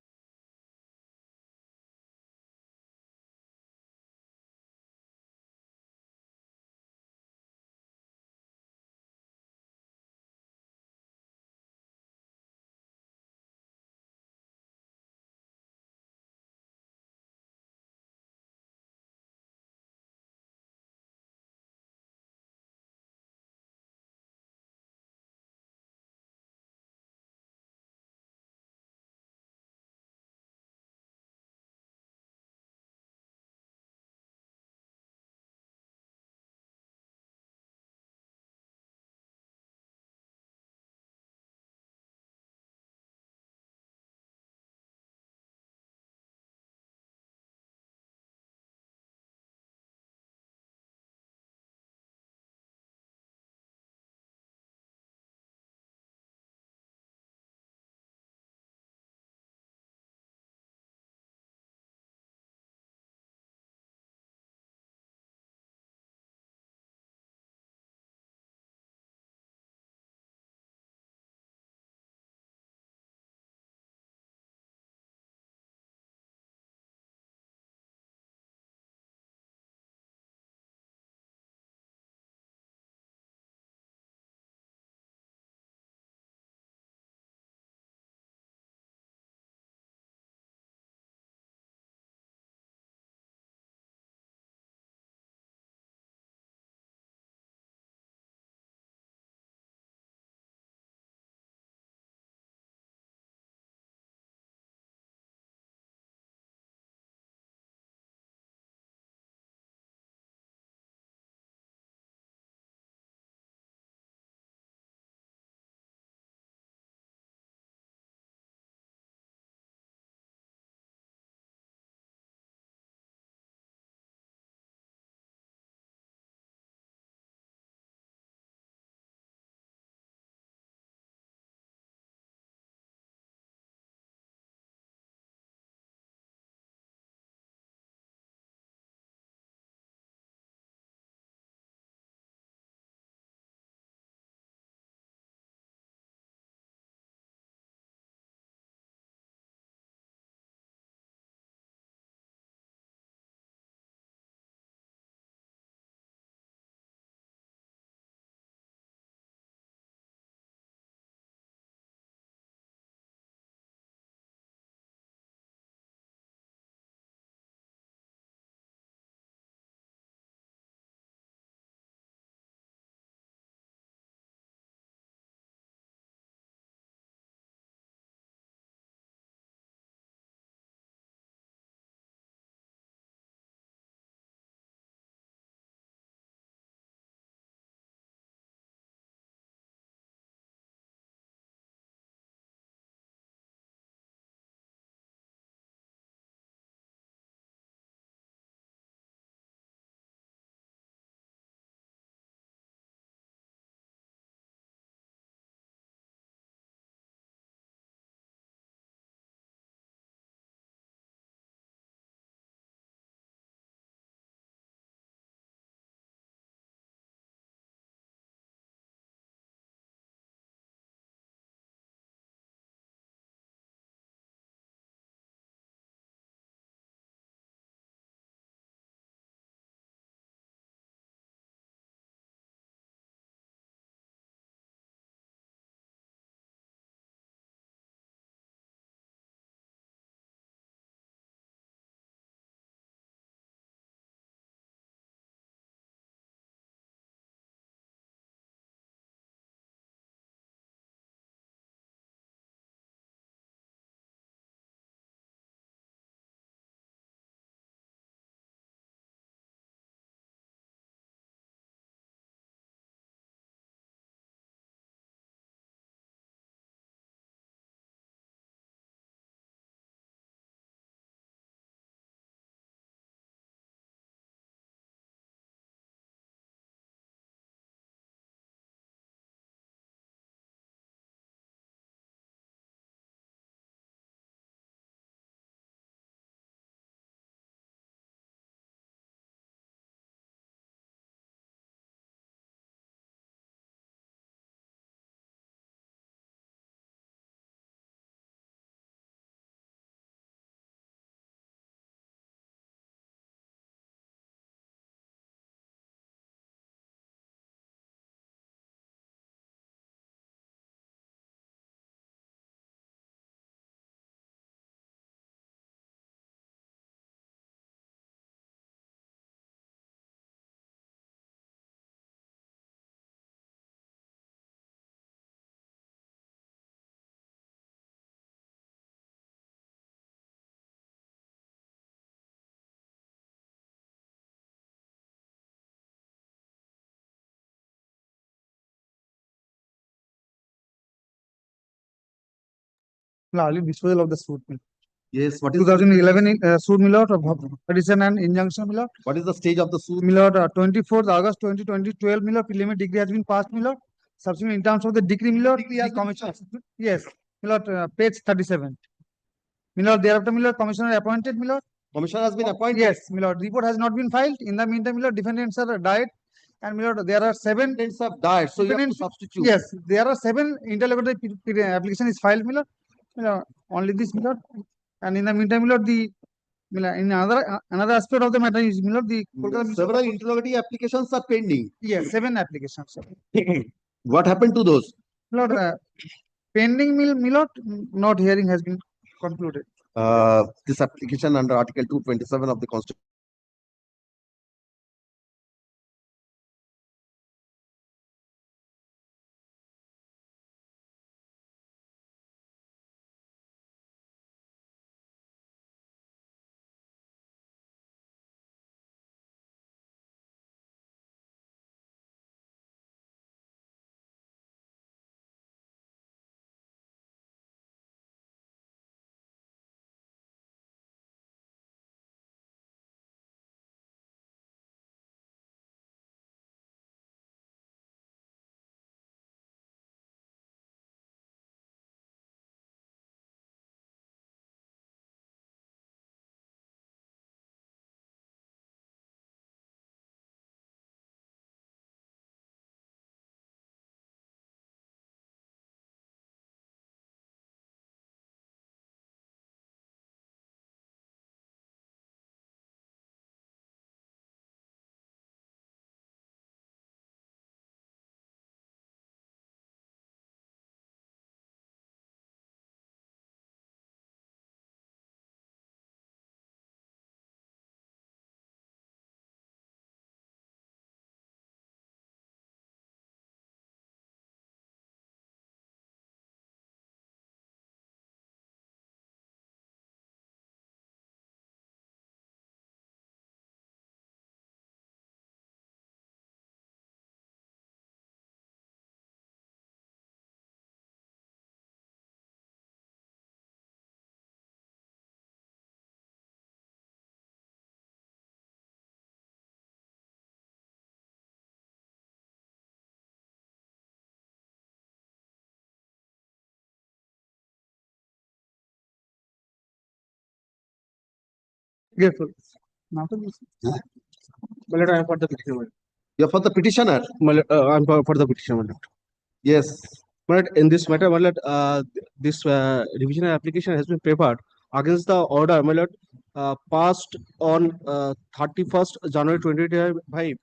early disposal of the suit. Yes, what is 2011 suit, my lord, of petition and injunction, my lord. what is the stage of the suit? My lord, 24th August 2012, my lord, preliminary decree has been passed, my lord. Subsequently, in terms of the decree, my lord, the commission, yes, my lord, page 37. My lord, thereafter, my lord, commissioner appointed, my lord. Commissioner has been appointed? Yes, my lord, report has not been filed. In the meantime, my lord, defendants are died. And my lord, there are 7 Defendants have died, so you have to defendants- substitute. Yes, there are 7 interlocutory application is filed, my lord. My lord, only this, my lord. And in the meantime, my lord, the my lord, in another aspect of the matter is, my lord, the Several interrogatory applications are pending. yes, 7 applications. Sir. What happened to those? My lord, pending, my lord, not hearing has been concluded. This application under Article 227 of the Constitution. Yes, sir. Now to this. My lord, I am for the petitioner. You're for the petitioner? My lord, I am for the petitioner. My lord. Yes. My lord, in this matter, my lord, this revision application has been prepared against the order, my lord, passed on 31st January 2025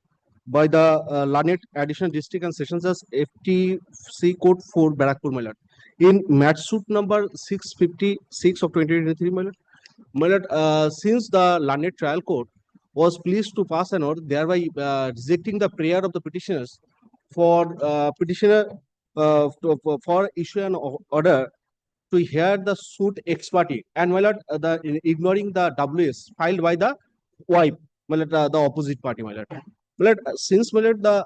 by the Lanet Additional District and Sessions as FTC Code 4 Barakpur, my lord. In match suit number 656 of 2023, my lord. My lord, since the Lanet Trial Court was pleased to pass an order, thereby rejecting the prayer of the petitioners for petitioner for issue an order to hear the suit ex parte, and my lord, ignoring the WS filed by the wife, my lord, the opposite party, my lord. My lord, since my lord, the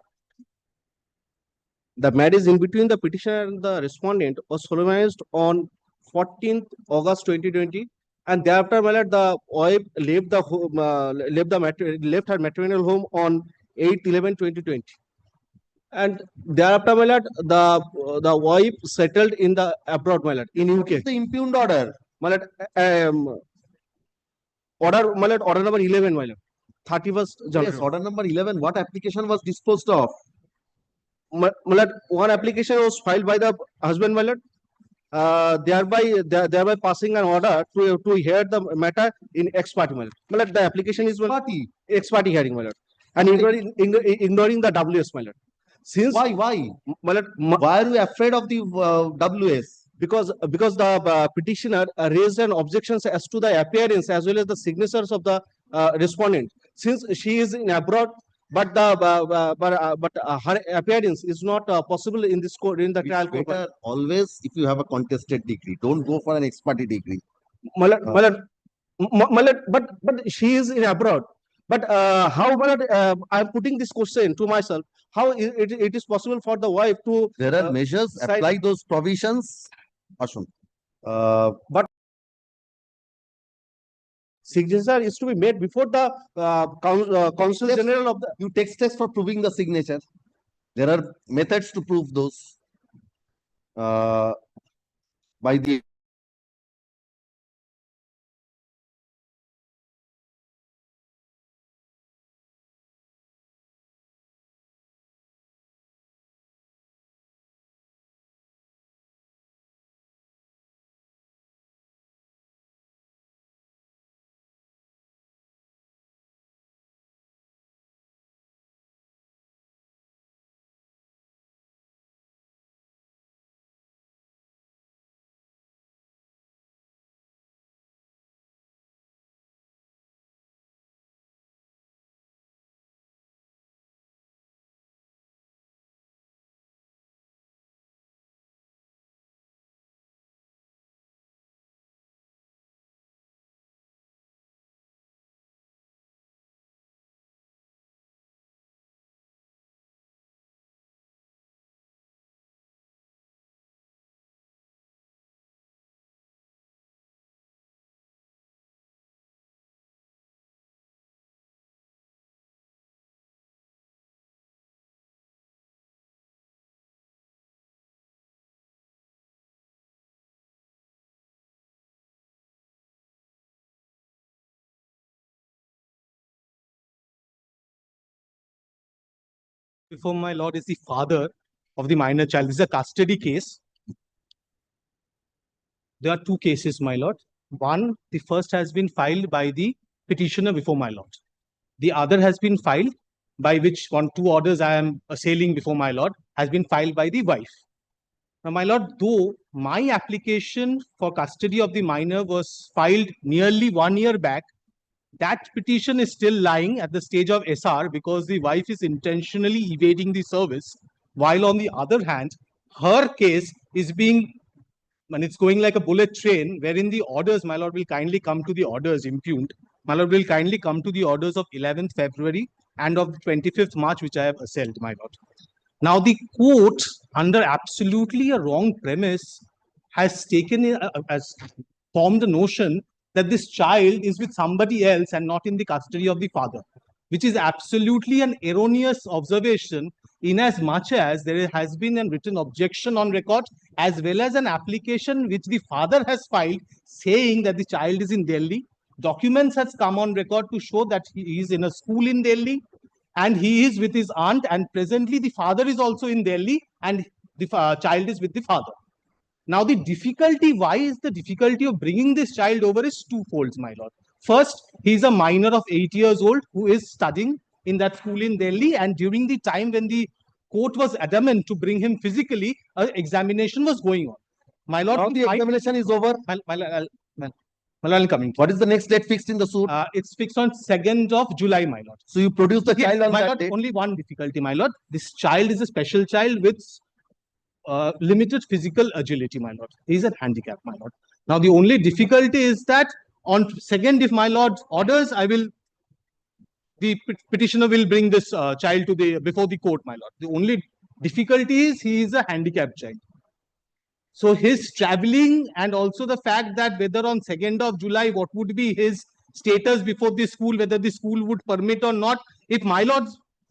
marriage in between the petitioner and the respondent was solemnized on 14th August 2020, and thereafter, my lord, the wife left the home, left her matrimonial home on 8/11/2020. And thereafter, my lord, the wife settled in the abroad, my lord, in UK. The impugned order? My lord, order number 11, my lord. 31st January. Yes, order number 11. What application was disposed of? My lord, one application was filed by the husband, my lord, thereby passing an order to hear the matter in ex parte, my lord. My lord, the application is ex parte hearing, my lord, and ignoring the WS, my lord. Since why my lord, why are you afraid of the WS? Because the petitioner raised an objections as to the appearance as well as the signatures of the respondent. Since she is in abroad, but her appearance is not possible in this court, in the trial court. Better always, if you have a contested degree, don't go for an ex parte degree. My lord, but she is in abroad. But how, my lord, I am putting this question to myself: how it is possible for the wife to? There are measures. Apply those provisions. Ashun. But signature is to be made before the Consul General of the. you take steps for proving the signature. There are methods to prove those by the Before my lord is the father of the minor child. This is a custody case. There are two cases, my lord. One, the first has been filed by the petitioner before my lord. The other has been filed by which on two orders I am assailing before my lord has been filed by the wife. Now, my lord, though my application for custody of the minor was filed nearly 1 year back, that petition is still lying at the stage of SR because the wife is intentionally evading the service, while on the other hand, her case is being, and it's going like a bullet train, wherein the orders, my lord, will kindly come to the orders impugned. My lord will kindly come to the orders of 11th February and of 25th March, which I have assailed, my lord. Now, the court, under absolutely a wrong premise, has formed the notion that this child is with somebody else and not in the custody of the father, which is absolutely an erroneous observation, in as much as there has been a written objection on record, as well as an application which the father has filed saying that the child is in Delhi. Documents has come on record to show that he is in a school in Delhi and he is with his aunt, and presently the father is also in Delhi and the child is with the father. Now, the difficulty, why is the difficulty of bringing this child over is twofold, my lord. First, he is a minor of 8 years old who is studying in that school in Delhi, and during the time when the court was adamant to bring him physically, an examination was going on. My lord, now the examination is over. I'll come in. What is the next date fixed in the suit? It's fixed on 2nd of July, my lord. So you produce the child on my that lord, date? only one difficulty, my lord. This child is a special child with limited physical agility, my lord. He is a handicap, my lord. Now, the only difficulty is that on 2nd, if my lord orders, the petitioner will bring this child to before the court, my lord. The only difficulty is he is a handicapped child. So his traveling and also the fact that whether on 2nd of July, what would be his status before the school, whether the school would permit or not. If my lord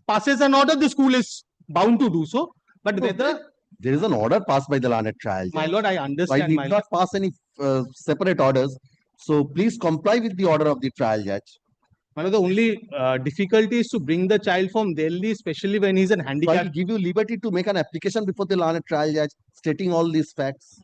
passes an order, the school is bound to do so. But whether there is an order passed by the learned trial. My lord, I understand. I did not pass any separate orders. So please comply with the order of the trial judge. My lord, the only difficulty is to bring the child from Delhi, especially when he's a handicap. So I will give you liberty to make an application before the learned trial judge stating all these facts.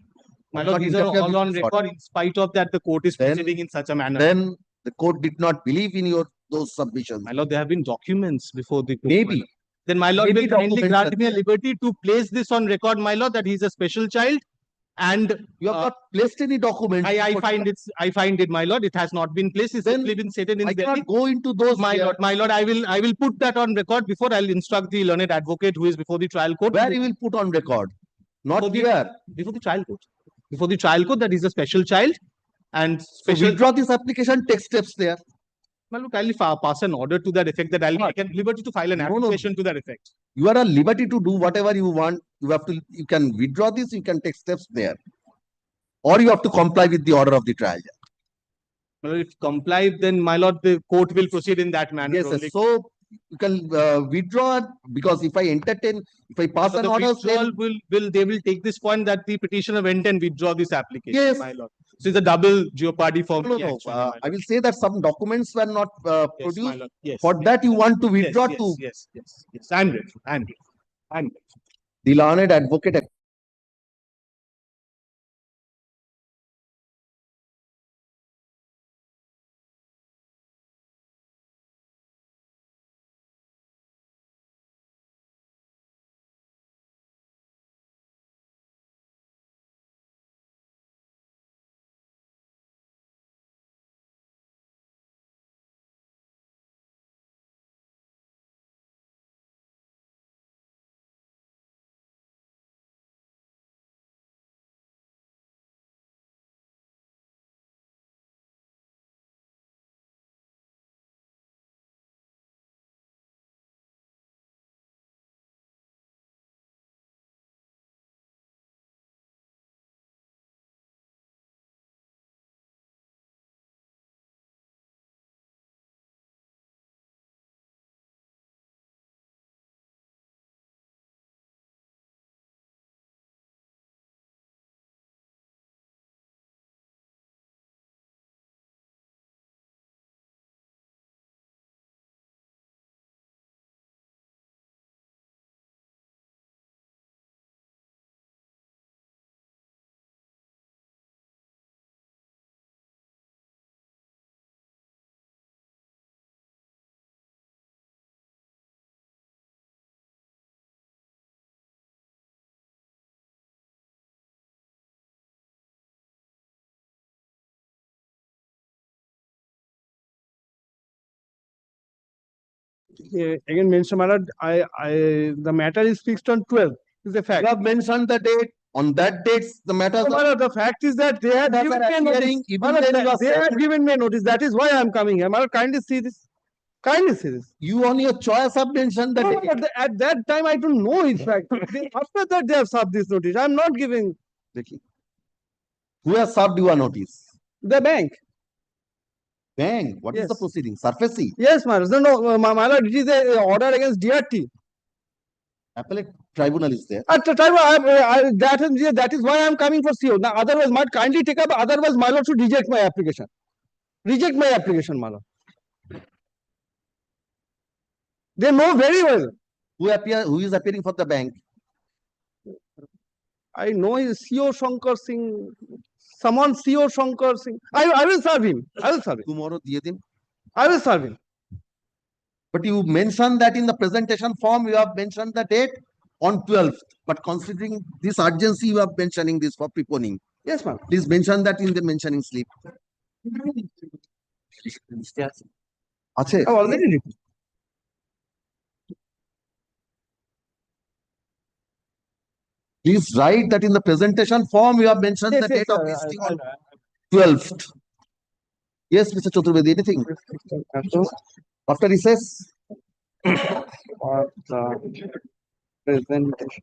My lord, these are all on record. In spite of that, the court is proceeding in such a manner. Then the court did not believe in those submissions. My lord, there have been documents before the court. Maybe. Then my lord Maybe will kindly documents grant me a liberty to place this on record, my lord, that he's a special child. And you have not placed any document. I find it, my lord. It has not been placed. It's simply been stated in I Delhi. cannot go into those. My lord, I will put that on record before I'll instruct the learned advocate who is before the trial court. Where you will put on record? Not here. Before the trial court. Before the trial court, that is a special child. And special. So withdraw this application, take steps there. Well, look, I'll pass an order to that effect that I'll make a liberty to file an application to that effect. You are at liberty to do whatever you want. You can withdraw this, you can take steps there. or you have to comply with the order of the trial judge. Well, if comply, then my lord, the court will proceed in that manner Yes, only. yes. So you can withdraw, because if I entertain, if I pass So an the order, withdrawal then they will take this point that the petitioner went and withdraw this application, Yes. my lord. So it's a double jeopardy for no, me, no, actually, my lord. I will say that some documents were not Yes, my produced. lord. Yes. For that, you want to withdraw yes, to yes. I'm ready. I'm ready. I'm ready. the learned advocate. Again, mention, my lord, the matter is fixed on 12. Is a fact. You have mentioned the date. On that date, the matter. No, my lord, the fact is that they had given me a notice. My lord, they had given me a notice. That is why I am coming here. My lord, kindly see this. Kindly see this. You on your choice have mentioned the No, date. but at that time, I don't know, in fact. After that, they have served this notice. I am not giving. Who has served you a notice? The bank. Bank. What is the Yes. proceeding? Surfacey. Yes, my lord. No, my lord, it is a order against DRT. Appellate tribunal is there. At the time, that is why I am coming for CO. Now, otherwise, might kindly take up. Otherwise, my lord should reject my application. Reject my application, my lord. They know very well. Who is appearing for the bank? I know his CO Shankar Singh. Someone CO Shankar Singh. I will serve him. I will serve him. Tomorrow, diye din. I will serve him. But you mentioned that in the presentation form, you have mentioned the date on 12th. But considering this urgency, you are mentioning this for preponing. Yes, ma'am. Please mention that in the mentioning slip. Ache. I've already written. Please write that in the presentation form, you have mentioned Yes, the date yes, of this thing on 12th. Yes, Mr. Chaturvedi, anything? After recess? For the presentation.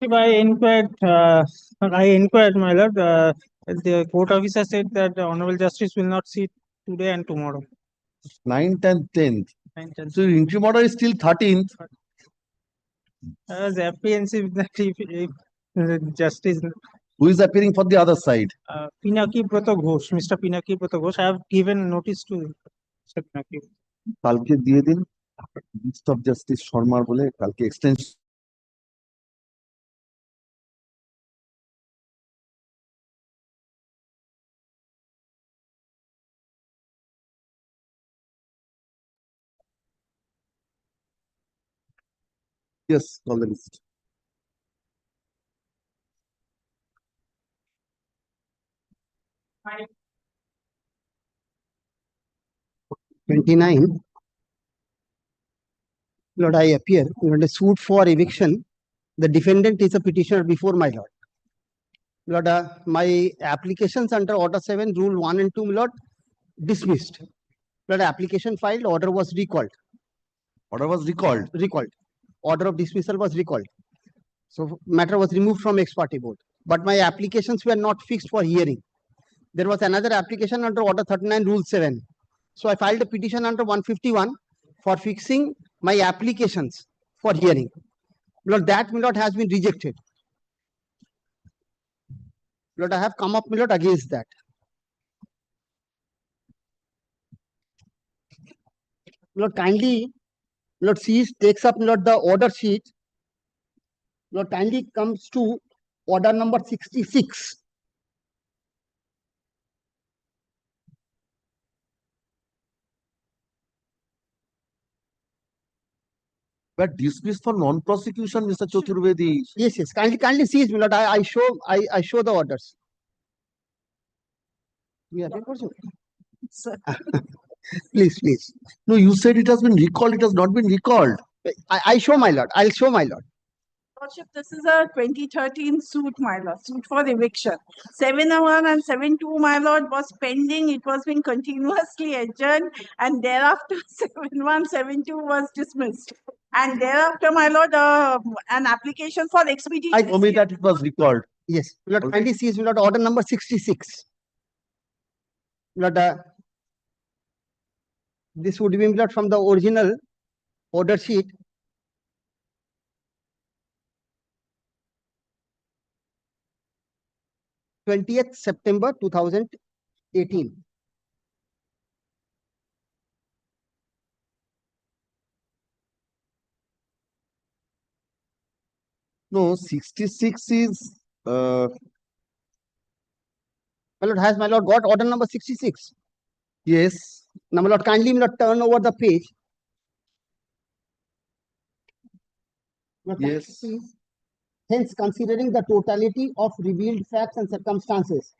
I inquired, my lord, the court officer said that the Honorable Justice will not sit today and tomorrow. 9th and 10th. 9th and So interim order is still 13th. I was apprehensive that if the justice, Who is appearing for the other side? Pinaki Brata Ghosh, Mr. Pinaki Brata Ghosh, I have given notice to Mr. Pinaki. কালকে দিয়ে দিন list of justice শর্মার বলে কালকে extension Yes, call the list. Right. 29. Lord, I appear. Lord, a suit for eviction. The defendant is a petitioner before my lord. Lord, my applications under Order 7, Rule 1 and 2, Lord, dismissed. Lord, application filed, order was recalled. Order was recalled? Recalled. Order of dismissal was recalled. So matter was removed from ex parte board. But my applications were not fixed for hearing. There was another application under Order 39, Rule 7. So I filed a petition under 151 for fixing my applications for hearing. Lord, that Lord has been rejected. Lord, I have come up, Lord, against that. Lord, kindly, Lord, sees, takes up, Lord, the order sheet. Lord, kindly comes to order number 66. But dismissed for non-prosecution, Mr. Chaturvedi. Yes, yes. Kindly sees, Lord. I show the orders. Yeah, please. No, you said it has been recalled. It has not been recalled. I show my lord. I'll show my lord. Lordship, this is a 2013 suit, my lord, suit for eviction. 7-1 and 7-2, my lord, was pending. It was being continuously adjourned, and thereafter 7-1, 7-2 was dismissed. And thereafter, my lord, an application for expeditious. I told me that it was recalled. Yes, Lord, kindly sees, Lord, order number 66. Lord, this would be, Lord, from the original order sheet. September 2018. No, 66 is my lord, has my lord got order number 66? Yes. Now, my lord, kindly Lord, turn over the page. Lord, yes. Hence, considering the totality of revealed facts and circumstances,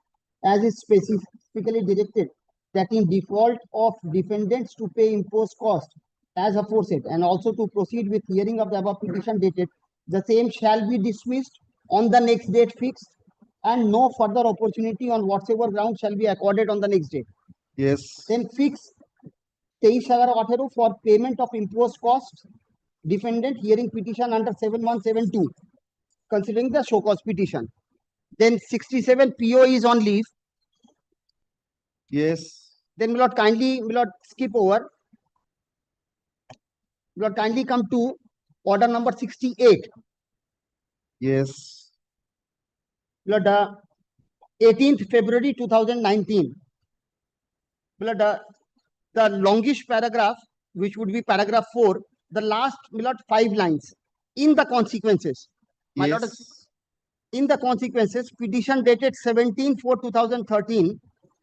as is specifically directed, that in default of defendants to pay imposed cost as aforesaid, and also to proceed with hearing of the above petition dated, the same shall be dismissed on the next date fixed, and no further opportunity on whatsoever ground shall be accorded on the next date. Yes. Then fix 23/11 for payment of imposed costs, defendant hearing petition under 7172, considering the show cause petition. Then 67 PO is on leave. Yes. Then Lord, kindly skip over. Lord, kindly come to order number 68. Yes. Lord, 18th February 2019. Lord, the longish paragraph, which would be paragraph 4, the last 5 lines. In the consequences. My yes. Lord, in the consequences, petition dated 17/4/2013,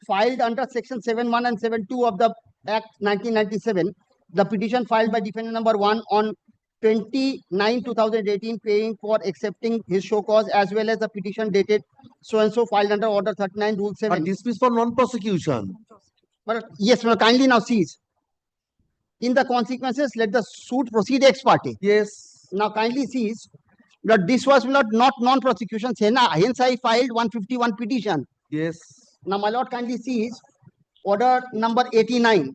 filed under section 7(1) and 7(2) of the Act 1997. The petition filed by defendant number 1 on 29/2018, paying for accepting his show cause, as well as the petition dated so and so, filed under Order 39, Rule 7. But dismissed for non-prosecution. But yes, kindly now cease. In the consequences, let the suit proceed ex parte. Yes. Now kindly cease. But this was not non-prosecution. Hence I filed 151 petition. Yes. Now my lord, kindly sees order number 89.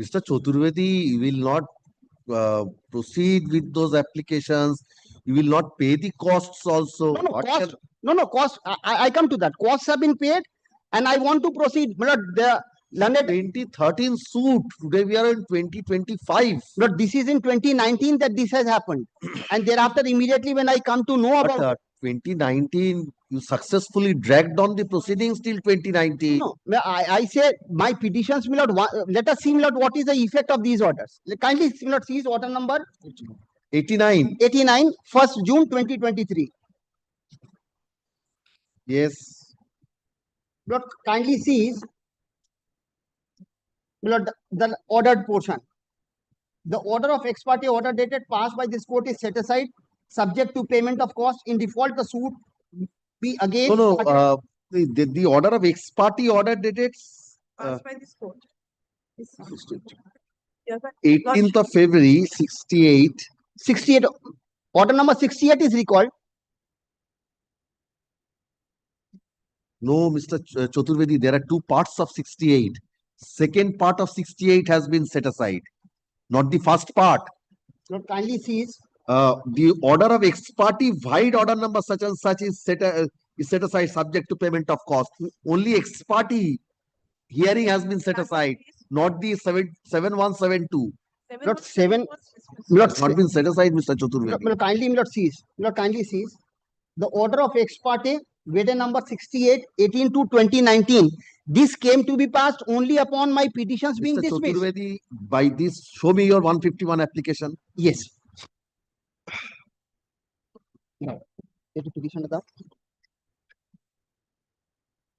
Mr. Chaturvedi will not proceed with those applications You will not pay the costs also. No, no, What cost, can- no, no, cost, I come to that. Costs have been paid and I want to proceed. My lord, the learned, 2013 suit. Today we are in 2025. but this is in 2019 that this has happened. And thereafter, immediately when I come to know But about it, 2019, you successfully dragged on the proceedings till 2019. no, I say my petitions, my lord, let us see, my lord, what is the effect of these orders. Kindly, my lord, seize order number 89. 89, 1st June 2023. Yes. Lord, kindly seize, my lord, the ordered portion. The order of ex parte order dated passed by this court is set aside, subject to payment of cost. In default, the suit be again. No, the order of ex parte order dated Passed by this court. Yes, sir. 18th of February 68. 68, order number 68 is recalled. No, Mr. Chaturvedi, there are two parts of 68. Second part of 68 has been set aside, not the first part. Lord, kindly seize. The order of ex parte void order number such and such is set aside subject to payment of cost. Only ex parte hearing has been set aside, not the 7172. Lord, 7. It's not been set aside, Mr. Chaturvedi. Lord, kindly, Lord, seize. Lord, kindly seize. The order of ex parte, written number 68, 18 to 2019. This came to be passed only upon my petitions being Mr. dismissed. Chaturvedi, by this, show me your 151 application. Yes. Now, let petition about.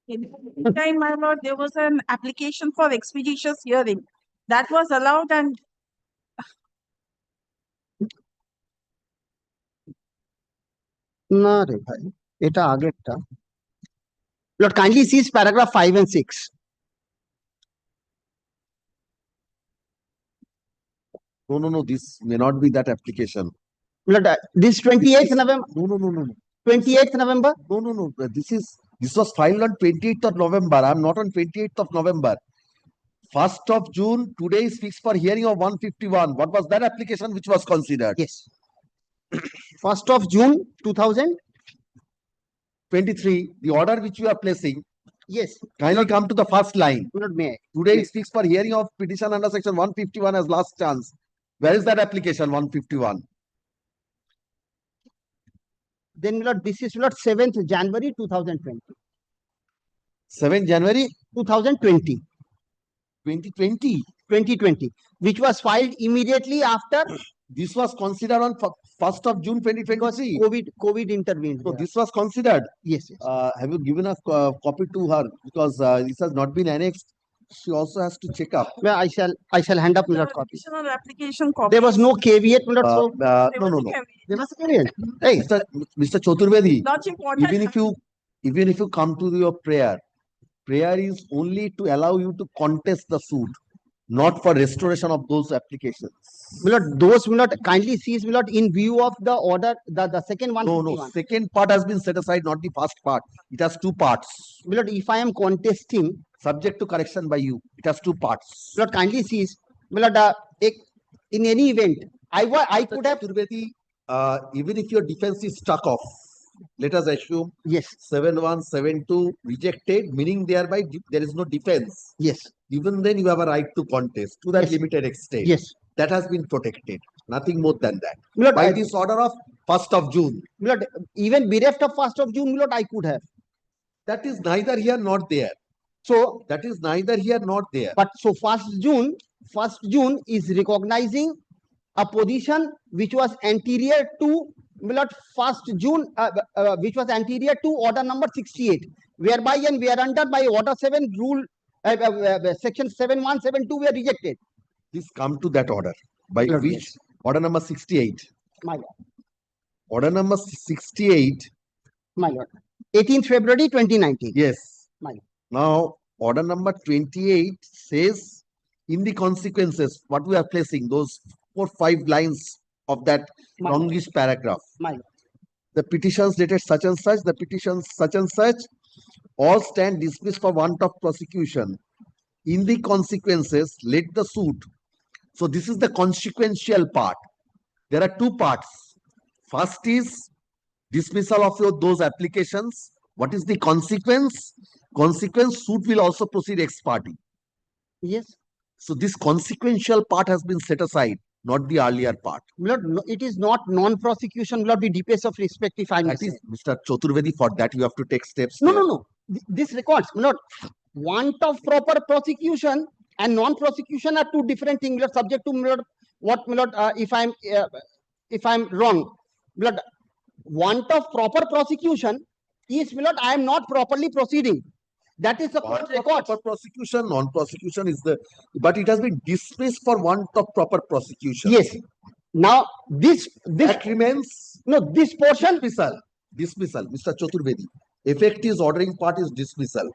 In the time, my lord, there was an application for expeditious hearing. That was allowed and না রে ভাই, এটা আগেরটা। Lord, kindly seize paragraph 5 and 6. No, this may not be that application. Lord, this 28th November. No. 28th November. No. This was filed on 28th of November. I'm not on 28th of November. 1st of June, today is fixed for hearing of 151. What was that application which was considered? Yes. 1st of June 2023, the order which you are placing. Yes. Kindly come to the first line. Lord, may I? Today is fixed for hearing of petition under section 151 as last chance. Where is that application 151? Then, Lord, this is Lord 7th January 2020. 7th January 2020. 2020. 2020, which was filed immediately after. This was considered on 1st of June 2023. COVID intervened. So this was considered. Yes. Have you given a copy to her? Because this has not been annexed. She also has to check up. Well, I shall hand up Lord copy. additional application copy. There was no caveat, Lord. So No. there was a caveat. Hey, Mr. Chaturvedi, Lordship, what even if you come to your prayer is only to allow you to contest the suit, not for restoration of those applications. Lord, those will not kindly seize, Lord, in view of the order, the second one. No. Second part has been set aside, not the first part. It has two parts. Lord, if I am contesting, subject to correction by you, it has two parts. Lord, kindly seize. Lord, in any event, I could have. Even if your defense is struck off, let us assume yes 7172 rejected, meaning thereby there is no defense. Yes. Even then you have a right to contest to that limited extent. Yes. That has been protected. Nothing more than that. Lord, by this order of 1st of June. Lord, even bereft of 1st of June, Lord, I could have. That is neither here nor there. So that is neither here nor there. But so 1st June is recognizing a position which was anterior to Lord 1st June, which was anterior to order number 68, whereby and whereunder by order 7 rule section 7172 were rejected. Please come to that order. By Lord, which yes. Order number 68. My lord. Order number 68. My lord. 18th February 2019. Yes. My lord. Now, order number 28 says, in the consequences, what we are placing, those 4-5 lines of that longish paragraph. My lord. The petitions dated such and such, the petitions such and such, all stand dismissed for want of prosecution. In the consequences, let the suit. So this is the consequential part. There are two parts. First is dismissal of those applications. What is the consequence? Consequence, suit will also proceed ex parte. Yes. So this consequential part has been set aside, not the earlier part. Lord, no, it is not non-prosecution, Lord, be deepest of respect if I may That say. is, Mr. Chaturvedi, for that you have to take steps. No, there. no, no. This records, Lord, want of proper prosecution and non-prosecution are two different things. Lord, subject to Lord, what Lord, if I'm wrong, Lord, want of proper prosecution is Lord, I am not properly proceeding. That is the court record. Proper prosecution, non-prosecution is the, but it has been dismissed for want of proper prosecution. Yes. Now this that remains. No, this portion dismissal. Mr. Chaturvedi, effect is ordering part is dismissal.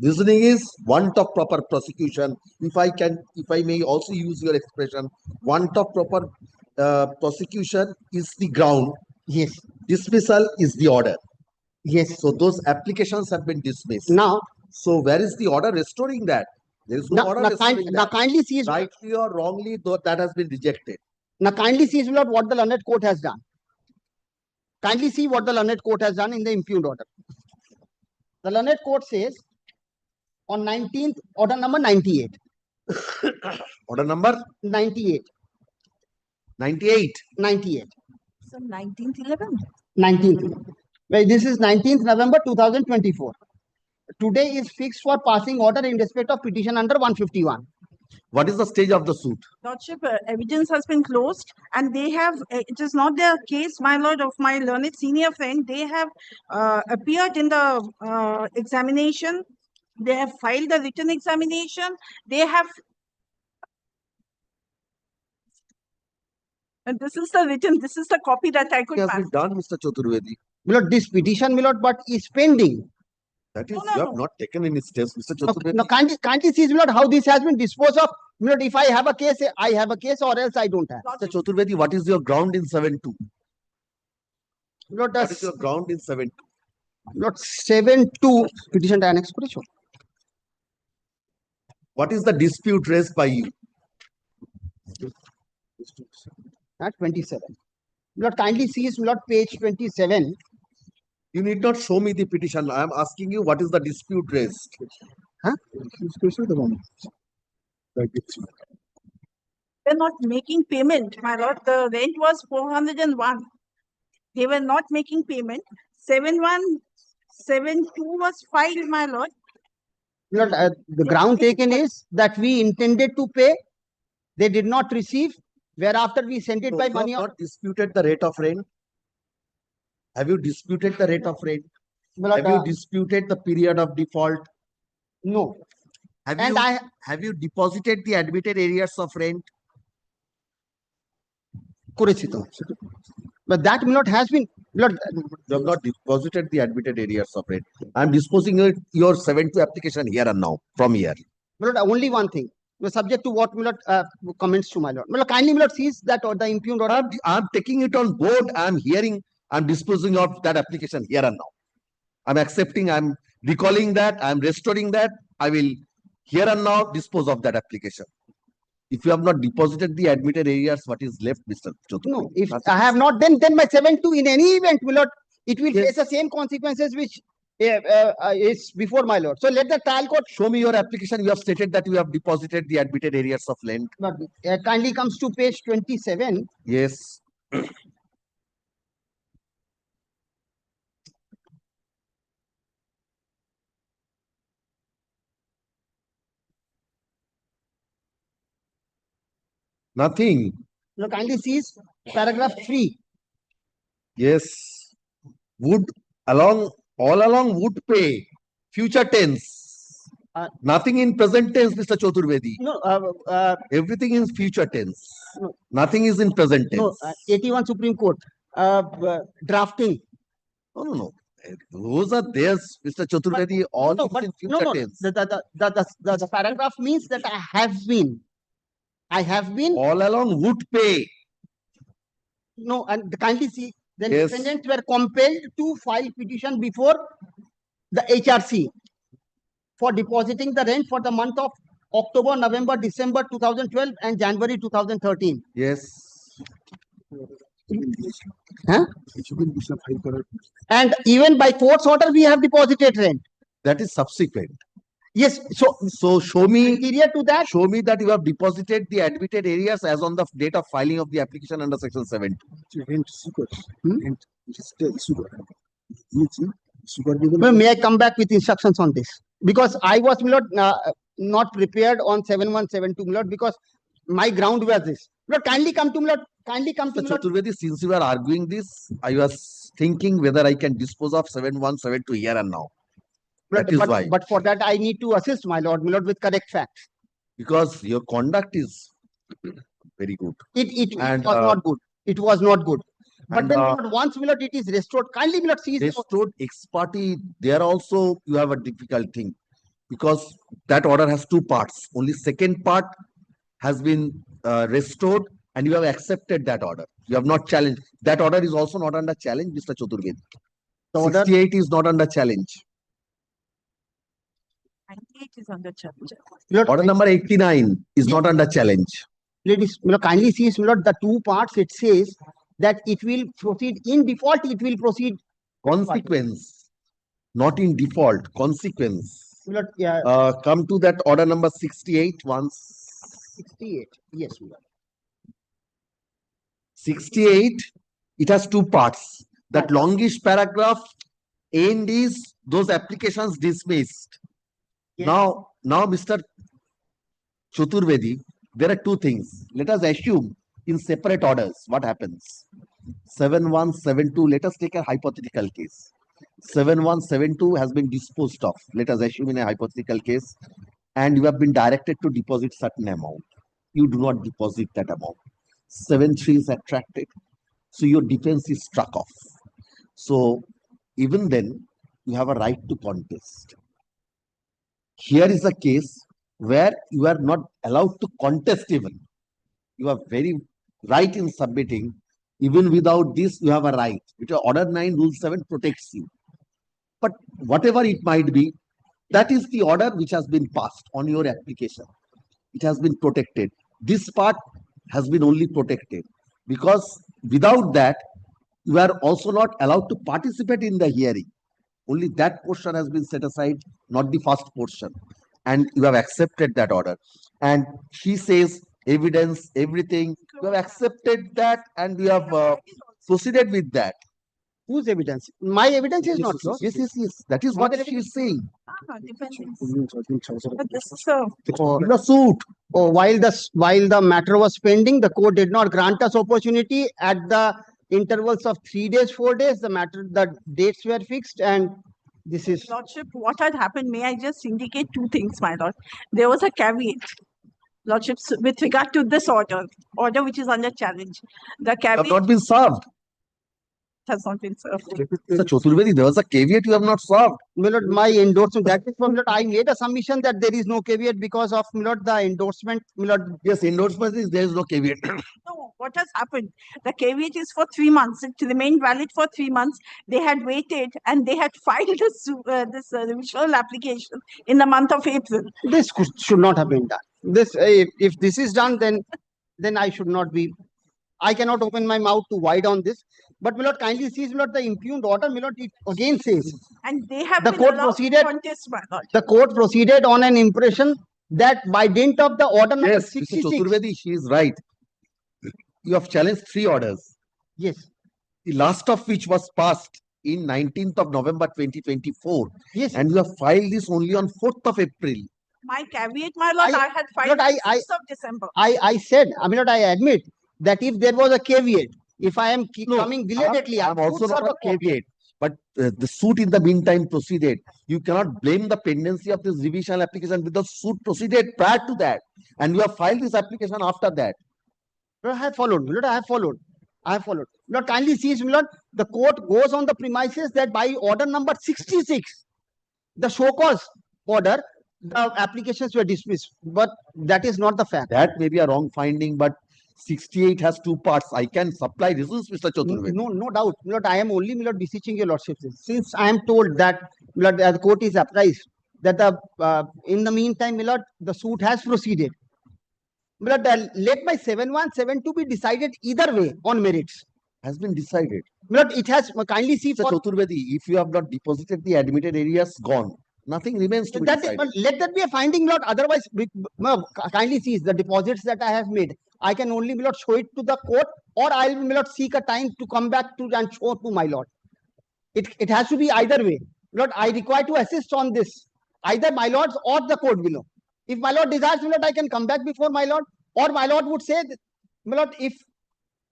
Reasoning is want of proper prosecution. If I may also use your expression, want of proper prosecution is the ground. Yes. Dismissal is the order. Yes. So those applications have been dismissed. Now, so where is the order restoring that? There is no order restoring that. Kindly see, rightly or wrongly, though that has been rejected. Now kindly see, Lord, what the learned court has done. Kindly see what the learned court has done in the impugned order. The learned court says on 19th, order number 98. Order number 98. 98. 98. So 19th 19th. Well, this is 19th November 2024. Today is fixed for passing order in respect of petition under 151. What is the stage of the suit? Lordship, evidence has been closed and they have, it is not their case, my lord, of my learned senior friend. They have appeared in the examination. They have filed the written examination. They have, and this is the written, this is the copy that I could It has been done, Mr. Chaturvedi. Milord, this petition, Milord, but is pending. That is, you have not taken any steps, Mr. Chaturvedi. No, kindly see, Milord, how this has been disposed of. Milord, if I have a case, I have a case, or else I don't have. Mr. Chaturvedi, what is your ground in 7-2? Milord, what is your ground in 7-2? Milord, 7-2 petition to annex petition. What is the dispute raised by you? At 27. Milord, kindly see, Milord, page 27. You need not show me the petition. I am asking you what is the dispute raised. Huh? They're not making payment, my lord. The rent was 401. They were not making payment. 7172 was filed, my lord. Lord, the ground taken is that we intended to pay. They did not receive. Whereafter we sent it by money. You have not disputed the rate of rent. Have you disputed the rate of rent? Lord, have you disputed the period of default? No. Have you deposited the admitted arrears of rent? But that Milord has been. Milord, you have not deposited the admitted arrears of rent. I am disposing your 7-2 application here and now, from here. Milord, only one thing. Subject to what Milord comments to my lord. Milord, kindly Milord sees that or the impugned order. I am taking it on board. I am hearing. I am disposing of that application here and now. I am accepting. I am recalling that. I am restoring that. I will here and now dispose of that application. If you have not deposited the admitted arrears, what is left, Mr. Chaturvedi? No, if I have not, then my 7-2 in any event, Milord, it will face the same consequences which is before my lord. So let the trial court show me your application. You have stated that you have deposited the admitted arrears of rent. Kindly comes to page 27. Yes. Nothing. No, kindly sees paragraph 3. Yes. Would all along would pay. Future tense. Nothing in present tense, Mr. Chaturvedi. No. Everything in future tense. No. Nothing is in present tense. No. 81 Supreme Court. Drafting. No. Those are theirs, Mr. Chaturvedi. All is in future tense. The paragraph means that I have been. All along would pay. No, and kindly see, the Yes. defendants were compelled to file petition before the HRC for depositing the rent for the month of October, November, December 2012 and January 2013. Yes. Huh? And even by court's order, we have deposited rent. That is subsequent. Yes, So show me anterior to that. Show me that you have deposited the admitted areas as on the date of filing of the application under section 7. Well, may I come back with instructions on this? Because I was not prepared on 7172, Lord, because my ground was this. Lord, kindly come to Lord, kindly come to Lord. Chaturvedi, since you are arguing this, I was thinking whether I can dispose of 7172 here and now. That is why. But for that, I need to assist my lord with correct facts. Because your conduct is very good. It was not good. It was not good. But then once Lord, it is restored, kindly Lord, see restored ex parte, there also you have a difficult thing. Because that order has two parts. Only second part has been restored and you have accepted that order. You have not challenged. That order is also not under challenge, Mr. Chaturvedi. 68 is not under challenge. 98 is under challenge. Order number 89 is not under challenge. Ladies, kindly see, Lord, the two parts, it says that it will proceed in default, it will proceed. Consequence, not in default, consequence. Lord, yeah. Come to that order number 68 once. 68, yes, Lord. 68, it has two parts. That longish paragraph end is those applications dismissed. Yes. Now, Mr. Chaturvedi, there are two things. Let us assume in separate orders what happens. 7172, let us take a hypothetical case. 7172 has been disposed of. Let us assume in a hypothetical case, and you have been directed to deposit certain amount. You do not deposit that amount. 73 is attracted. So your defense is struck off. So even then, you have a right to contest. Here is a case where you are not allowed to contest even. You are very right in submitting. Even without this, you have a right. Because Order 9, Rule 7 protects you. But whatever it might be, that is the order which has been passed on your application. It has been protected. This part has been only protected. Because without that, you are also not allowed to participate in the hearing. Only that portion has been set aside, not the first portion. And you have accepted that order. And she says, evidence, everything, you have accepted that and you have proceeded with that. Whose evidence? My evidence is not so. Yes. That is what she is saying. In the suit. While the matter was pending, the court did not grant us opportunity at the intervals of 3 days, 4 days. The dates were fixed, and this is. Lordship, what had happened? May I just indicate two things, my lord? There was a caveat, Lordship, with regard to this order which is under challenge. The caveat have not been served. Has not been served. Mr. Chaturvedi, there was a caveat you have not served. My endorsement, that is from I made a submission that there is no caveat because of the endorsement. Yes, endorsement is there is no caveat. No, what has happened? The caveat is for 3 months. It remained valid for 3 months. They had waited and they had filed this revisional application in the month of April. This should not have been done. This, if this is done, then I should not be. I cannot open my mouth too wide on this. But my lord, kindly sees the impugned order. My lord, it again says. And they have the court proceeded. The court proceeded on an impression that by dint of the order number yes, 66. Mr. Chaturvedi, she is right. You have challenged 3 orders. Yes. The last of which was passed in 19th of November 2024. Yes. And you have filed this only on 4th of April. My caveat, my lord, I had filed on 6th of December. I said, I admit that if there was a caveat, if I am coming belatedly, I am also not a caveat. But the suit in the meantime proceeded. You cannot blame the pendency of this revisional application because the suit proceeded prior to that. And you have filed this application after that. I have followed. I have followed. Lord, kindly sees, Lord, the court goes on the premises that by order number 66, the show cause order, the applications were dismissed. But that is not the fact. That may be a wrong finding, but 68 has 2 parts. I can supply reasons, Mr. Chaturvedi. No doubt. Lord, I am only beseeching your lordship. Since I am told that the court is apprised that in the meantime, Lord, the suit has proceeded. Let my 7172 be decided either way on merits. Has been decided. Lord, it has kindly see Mr. for Chaturvedi, if you have not deposited the admitted areas, gone. Nothing remains to be that. decided. But let that be a finding, Lord. Otherwise, kindly see the deposits that I have made. I can only, my lord, show it to the court, or I will, my lord, seek a time to come back to and show to my lord. It has to be either way. Lord, I require to assist on this, either my lords or the court below. If my lord desires, my lord, I can come back before my lord, or my lord would say, my lord, if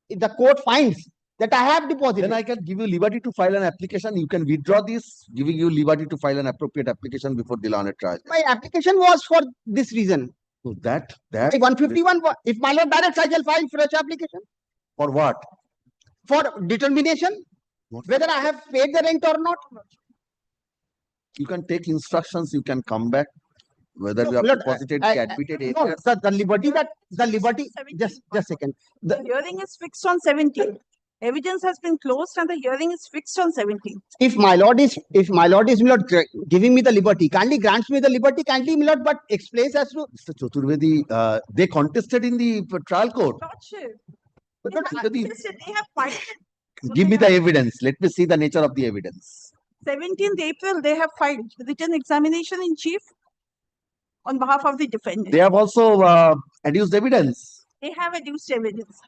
the court finds that I have deposited, then I can give you liberty to file an application. You can withdraw this, giving you liberty to file an appropriate application before the learned trial. my application was for this reason. So that 151, if my lord directs, I shall file fresh application. For what? For determination, whether I have paid the rent or not. You can take instructions, you can come back, whether No, you have Lord, deposited the admitted no, areas. sir, the liberty, just second. The hearing is fixed on 17th. Evidence has been closed and the hearing is fixed on 17th. If my lord is, my lord, giving me the liberty, kindly grants me the liberty, kindly, my lord, but explains as to. Mr. Chaturvedi, they contested in the trial court. Lordship. But They have filed it. Give me the evidence. Let me see the nature of the evidence. 17th April, they have filed written examination in chief on behalf of the defendant. They have also adduced evidence. They have adduced evidence.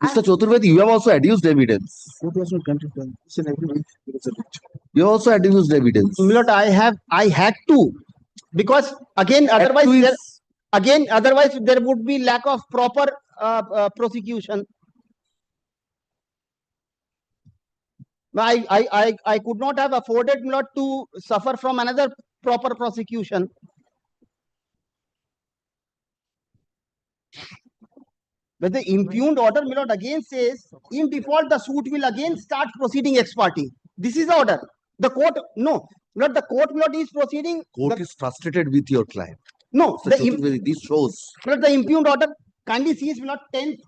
Mr. Chaturvedi, you have also adduced evidence. You have also adduced evidence. Lord, I had to, because again, otherwise there would be lack of proper prosecution. I could not have afforded, Lord, to suffer from another proper prosecution. But the impugned order, my lord, again says, in default, the suit will again start proceeding ex parte. This is the order. The court, no, not the court, my lord, is proceeding. Court is frustrated with your client. No, Mr. Chaturvedi, this shows. But the impugned order kindly sees, my lord, 10th,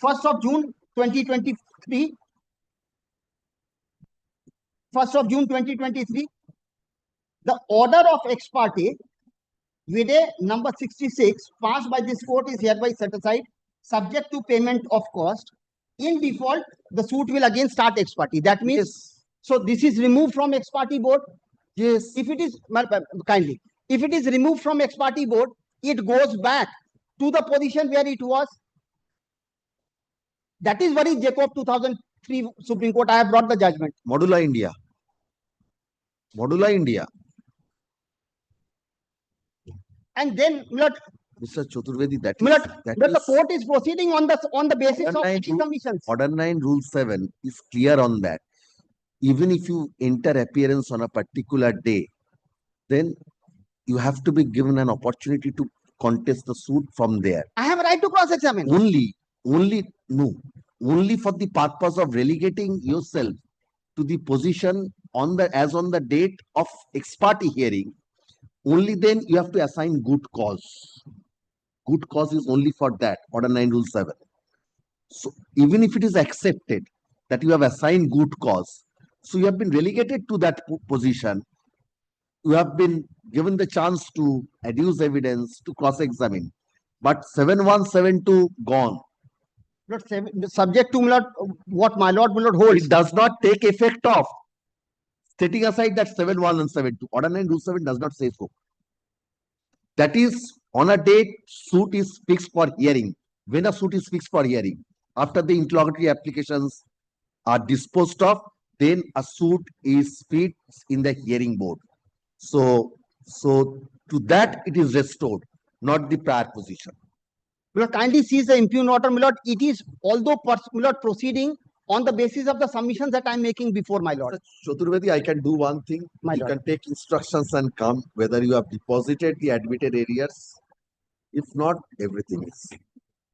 1st of June 2023. 1st of June 2023. The order of ex parte, Vide number 66, passed by this court, is hereby set aside, subject to payment of cost. In default, the suit will again start ex parte. That means, so this is removed from ex parte board. Yes. If it is, kindly, if it is removed from ex parte board, it goes back to the position where it was. That is what is Jacob 2003 Supreme Court. I have brought the judgment. Modula India. Modula India. And then, Lord, Mr. Chaturvedi, the court is proceeding on the basis of submissions. Order 9 Rule 7 is clear on that. Even if you enter appearance on a particular day, then you have to be given an opportunity to contest the suit from there. I have a right to cross-examine. Only for the purpose of relegating yourself to the position on the date of ex parte hearing. Only then you have to assign good cause. Good cause is only for that, Order 9 Rule 7. So even if it is accepted that you have assigned good cause, so you have been relegated to that position, you have been given the chance to adduce evidence, to cross-examine. But 7172 gone. Subject to what my lord holds. It does not take effect of. Setting aside that 71 and 72, Order 9 Rule 7 does not say so. That is, on a date, suit is fixed for hearing. When a suit is fixed for hearing, after the interlocutory applications are disposed of, then a suit is fixed in the hearing board. So to that it is restored, not the prior position. My lord, kindly sees the impugned order, my lord. It is, although my lord, proceeding on the basis of the submissions that I am making before my lord. Chaturvedi, I can do one thing. You can take instructions and come, whether you have deposited the admitted areas. If not, everything is.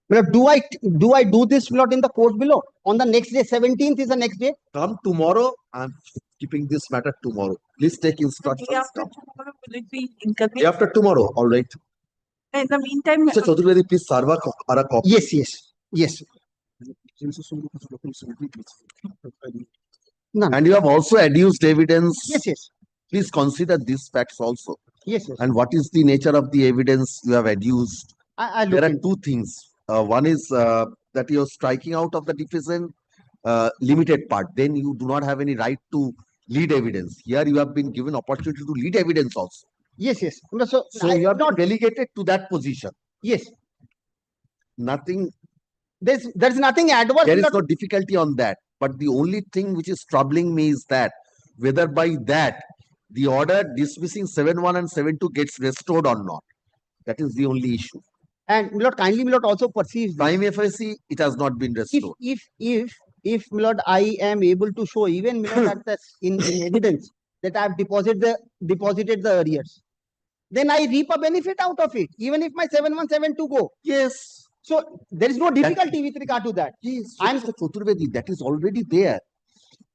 But do I do this, Lord, in the court below? On the next day, 17th is the next day. Come tomorrow. I'm keeping this matter tomorrow. Please take instructions. Day after tomorrow, will it be inconvenient? Day after tomorrow, all right. In the meantime, Mr. Chaturvedi, please serve a copy. Yes. And you have also adduced evidence. Yes. Please consider these facts also. Yes. And what is the nature of the evidence you have adduced? I there are two things. One is that you're striking out of the deficient limited part, then you do not have any right to lead evidence. Here you have been given opportunity to lead evidence also. Yes, yes. No, so So you have not delegated to that position. yes, Nothing, there's nothing adverse. there my is lord. no difficulty on that. But the only thing which is troubling me is that whether by that the order dismissing 7-1 and 7-2 gets restored or not. That is the only issue. And my lord, kindly, my lord, also perceives this. Time FSC, it has not been restored. If my lord, I am able to show even my lord, that that's in evidence that I have deposited the arrears, then I reap a benefit out of it, even if my 7-1, 7-2 go. Yes. So there is no difficulty with regard to that. Yes, Mr. Chaturvedi, that is already there.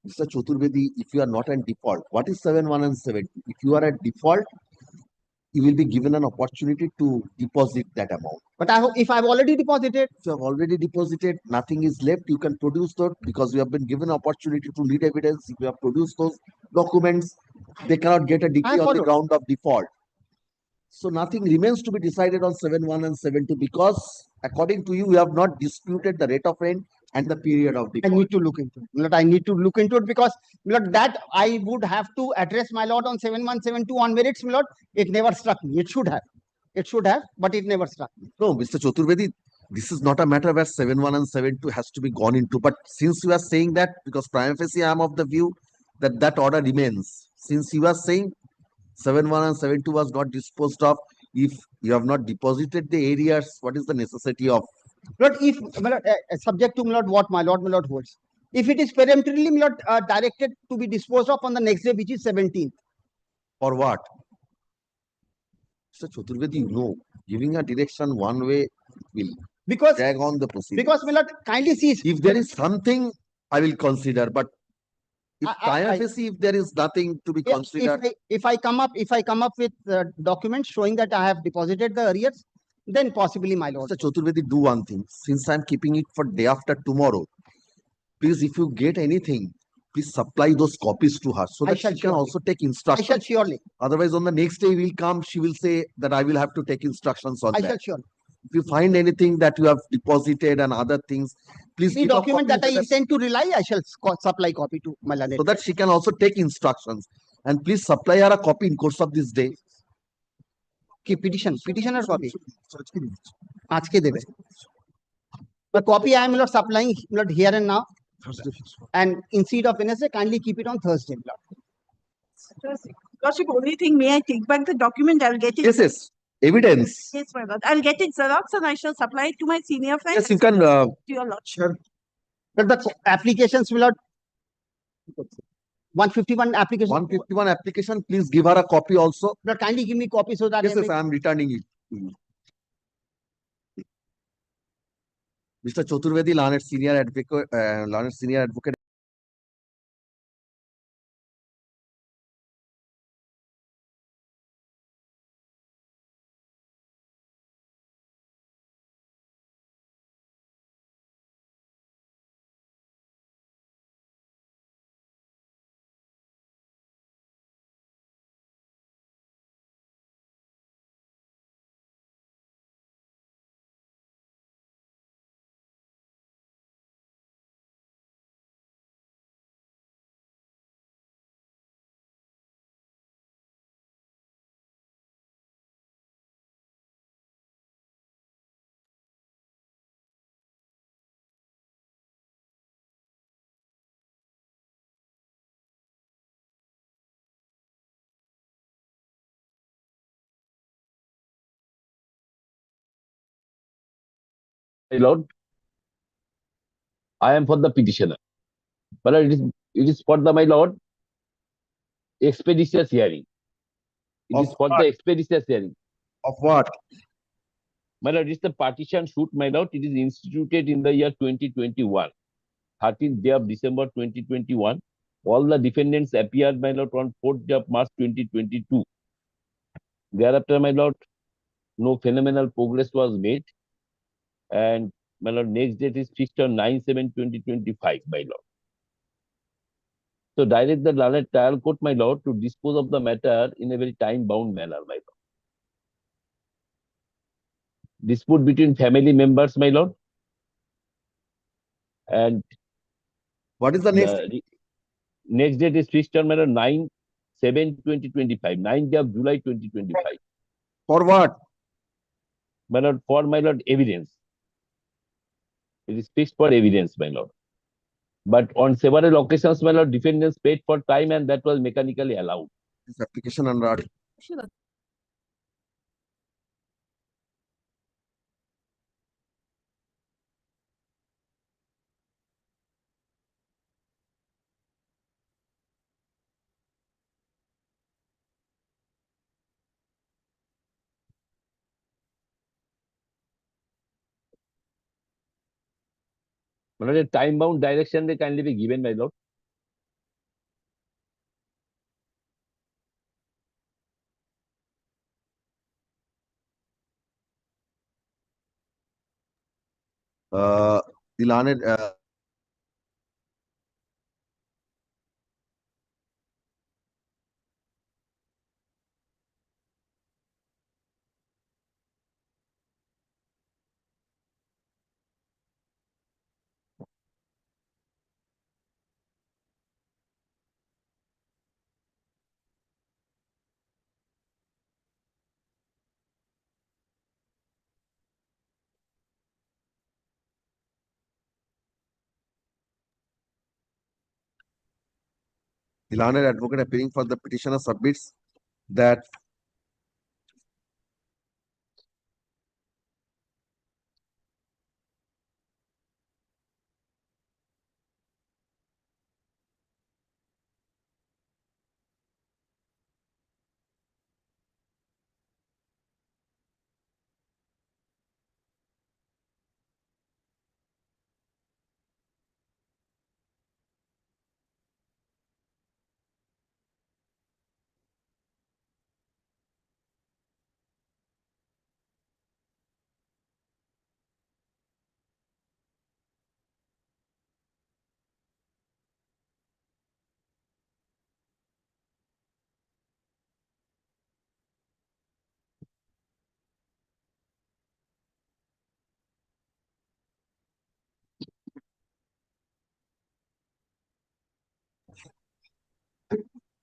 Mr. Chaturvedi, if you are not at default, what is 7-1 and 7-2? If you are at default, you will be given an opportunity to deposit that amount. But if I've already deposited, if you have already deposited, nothing is left. You can produce those because you have been given opportunity to lead evidence. If you have produced those documents, they cannot get a decree on the ground of default. So nothing remains to be decided on 7-1 and 7-2 because according to you, you have not disputed the rate of rent and the period of default. I need to look into it. My lord, I need to look into it because my lord, that I would have to address my lord on 7-1, 7-2 on merits, my lord. It never struck me. It should have. It should have, but it never struck me. No, Mr. Chaturvedi, this is not a matter where 7-1 and 7-2 has to be gone into. But since you are saying that, because prima facie I am of the view that that order remains. Since you are saying 7-1 and 7-2 was not disposed of, if you have not deposited the arrears, what is the necessity of? Lord, if my lord, subject to my lord what my lord holds, if it is peremptorily my lord directed to be disposed of on the next day, which is 17th. For what? Mr. Chaturvedi, you know, giving a direction one way will drag on the proceedings. Because my lord, kindly sees. If there is something, I will consider. But if prima facie, if there is nothing to be considered, If I come up with documents showing that I have deposited the arrears, then possibly my lord. Mr. Chaturvedi, do one thing. Since I'm keeping it for day after tomorrow, please, if you get anything, please supply those copies to her so that she can also take instructions. I shall surely. Otherwise, on the next day will come, she will say that I will have to take instructions on I that. shall surely. If you find anything that you have deposited and other things, please Any give a document copy that I so intend to rely, I shall supply copy to my lord. so that she can also take instructions. And please supply her a copy in course of this day. Petitioner copy. Aajke debe. But copy I am not supplying not here and now. And instead of Wednesday, kindly keep it on Thursday. Lordship, only thing, may I take back the document? I'll get it. Yes. Evidence. Yes, my lord. I'll get it Xerox and I shall supply it to my senior friend. Yes, you can. To your lordship. But the applications will not. 151 application. 151 application. Please give her a copy also. But kindly give me copy so that. Yes, I am returning it to you. Mr. Chaturvedi, learned senior advocate. My lord, I am for the petitioner. But it is for the, my lord, expeditious hearing. It is for the expeditious hearing. Of what? My lord, it's the partition suit, my lord. It is instituted in the year 2021, 13th day of December 2021. All the defendants appeared, my lord, on 4th day of March 2022. Thereafter, my lord, no phenomenal progress was made. And my lord, next date is fixed on 9/7/2025, my lord. So direct the learned trial court, my lord, to dispose of the matter in a very time-bound manner, my lord. Dispute between family members, my lord. And what is the next? Next date is fixed on 9/7/2025, 9th day of July 2025. For what? My lord, for my lord, evidence. It is fixed for evidence, my lord. But on several occasions, my lord, defendants paid for time and that was mechanically allowed. This application under Sure. My lord, a time-bound direction may kindly be given, my lord. the learned the learned advocate appearing for the petitioner submits that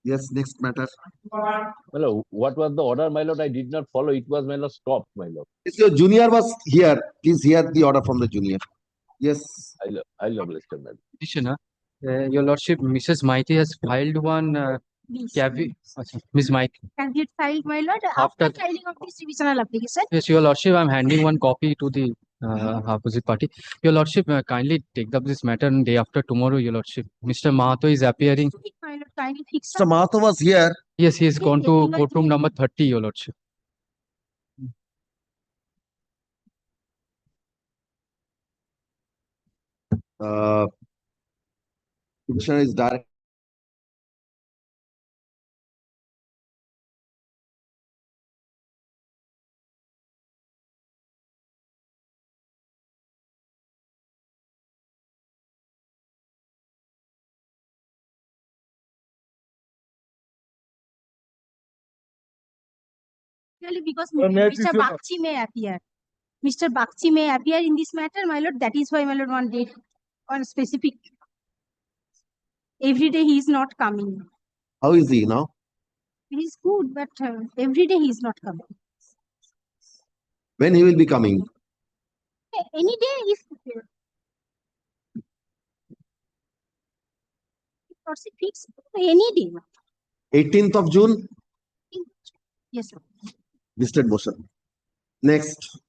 yes, next matter. My lord, what was the order, my lord? I did not follow. It was, my lord, stopped, my lord. If your junior was here, please hear the order from the junior. Yes. I love Mr. Madam. Petitioner, your lordship, Mrs. Maiti has filed one Ms. Maiti. Can it filed, my lord, After- after filing of this revisional application? Yes, your lordship, I'm handing one copy to the opposite party. Your lordship, kindly take up this matter on day after tomorrow, your lordship. Mr. Mahato is appearing. My lord, kindly fix Mr. Mahato was here. Yes, he has gone to courtroom number 30, your lordship. Petitioner is direct. Really, because may I please Mr. your- Bakchi may appear. Mr. Bakchi may appear in this matter, my lord. That is why, my lord, one date on specific. Every day he is not coming. How is he now? He is good, but every day he is not coming. When he will be coming? Any day if proceed fix any day. 18th of June, Yes, sir. listed motion. Next.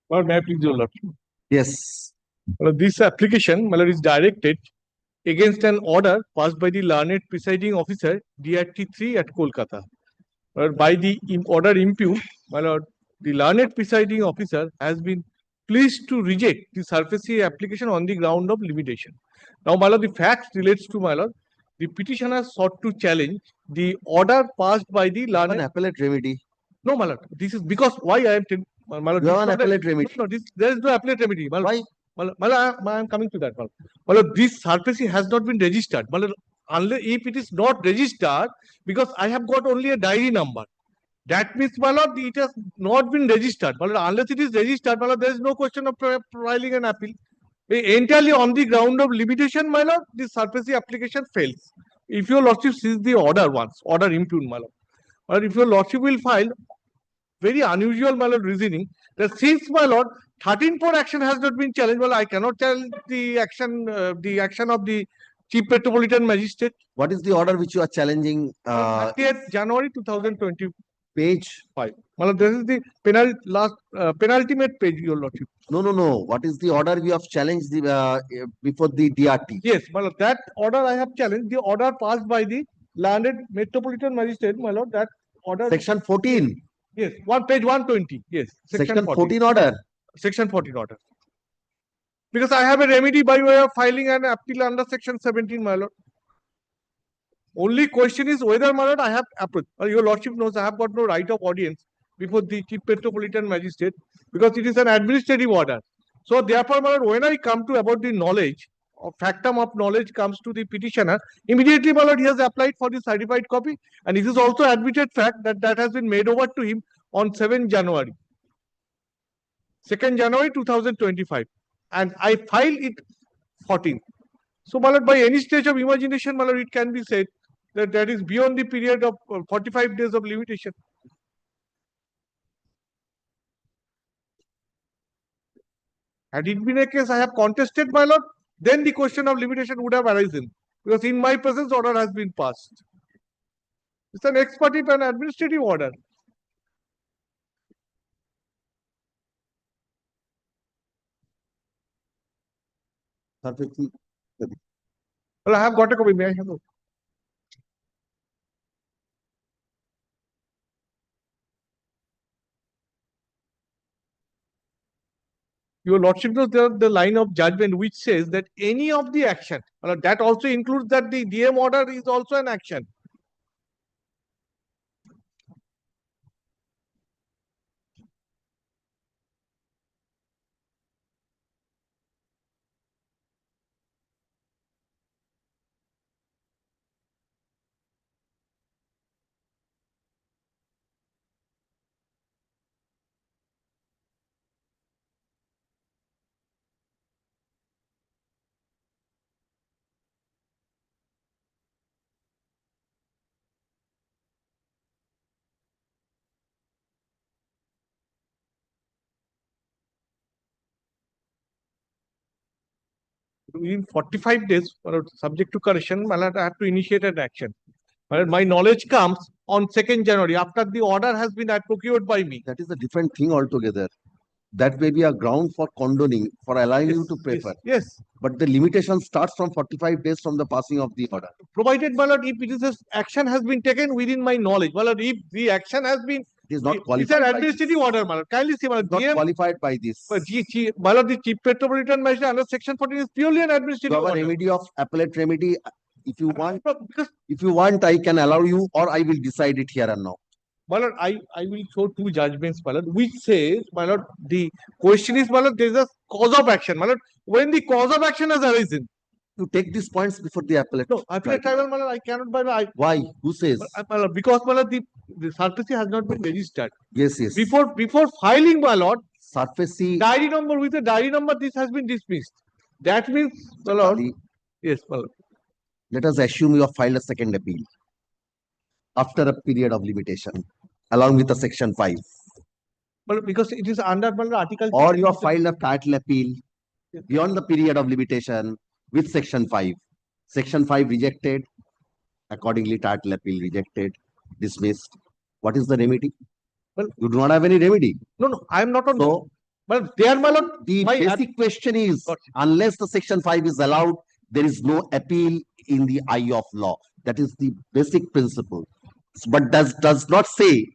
Well, may I please your lordship? Yes. Well, this application, my lord, is directed against an order passed by the learned presiding officer DRT 3 at Kolkata. By the order impugned, my lord, the learned presiding officer has been pleased to reject the surface area application on the ground of limitation. Now, my lord, the fact relates to, my lord, the petitioner sought to challenge the order passed by the learned. An appellate remedy. No, my lord, this is because why I am telling, my lord. You this have an is not a- appellate remedy. No, there is no appellate remedy. My lord. Why? I am coming to that. My lord, this surface has not been registered. My lord, unless if it is not registered, because I have got only a diary number. That means, my lord, it has not been registered. My lord, unless it is registered, my lord, there is no question of filing an appeal. Entirely on the ground of limitation, my lord, the SURFACE application fails. If your lordship sees the order once, order impugned, my lord, or if your lordship will file very unusual, my lord, reasoning that since, my lord, 13(4) action has not been challenged, well, I cannot challenge the action of the Chief Metropolitan Magistrate. What is the order which you are challenging? 30th January 2020. Page 5. Well, this is the penultimate page, your lordship. No. What is the order you have challenged before the DRT? Yes, my lord, that order I have challenged. The order passed by the landed Metropolitan Magistrate, my lord. That order. Section 14. Yes, page 120. Yes, Section 14 order. Section 14 order. Because I have a remedy by way of filing an appeal under Section 17, my lord. Only question is whether, my lord, I have approached. Your lordship knows I have got no right of audience before the Chief Metropolitan Magistrate because it is an administrative order. So therefore, my lord, when I come to about the knowledge, or factum of knowledge comes to the petitioner, immediately, my lord, he has applied for the certified copy, and it is also admitted fact that that has been made over to him on 2nd January 2025, and I filed it 14th. So, my lord, by any stage of imagination, my lord, it can be said that that is beyond the period of 45 days of limitation. Had it been a case I have contested, my lord, then the question of limitation would have arisen because in my presence order has been passed. It's an ex parte and administrative order. Perfectly. Well, I have got a copy. May I have a Your lordship knows the line of judgment which says that any of the action, that also includes that the DM order is also an action. Within 45 days, subject to correction, I have to initiate an action. My knowledge comes on 2nd January after the order has been procured by me. That is a different thing altogether. That may be a ground for condoning, for allowing you to prefer. Yes. But the limitation starts from 45 days from the passing of the order. Provided, my lord, if it is action has been taken within my knowledge, my lord, if the action has been, it is not qualified. It's an administrative order, my lord. Kindly see, my lord. Not qualified by this. But my lord, the Chief Metropolitan Magistrate under Section 14 is purely an administrative You have order. a remedy of appellate remedy. If you want, I can allow you, or I will decide it here and now. My lord, I will show two judgments, my lord, which says, my lord, the question is, my lord, there is a cause of action, my lord. When the cause of action has arisen, you take these points before the appellate. No, appellate tribunal, my lord, I cannot by my. Why? Who says? My lord, because, my lord, the SURFACE has not been registered. Yes. Before filing, my lord, SURFACE diary number with a diary number, this has been dismissed. That means, my lord. Yes, my lord. Let us assume you have filed a second appeal after a period of limitation, along with the Section 5. But because it is under Article. Or you have filed a title appeal beyond the period of limitation with Section 5. Section 5 rejected, accordingly title appeal rejected, dismissed. What is the remedy? Well, you do not have any remedy. No, I am not on. So, but there, my lord, the basic question is, unless the Section 5 is allowed, there is no appeal in the eye of law. That is the basic principle. But does not say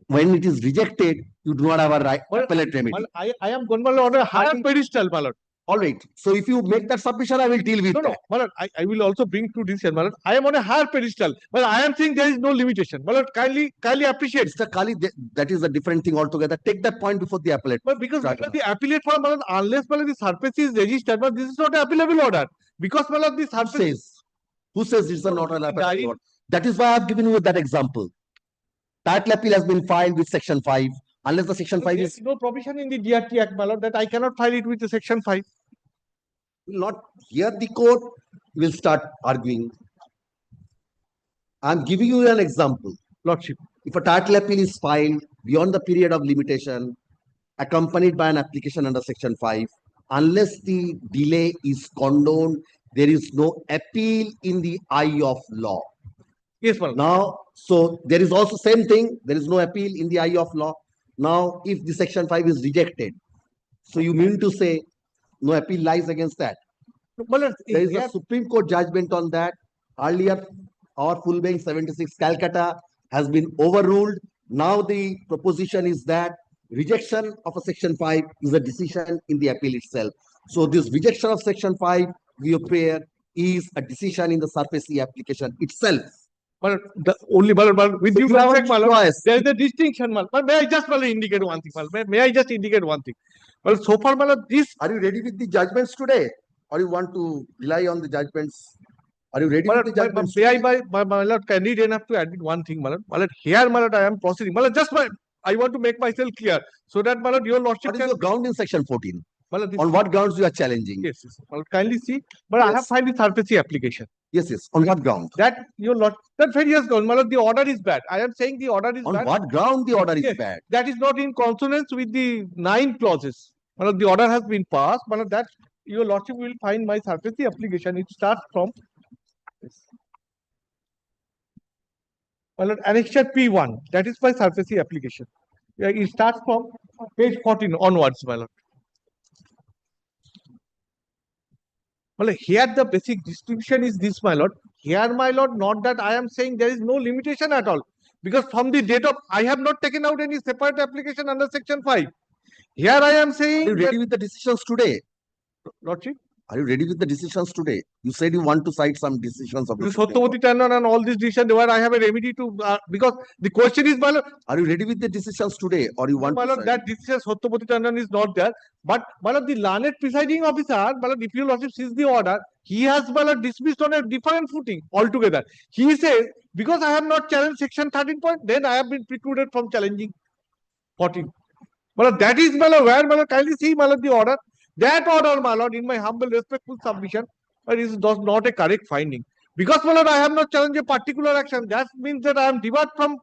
when it is rejected, you do not have a right appellate remedy. I am going on a higher pedestal, my lord. All right. So if you make that submission, I will deal with No, my lord, I will also bring to this, my lord. I am on a higher pedestal. Well, I am saying there is no limitation. My lord, kindly appreciate. Mr. Kali, that is a different thing altogether. Take that point before the appellate. But because the appellate for, my lord, unless, my lord, the SURFACE is registered, but this is not an appealable order. Because, my lord, the SURFACE who says it's not an appellate order? That is why I have given you that example. title appeal has been filed with section 5. Unless the section 5 There's is no provision in the DRT Act, my lord, that I cannot file it with the section 5. not here, the court will start arguing. I'm giving you an example. Lordship. If a title appeal is filed beyond the period of limitation, accompanied by an application under section 5, unless the delay is condoned, there is no appeal in the eye of law. Yes, ma'am. Now, so there is also same thing. There is no appeal in the eye of law. Now, if the section 5 is rejected, so you mean to say no appeal lies against that? There is a Supreme Court judgment on that. Earlier, our full bench 76 Calcutta has been overruled. Now the proposition is that rejection of a section 5 is a decision in the appeal itself. So this rejection of section 5, we appear, is a decision in the SURFACE application itself. But the only but with So you, you have a respect, my lord, choice. there is a distinction, my lord. But may I just indicate one thing, my lord? May I just indicate one thing? Well, so far, my lord, this. Are you ready with the judgments today, or you want to rely on the judgments? Are you ready with the judgments? May I, my lord, candid enough to admit one thing, my lord. My lord, here, my lord, I am proceeding. My lord, I want to make myself clear so that, my lord, your lordship What is your ground in section 14? My lord, On what grounds you are challenging? Yes, yes. My lord, kindly see. But I have filed the SURFACE application. Yes, yes. On what ground? That your lord, that various ground, my lord, the order is bad. I am saying the order is On bad. what ground the order is Yes, bad? that is not in consonance with the 9 clauses. My lord, the order has been passed. My lord, that your lordship will find my SURFACE application. It starts from my lord, annexure P1. That is my SURFACE application. Yeah, it starts from page 14 onwards, my lord. Well, here the basic distinction is this, my lord. Here, my lord, not that I am saying there is no limitation at all. Because from the date of, I have not taken out any separate application under section 5. Here I am saying. Are you ready with the decisions today? Lordship? Are you ready with the decisions today? You said you want to cite some decisions of the Supreme Court. Satyavati Tandon and all these decisions where I have a remedy to, because the question is, my lord. Are you ready with the decisions today, or you want my to lord, cite? that decision Satyavati Tandon is not there. But, my lord, the learned presiding officer, my lord, if your lordship sees the order, he has, my lord, dismissed on a different footing altogether. He says, because I have not challenged section 13 point, then I have been precluded from challenging 14. My lord, that is, my lord, where, my lord, kindly see, my lord, the order. That order, my lord, in my humble, respectful submission, is not a correct finding. Because, my lord, I have not challenged a particular action. That means that I am debarred from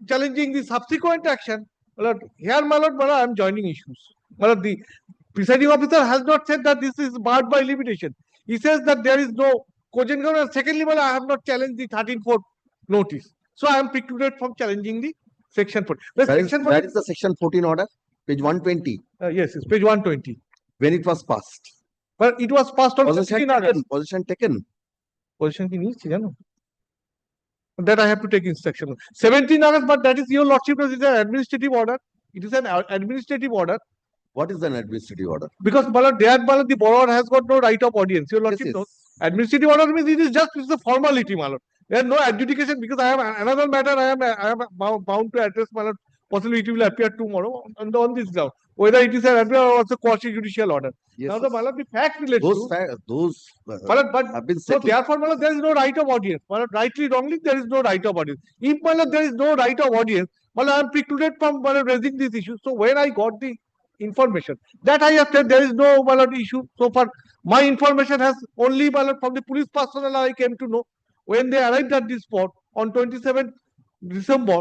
challenging the subsequent action. My lord, here, my lord, I am joining issues. My lord, the presiding officer has not said that this is barred by limitation. He says that there is no cogent ground. And secondly, my lord, I have not challenged the 13-4 notice. So I am precluded from challenging the section 14. Where is the section 14 order? Page 120. Yes, it's page 120. When it was passed. But it was passed on 16 August. Position taken. Position ki nahi thi, no? That I have to take instruction. 17 August, but that is your lordship, it is an administrative order. It is an administrative order. What is an administrative order? Because the borrower has got no right of audience. Your lordship Yes, knows. Administrative order means it is just a formality, my lord. There is no adjudication because I have another matter I am bound to address, my lord. Possibly it will appear tomorrow on this ground. Whether it is an appeal or also quasi-judicial order. Yes, now, the fact relates those to. Have been so settled. therefore, my lord, there is no right of audience. My lord, rightly, wrongly, there is no right of audience. If, my lord, there is no right of audience, my lord, I am precluded from raising this issue. So when I got the information that I have said there is no, my lord, issue so far, my information has only, my lord, from the police personnel I came to know when they arrived at this spot on 27th December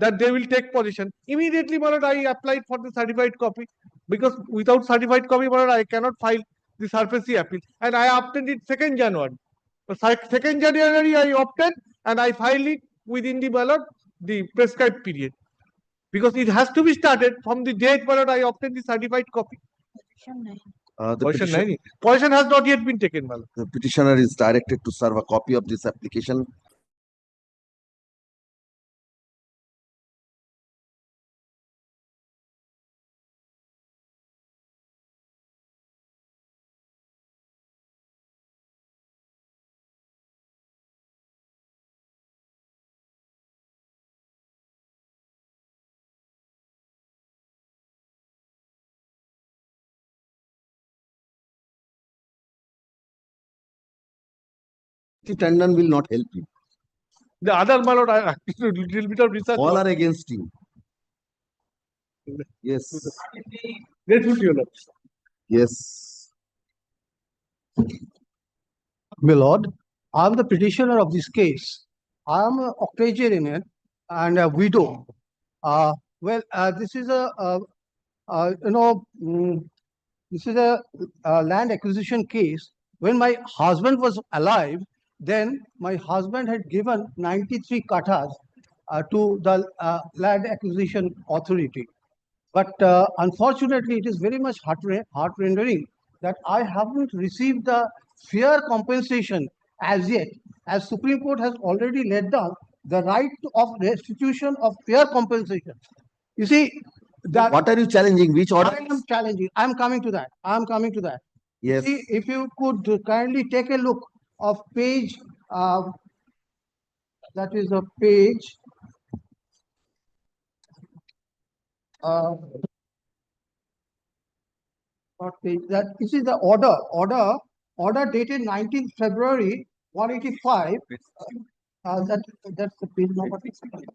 that they will take possession. Immediately, my lord, I applied for the certified copy because without certified copy, my lord, I cannot file the SURFACE appeal. And I obtained it 2nd January. 2nd January, I obtained and I filed it within the, my lord, the prescribed period. Because it has to be started from the date, my lord, I obtained the certified copy. Position has not yet been taken, my lord. The petitioner is directed to serve a copy of this application. Tandon will not help you. The other, my lord, I little bit of research. All are against you. Yes. Grateful to you, lord. Yes. My lord, I am the petitioner of this case. I am an octogenarian and a widow. This is this is a land acquisition case. When my husband was alive, then my husband had given 93 kathas to the land acquisition authority. But unfortunately, it is very much heart-rendering that I haven't received the fair compensation as yet, as Supreme Court has already laid down the right of restitution of fair compensation. You see, that What are you challenging? Which order? I am challenging. I am coming to that. I am coming to that. Yes. See, if you could kindly take a look of page, that is a page. Not page, that this is the order dated 19th February 185. That's the page number.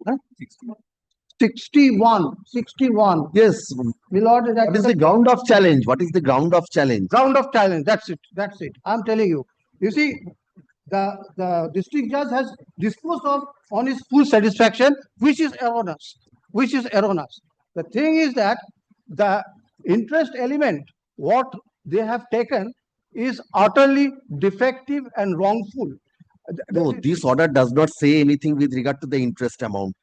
Huh? 61. Yes. My lord, What is the ground of challenge? What is the ground of challenge? Ground of challenge. That's it. That's it. I'm telling you. You see, the district judge has disposed of on his full satisfaction, which is erroneous. Which is erroneous. The thing is that the interest element, what they have taken, is utterly defective and wrongful. No, this order does not say anything with regard to the interest amount.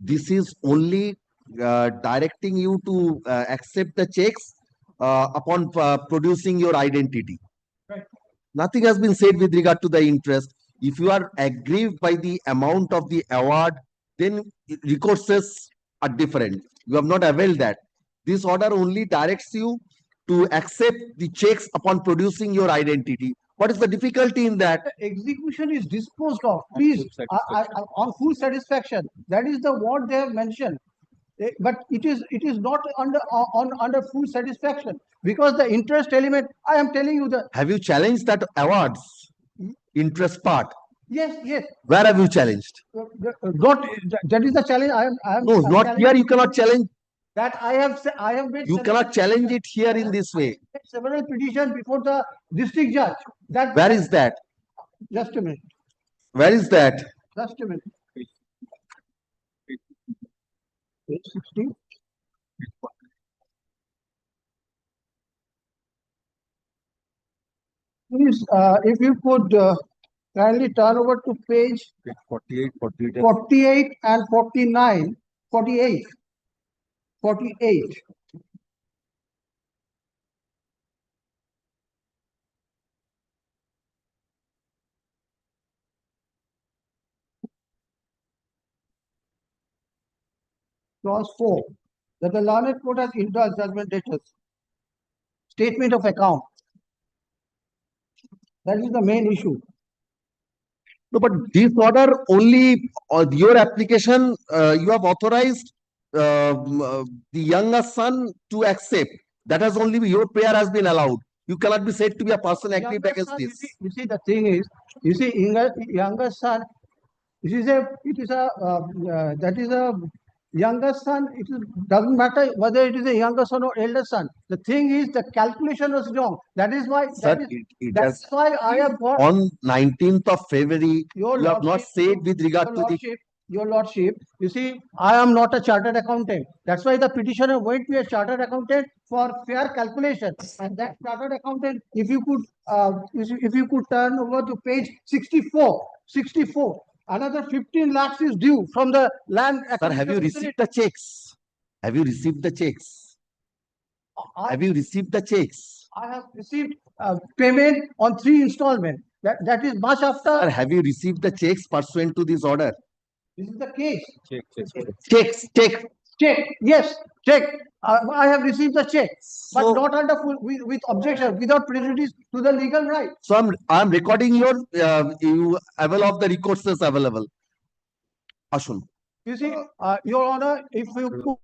This is only directing you to accept the checks upon producing your identity. Right. Nothing has been said with regard to the interest. If you are aggrieved by the amount of the award, then recourses are different. You have not availed that. This order only directs you to accept the checks upon producing your identity. What is the difficulty in that? The execution is disposed of. Please, on full satisfaction. That is the word they have mentioned. But it is not under full satisfaction, because the interest element. I am telling you the. Have you challenged that awards interest part? Yes. Where have you challenged? Not that is the challenge. I am. No, not here. You cannot challenge. That I have made. You cannot challenge it here in this way. Several petitions before the district judge. That. Where is that? Just a minute. Where is that? Just a minute. Page 16. Please, if you could kindly turn over to page 48 and 49, 48. Clause 4, that the learned court has indulged judgment debtors. Statement of account. That is the main issue. No, but this order only, your application, you have authorized the younger son to accept. That has only your prayer has been allowed. You cannot be said to be a person aggrieved against this. You see, the thing is, you see, younger son, that is a younger son. Doesn't matter whether it is a younger son or elder son. The thing is, the calculation was wrong. That is why. Sir, That's why I have got. On 19th of February, you have not said with regard to the. Your Lordship, you see, I am not a chartered accountant. That's why the petitioner went to a chartered accountant for fair calculation. And that chartered accountant, if you could turn over to page 64, another 15 lakhs is due from the land. Sir, have you received the checks? Have you received the checks? Have you received the checks? I have received payment on 3 installments. That is much after. Sir, have you received the checks pursuant to this order? This is the case. Check. Yes, check. I have received the check, but not under full, with objection, without prejudice to the legal right. So I'm recording your you avail of the recourses available. Ashun. You see, Your Honor, if you could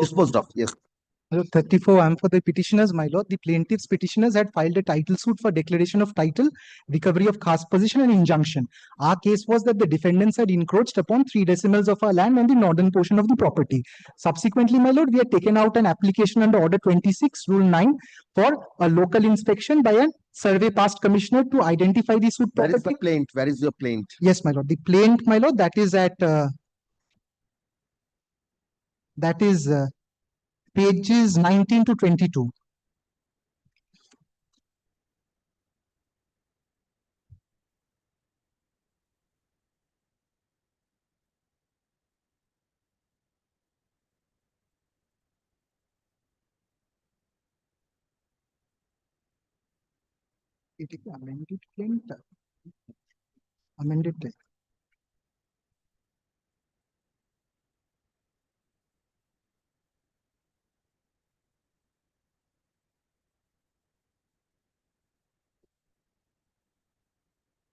disposed of, yes. 34, I'm for the petitioners, my lord. The plaintiff's petitioners had filed a title suit for declaration of title, recovery of caste position, and injunction. Our case was that the defendants had encroached upon 3 decimals of our land and the northern portion of the property. Subsequently, my lord, we had taken out an application under Order 26, Rule 9, for a local inspection by a survey past commissioner to identify the suit Where is property. the plaint? Where is your plaint? Yes, my lord. The plaint, my lord, that is at pages 19 to 22. It is amended plaint. Amended plaint.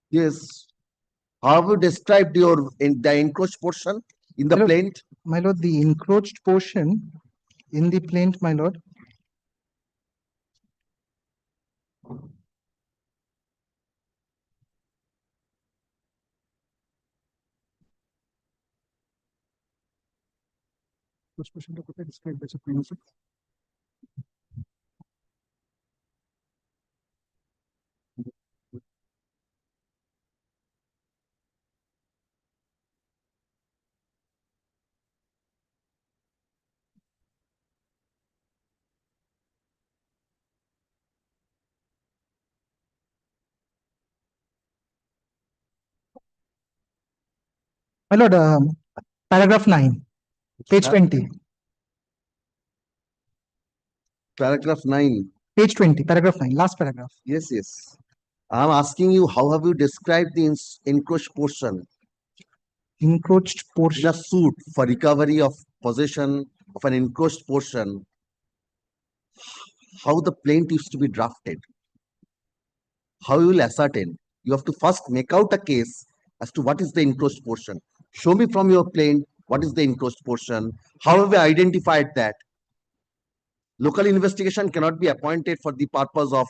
Yes. How have you described your, in the encroached portion in the plaint? My lord, the encroached portion in the plaint, my lord. Which portion of the described by Supreme Court? My lord, paragraph 9, page 20. Paragraph 9. Page 20, paragraph 9, last paragraph. Yes, yes. I'm asking you, how have you described the encroached portion? Encroached portion. In a suit for recovery of possession of an encroached portion, how the plaint is to be drafted? How you will ascertain? You have to first make out a case as to what is the encroached portion. Show me from your plaint what is the encroached portion. How have you identified that? Local investigation cannot be appointed for the purpose of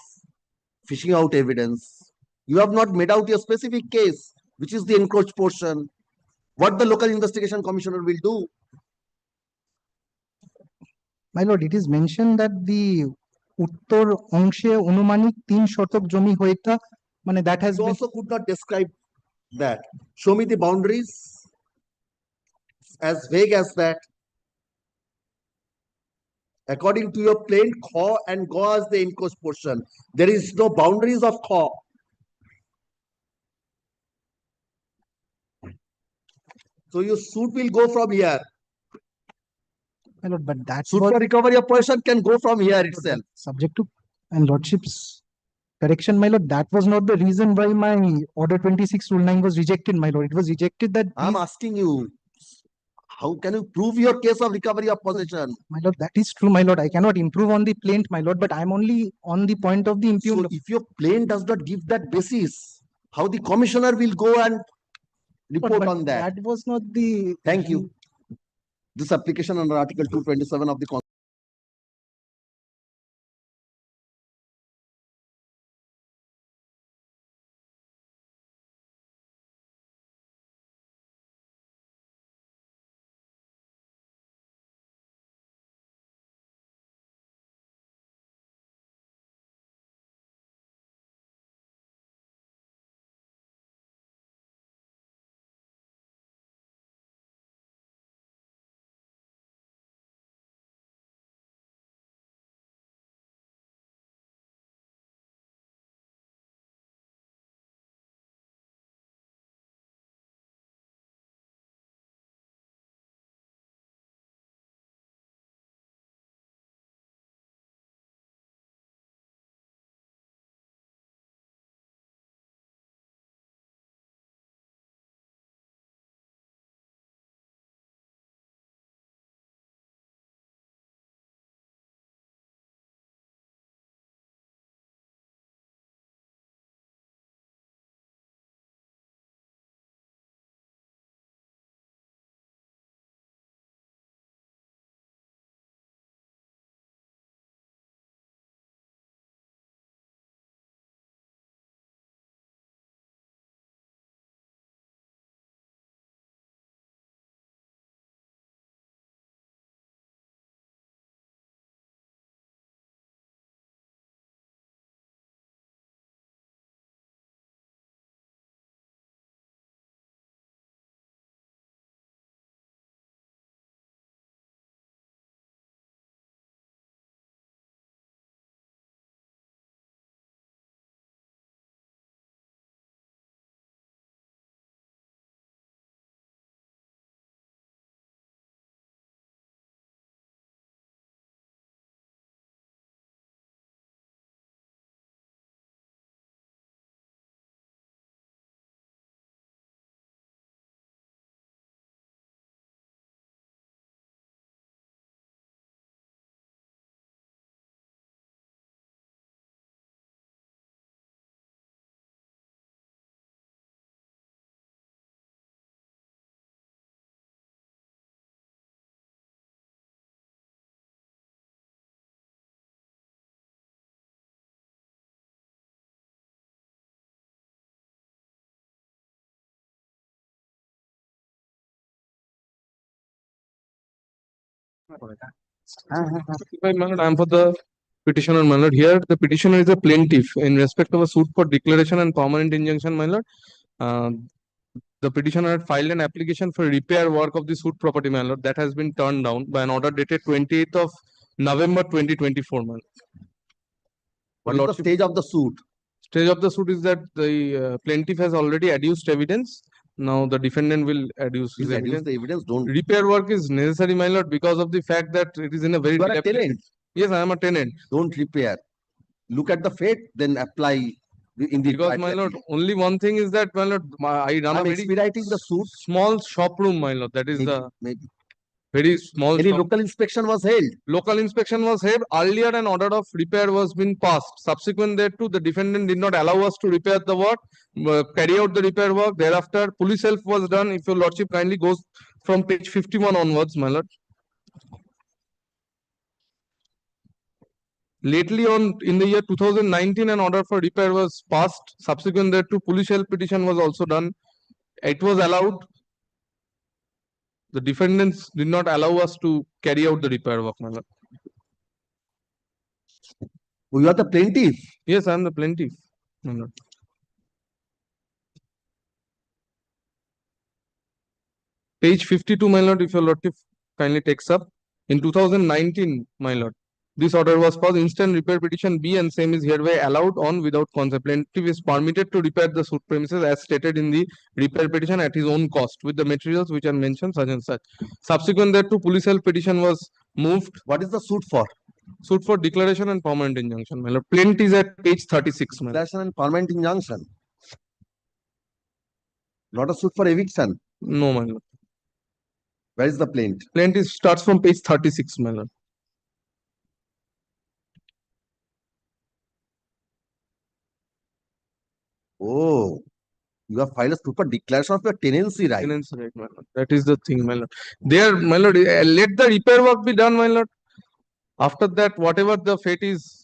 fishing out evidence. You have not made out a specific case, which is the encroached portion. What the local investigation commissioner will do? My lord, it is mentioned that the উত্তর অংশে অনুমানিক 3 শতক জমি হইতা, মানে that has You been. also could not describe that. Show me the boundaries as vague as that. According to your plaint, Kha and Ga is the encroached portion. There is no boundaries of Kha. So your suit will go from here. My lord, but that Suit was for recovery of possession can go from here itself. subject to and lordship's correction, my lord. That was not the reason why my order 26 rule 9 was rejected, my lord. It was rejected that I'm asking you, how can you prove your case of recovery of possession? my lord, that is true, my lord. I cannot improve on the plaint, my lord, but I'm only on the point of the impugned. So if your plaint does not give that basis, how the commissioner will go and report But on that? That was not the. Thank you. This application under Article 227 of the My lord, I am for the petitioner, my lord. Here, the petitioner is a plaintiff in respect of a suit for declaration and permanent injunction, my lord. The petitioner had filed an application for repair work of the suit property, my lord. That has been turned down by an order dated 28th of November 2024, my lord. What is the stage of the suit? Stage of the suit is that the plaintiff has already adduced evidence. Now the defendant will adduce his Please adduce evidence. the evidence, don't. Repair work is necessary, my lord, because of the fact that it is in a very You are a dilapidated- tenant. Yes, I am a tenant. Don't repair. Look at the fate, then apply in the. Because, my lord, only one thing is that, my lord, I run a I'm very expediting the suit. small shop room, my lord. That is the Maybe. very small Any shop. local inspection was held. Local inspection was held. Earlier, an order of repair was been passed. Subsequent thereto, the defendant did not allow us to repair the work, carry out the repair work. Thereafter, police help was done. If your lordship kindly goes from page 51 onwards, my lord. Lately in the year 2019, an order for repair was passed. Subsequent thereto, police help petition was also done. It was allowed. The defendants did not allow us to carry out the repair work, my lord. You are the plaintiff. Yes, I am the plaintiff, my lord. Page 52, my lord, if your lordship kindly takes up. In 2019, my lord, this order was passed. Instant repair petition B and same is hereby allowed on without consent. Plaintiff is permitted to repair the suit premises as stated in the repair petition at his own cost with the materials which are mentioned such and such. Subsequent thereto, police help petition was moved. What is the suit for? Suit for declaration and permanent injunction, my lord. Plaint is at page 36, my lord. Declaration and permanent injunction. Not a suit for eviction. No, my lord. Where is the plaint? Plaint is starts from page 36, my lord. Oh, you have filed a suit for declaration of your tenancy right. Tenancy right, my lord. That is the thing, my lord. There, my lord, let the repair work be done, my lord. After that, whatever the fate is.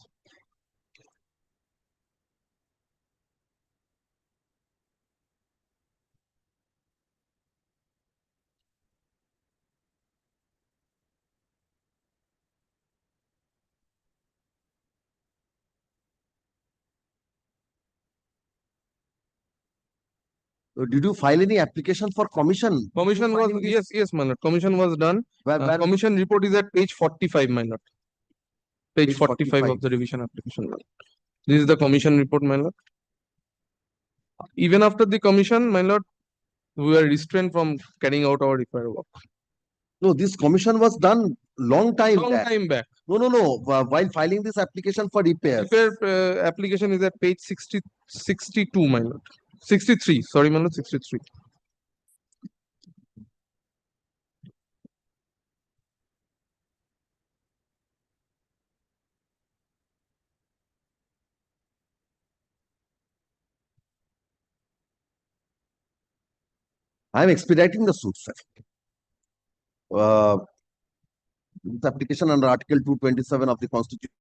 Did you file any application for commission? Commission was, yes, my lord. Commission was done. Where- Commission report is at page 45, my lord. Page 45 45 of the revision application, my lord. This is the commission report, my lord. Even after the commission, my lord, we were restrained from carrying out our repair work. No, this commission was done long time back. Time back. No. While filing this application for repairs. Repair application is at page 62, my lord. 63, sorry, my lord, 63. I am expediting the suit, sir. This application under Article 227 of the Constitution.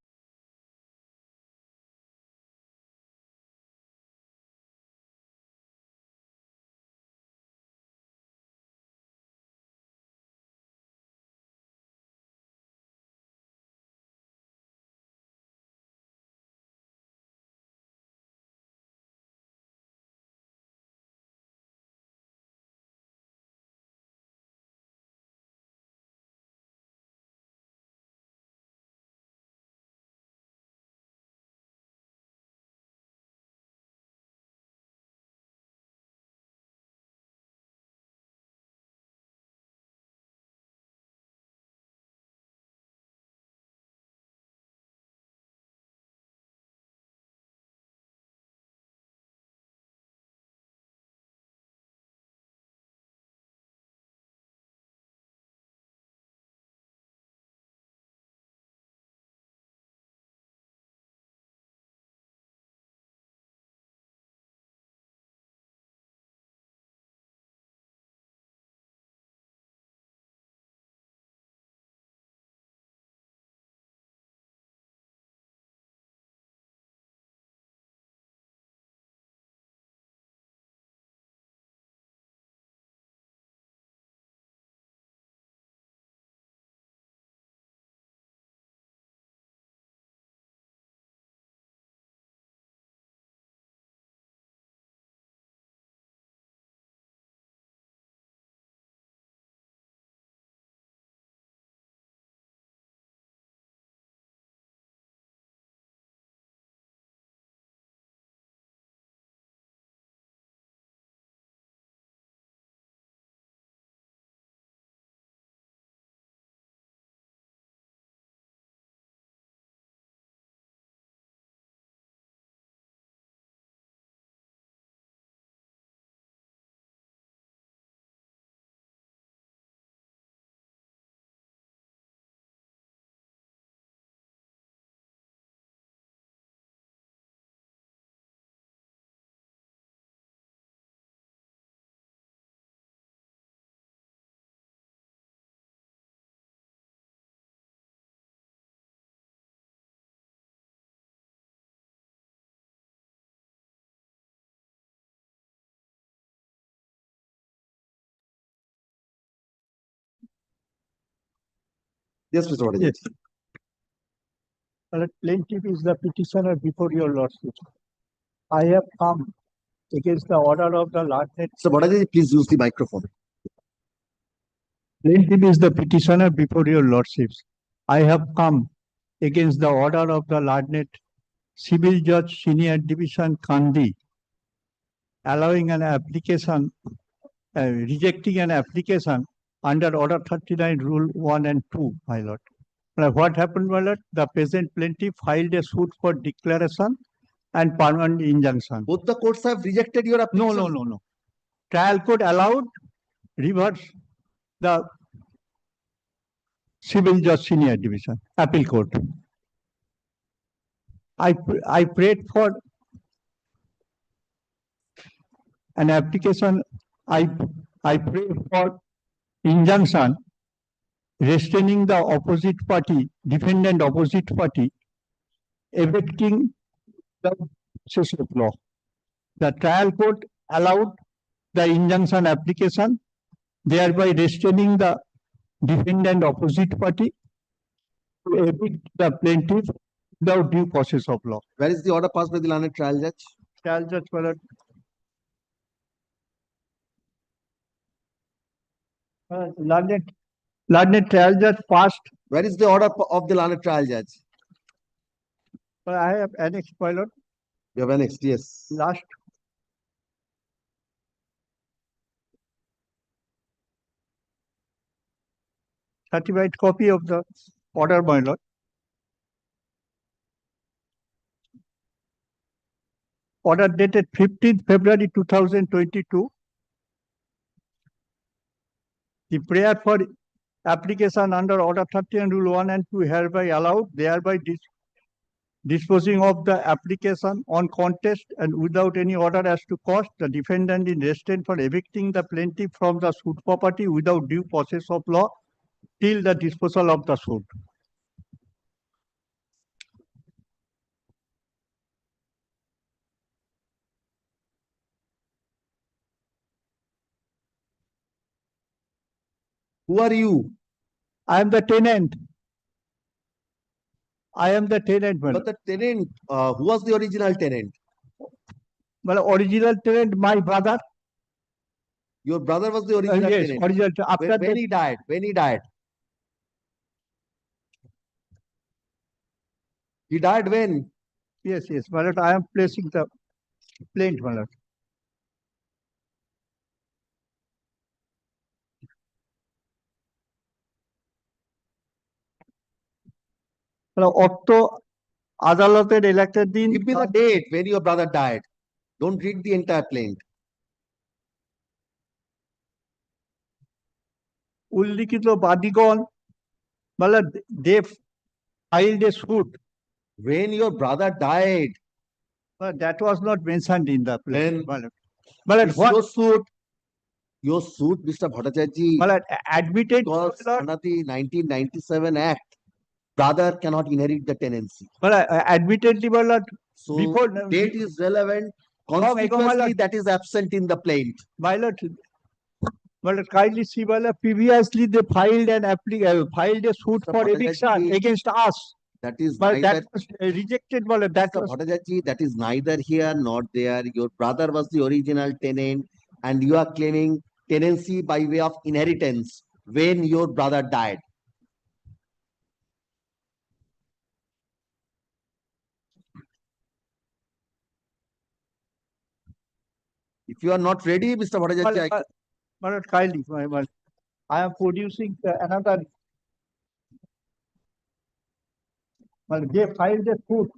Yes, Mr. Bhattacharya. Yes. Plaintiff is the petitioner before your lordship. I have come against the order of the learned. Mr. Bhattacharya, please use the microphone. Plaintiff is the petitioner before your lordships. I have come against the order of the learned Civil Judge Senior Division Kandi, allowing an application, rejecting an application under Order 39, Rule 1 and 2, my lord. What happened, my lord? The present plaintiff filed a suit for declaration and permanent injunction. Both the courts have rejected your application. No. Trial court allowed reverse the Civil Judge Senior Division, Appeal Court. I prayed for an application. I prayed for injunction restraining the opposite party, defendant opposite party, evicting the process of law. The trial court allowed the injunction application, thereby restraining the defendant opposite party to evict the plaintiff without due process of law. Where is the order passed by the learned trial judge? Trial judge, my lord. Learned trial judge passed. Where is the order of the learned trial judge? I have annexed, my lord. You have annexed, yes. Last. Certified copy of the order, my lord. Order dated 15th February 2022. The prayer for application under Order 13 Rule 1 and 2 hereby allowed, thereby disposing of the application on contest and without any order as to cost, the defendant in restraint for evicting the plaintiff from the suit property without due process of law till the disposal of the suit. Who are you? I am the tenant. I am the tenant. But the tenant, who was the original tenant? Well, original tenant, my brother. Your brother was the original Yes, tenant. original. After When he died, He died when? Yes, my lord, I am placing the plaint, my lord. অর্থ আদালতের এলাকার দিন Give me the date when your brother died. Don't read the entire plaint. উল্লিখিত বাদীগণ মানে they filed a suit. When your brother died. But that was not mentioned in the plaint. But your suit, Mr. Bhattacharya, admitted under the 1997 Act, brother cannot inherit the tenancy. But admittedly, so before date is relevant. Consequently, that is absent in the plaint. My lord, kindly see, previously they filed filed a suit for eviction against us. That is that was rejected. That is neither here nor there. Your brother was the original tenant, and you are claiming tenancy by way of inheritance when your brother died. If you are not ready, Mr. Bhattacharya, kindly, I am producing another. They filed a suit.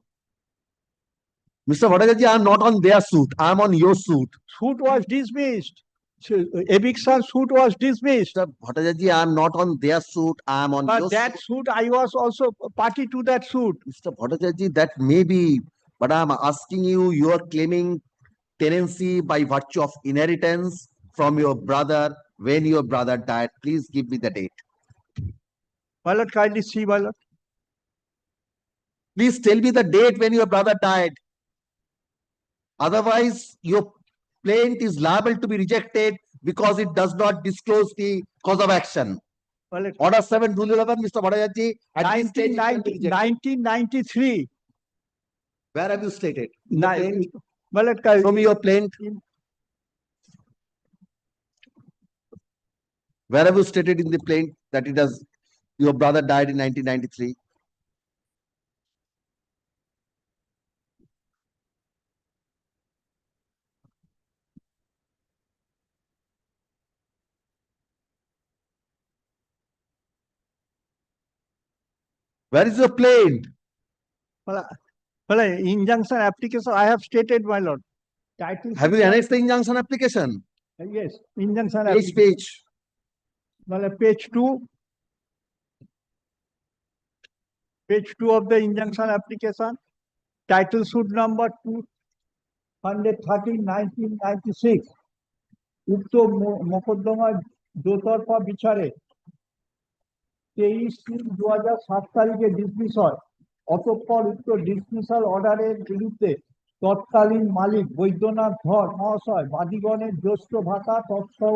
Mr. Bhattacharya, I am not on their suit. I am on your suit. Suit was dismissed. Eviction suit was dismissed. Mr. Bhattacharya, I am not on their suit. I am on your that suit. I was also party to that suit. Mr. Bhattacharya, that may be, but I am asking you, you are claiming tenancy by virtue of inheritance from your brother when your brother died. Please give me the date. My lord, kindly see, my lord. Please tell me the date when your brother died. Otherwise, your plaint is liable to be rejected because it does not disclose the cause of action. Well, Order 7, Rule 11, Mr. Bhattacharya, at this stage it can be rejected. 1993. Where have you stated? Well, Show me your plaint. Where have you stated in the plaint that it has, your brother died in 1993? Where is your plaint? Well, injunction application, I have stated, my lord. Title. Have you annexed the injunction application? Yes, injunction Page, application. page. Well, page 2. Page 2 of the injunction application. Title suit number 213, 1996. উক্ত মোকদ্দমার দোতরফা বিচারে 23/3/2007 তারিখে dismiss হয়। অতঃপর উক্ত dismissal অর্ডারের বিরুদ্ধে তৎকালীন মালিক বৈদ্যনাথ ধর মহাশয় বাদীগণের জ্যেষ্ঠ ভাতা তৎসহ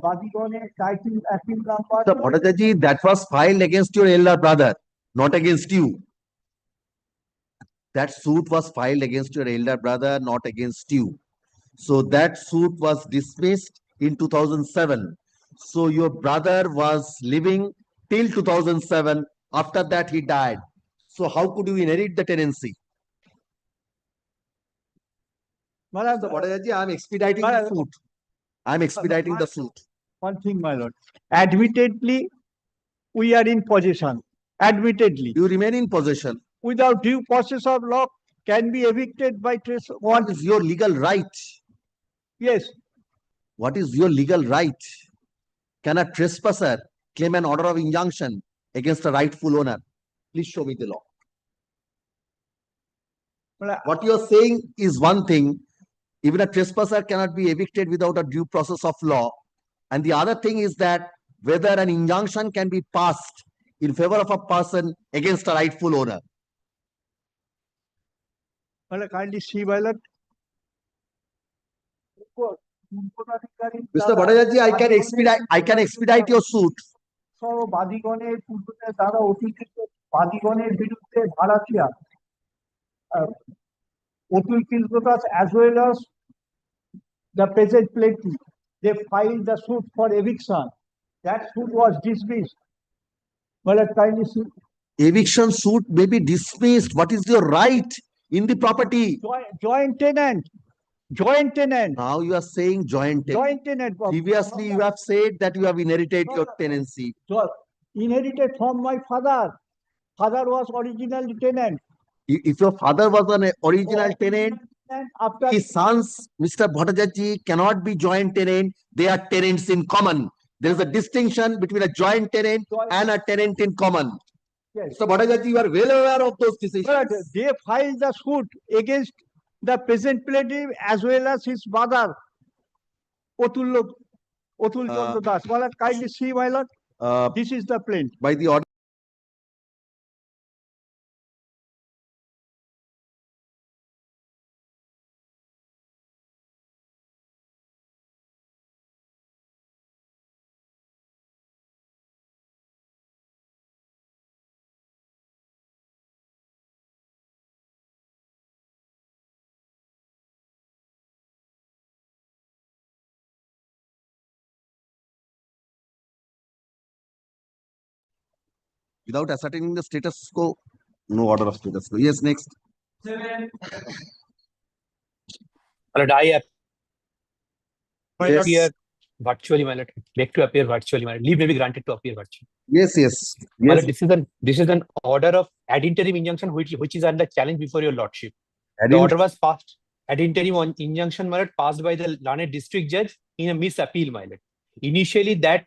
বাদীগণের title appeal number. Mr. Bhattacharya, that was filed against your elder brother, not against you. That suit was filed against your elder brother, not against you. So that suit was dismissed in 2007. So your brother was living till 2007. After that, he died. So how could you inherit the tenancy? Mr. Bhattacharya, I am expediting the suit. I am expediting the suit. One thing, my lord. Admittedly, we are in possession. Admittedly. You remain in possession. Without due process of law, can be evicted by trace. What is your legal right? Yes. What is your legal right? Can a trespasser claim an order of injunction against a rightful owner? Please show me the law. What you are saying is one thing. Even a trespasser cannot be evicted without a due process of law. And the other thing is that whether an injunction can be passed in favor of a person against a rightful owner. Well, kindly see, my lord. Mr. Bhattacharya, I can expedite your suit. বাদীগণের পূর্বদের দ্বারা অতীত বাদীগণের বিরুদ্ধে ভাড়াটিয়া Atul কিলকোটাস as well as the present plaintiff, they filed the suit for eviction. That suit was dismissed. Well, kindly see. Eviction suit may be dismissed. What is your right in the property? Joint tenant. Joint tenant. Now you are saying joint tenant. Joint tenant. Previously, you have said that you have inherited your tenancy. Inherited from my father. Father was original tenant. If your father was an original tenant, after his sons, Mr. Bhattacharya, cannot be joint tenant. They are tenants in common. There is a distinction between a joint tenant and a tenant in common. Yes. Mr. Bhattacharya, you are well aware of those decisions. But they filed the suit against the present plaintiff as well as his mother, Otul Chandra Das. Well, kindly see, my lord. This is the plaintiff. By the order. Without ascertaining the status quo, no order of status quo. Yes, next. I Yes. appear virtually, my lord. Beg to appear virtually, my lord. Leave may be granted to appear virtually. Yes, yes. My Yes. lord, this is an order of ad interim injunction which is under challenge before your lordship. The order was passed. Ad interim injunction, my lord, passed by the learned district judge in a misappeal, my lord. Initially, that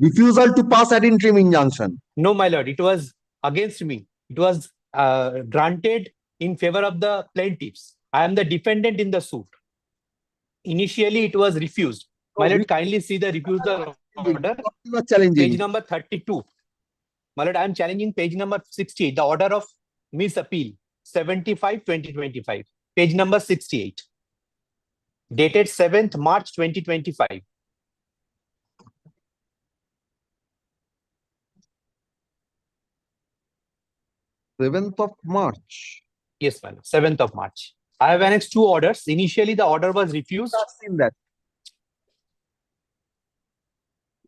Refusal to pass ad interim injunction. no, my lord, it was against me. It was granted in favor of the plaintiffs. I am the defendant in the suit. Initially, it was refused. My lord, kindly see the refusal order. You are challenging. Page number 32. My lord, I am challenging page number 68, the order of misappeal, 75/2025. Page number 68. Dated 7th March 2025. 7th of March. Yes, my lord. 7th of March. I have annexed two orders. Initially, the order was refused. I've seen that.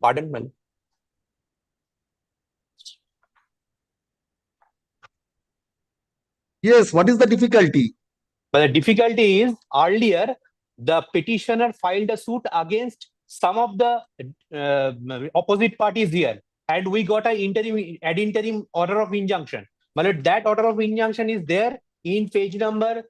Pardon, my lord. Yes, what is the difficulty? But the difficulty is earlier, the petitioner filed a suit against some of the opposite parties here, and we got an interim order of injunction. But that order of injunction is there in page number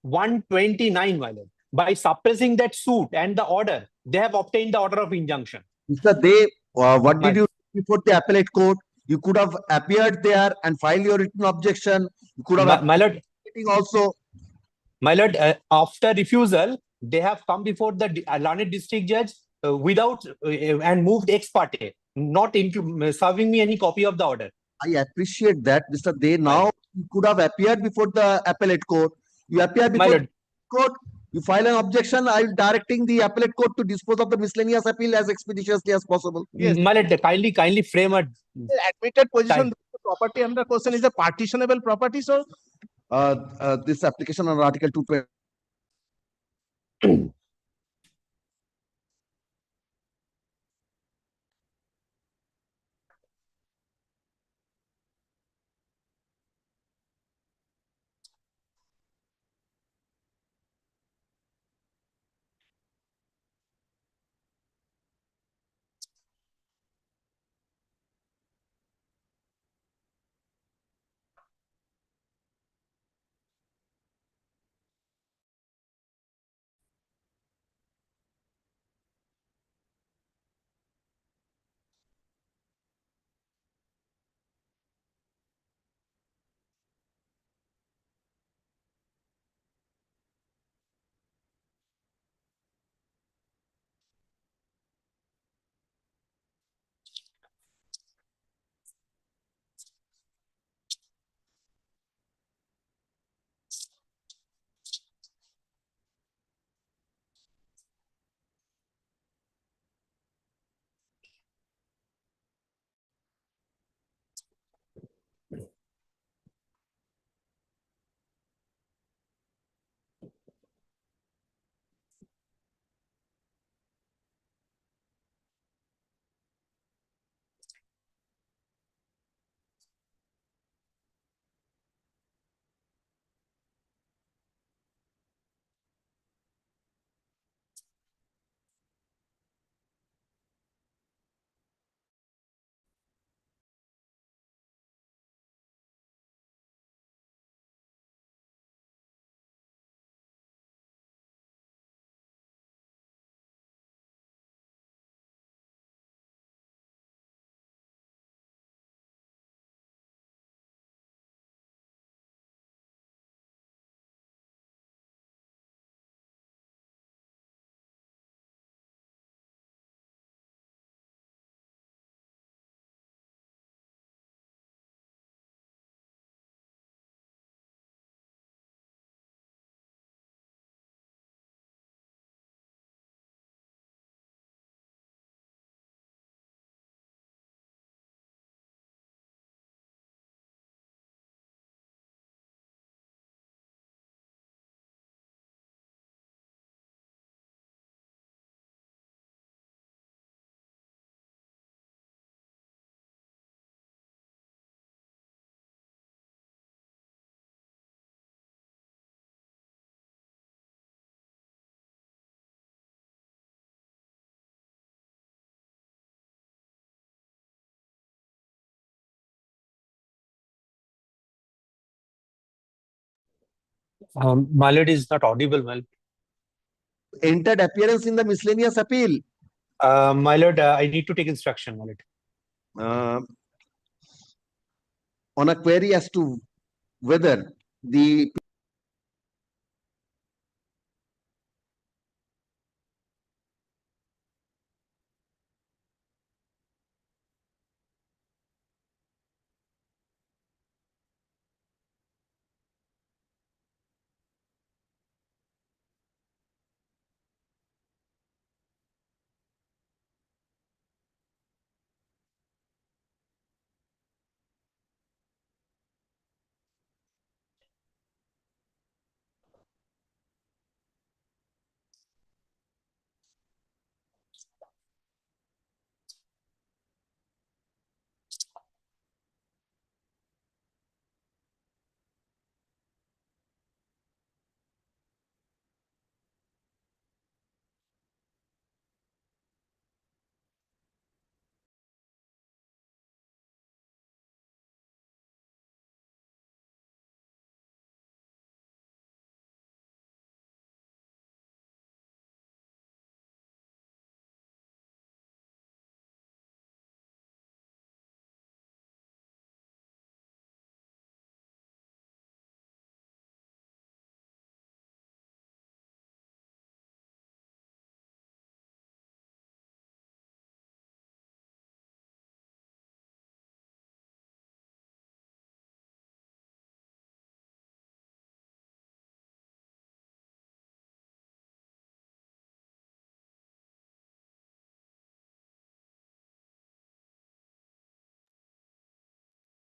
129, my lord. By suppressing that suit and the order, they have obtained the order of injunction. Mr. What did you do before the appellate court? You could have appeared there and filed your written objection. You could have My lord, also. My lord, after refusal, they have come before the learned district judge without and moved ex parte, not into serving me any copy of the order. I appreciate that, Mr. Now you could have appeared before the appellate court. You appear before the court. You file an objection. I'm directing the appellate court to dispose of the miscellaneous appeal as expeditiously as possible. Yes. My lord, kindly frame a Admitted position property under question is a partitionable property, so this application on Article 220. My lord is not audible, well. Entered appearance in the miscellaneous appeal. My lord, I need to take instruction, my lord. On a query as to whether the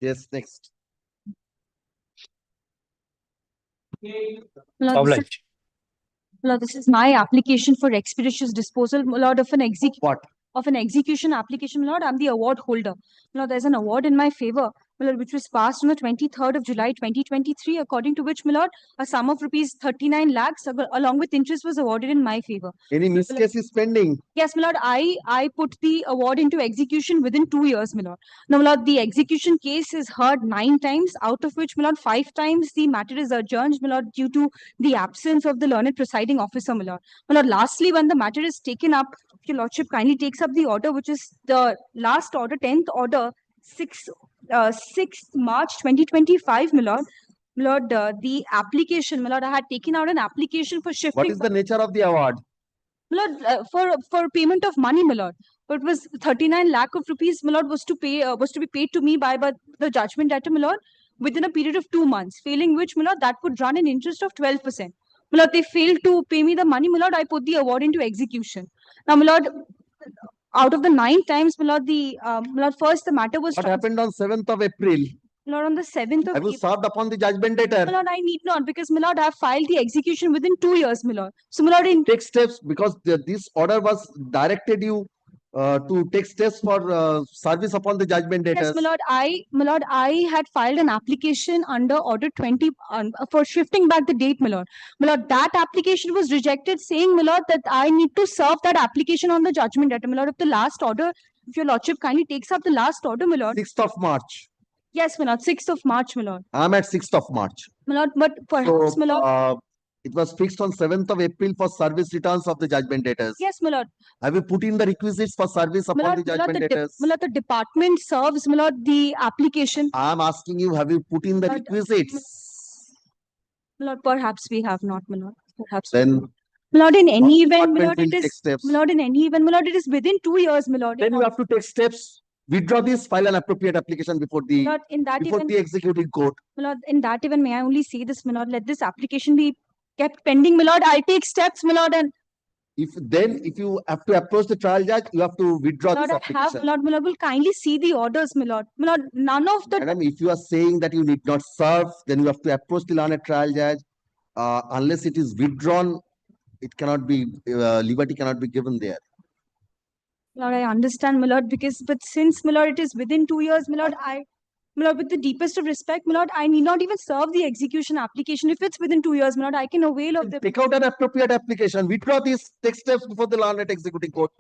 Yes, next. Lord, Obliged. Lord, this is my application for expeditious disposal, Lord, of an What? execution application, Lord. I'm the award holder. Lord, there's an award in my favor, Lord, which was passed on the 23rd of July, 2023, according to which, Lord, a sum of rupees 39 lakhs along with interest was awarded in my favor. Any miss case is pending. Yes, my lord, I put the award into execution within 2 years, my lord. Now, my lord, the execution case is heard 9 times, out of which, my lord, 5 times the matter is adjourned, my lord, due to the absence of the learned presiding officer, my lord. My lord, lastly, when the matter is taken up, your lordship kindly takes up the order, which is the last order, 10th order, 6th March 2025, my lord. My lord, the application, my lord, I had taken out an application for shifting. What is the nature of the award? My lord, for payment of money, my lord. But it was 39 lakh of rupees, my lord, was to be paid to me by the judgment debtor, my lord, within a period of 2 months. Failing which, my lord, that would run an interest of 12%. My lord, they failed to pay me the money, my lord. I put the award into execution. Now, my lord, out of the 9 times, my lord, my lord, first the matter was. What happened on 7th of April? My lord, on the 7th of Have you April. served upon the judgment debtor? My lord, I need not, because, my lord, I have filed the execution within 2 years, my lord. So, my lord, in Take steps because this order was directed you to take steps for service upon the judgment debtors. yes, my lord, I had filed an application under order 20 for shifting back the date, my lord. My lord, that application was rejected, saying, my lord, that I need to serve that application on the judgment debtor, my lord. If the last order, if your lordship kindly takes up the last order, my lord. 6th of March. Yes, my lord, 6th of March, my lord. I'm at 6th of March. My lord, but perhaps, my lord. It was fixed on 7th of April for service returns of the judgment debtors. Yes, my lord. Have you put in the requisites for service My upon lord, the judgment debtors? my lord, the department serves, my lord, the application. I'm asking you, have you put in the requisites? My lord, perhaps we have not, my lord. Perhaps. Then My lord, in any event, my lord, will it is. take steps. My lord, in any event, my lord, it is within 2 years, my lord. Then you have to take steps. Withdraw this, file an appropriate application before the Lord, in that event, the executing court. my lord, in that event, may I only say this, my lord, let this application be kept pending, my lord. I'll take steps, my lord, and If you have to approach the trial judge, you have to withdraw Lord, this I application. have, my lord, will kindly see the orders, my lord. My lord, none of the. Madam, if you are saying that you need not serve, then you have to approach the learned trial judge. Unless it is withdrawn, it cannot be, liberty cannot be given there. Lord, I understand, my lord, but since, my lord, it is within 2 years, my lord, my lord, with the deepest of respect, my lord, I need not even serve the execution application. If it's within 2 years, my lord, I can avail of the. Take out an appropriate application, withdraw these, take steps before the learned executing court.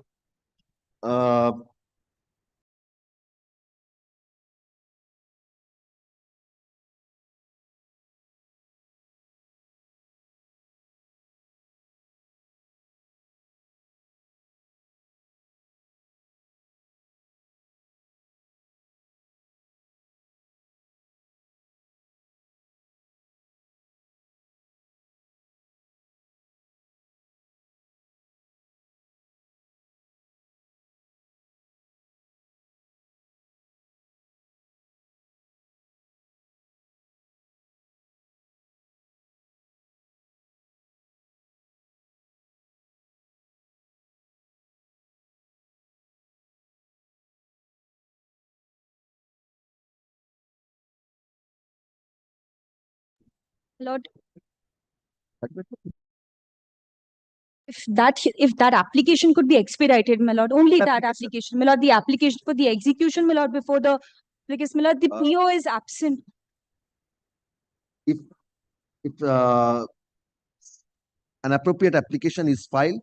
Lord, if that application could be expedited, my lord, only that application, my lord, the application for the execution, my lord, before the, because, my lord, the PO is absent. If an appropriate application is filed,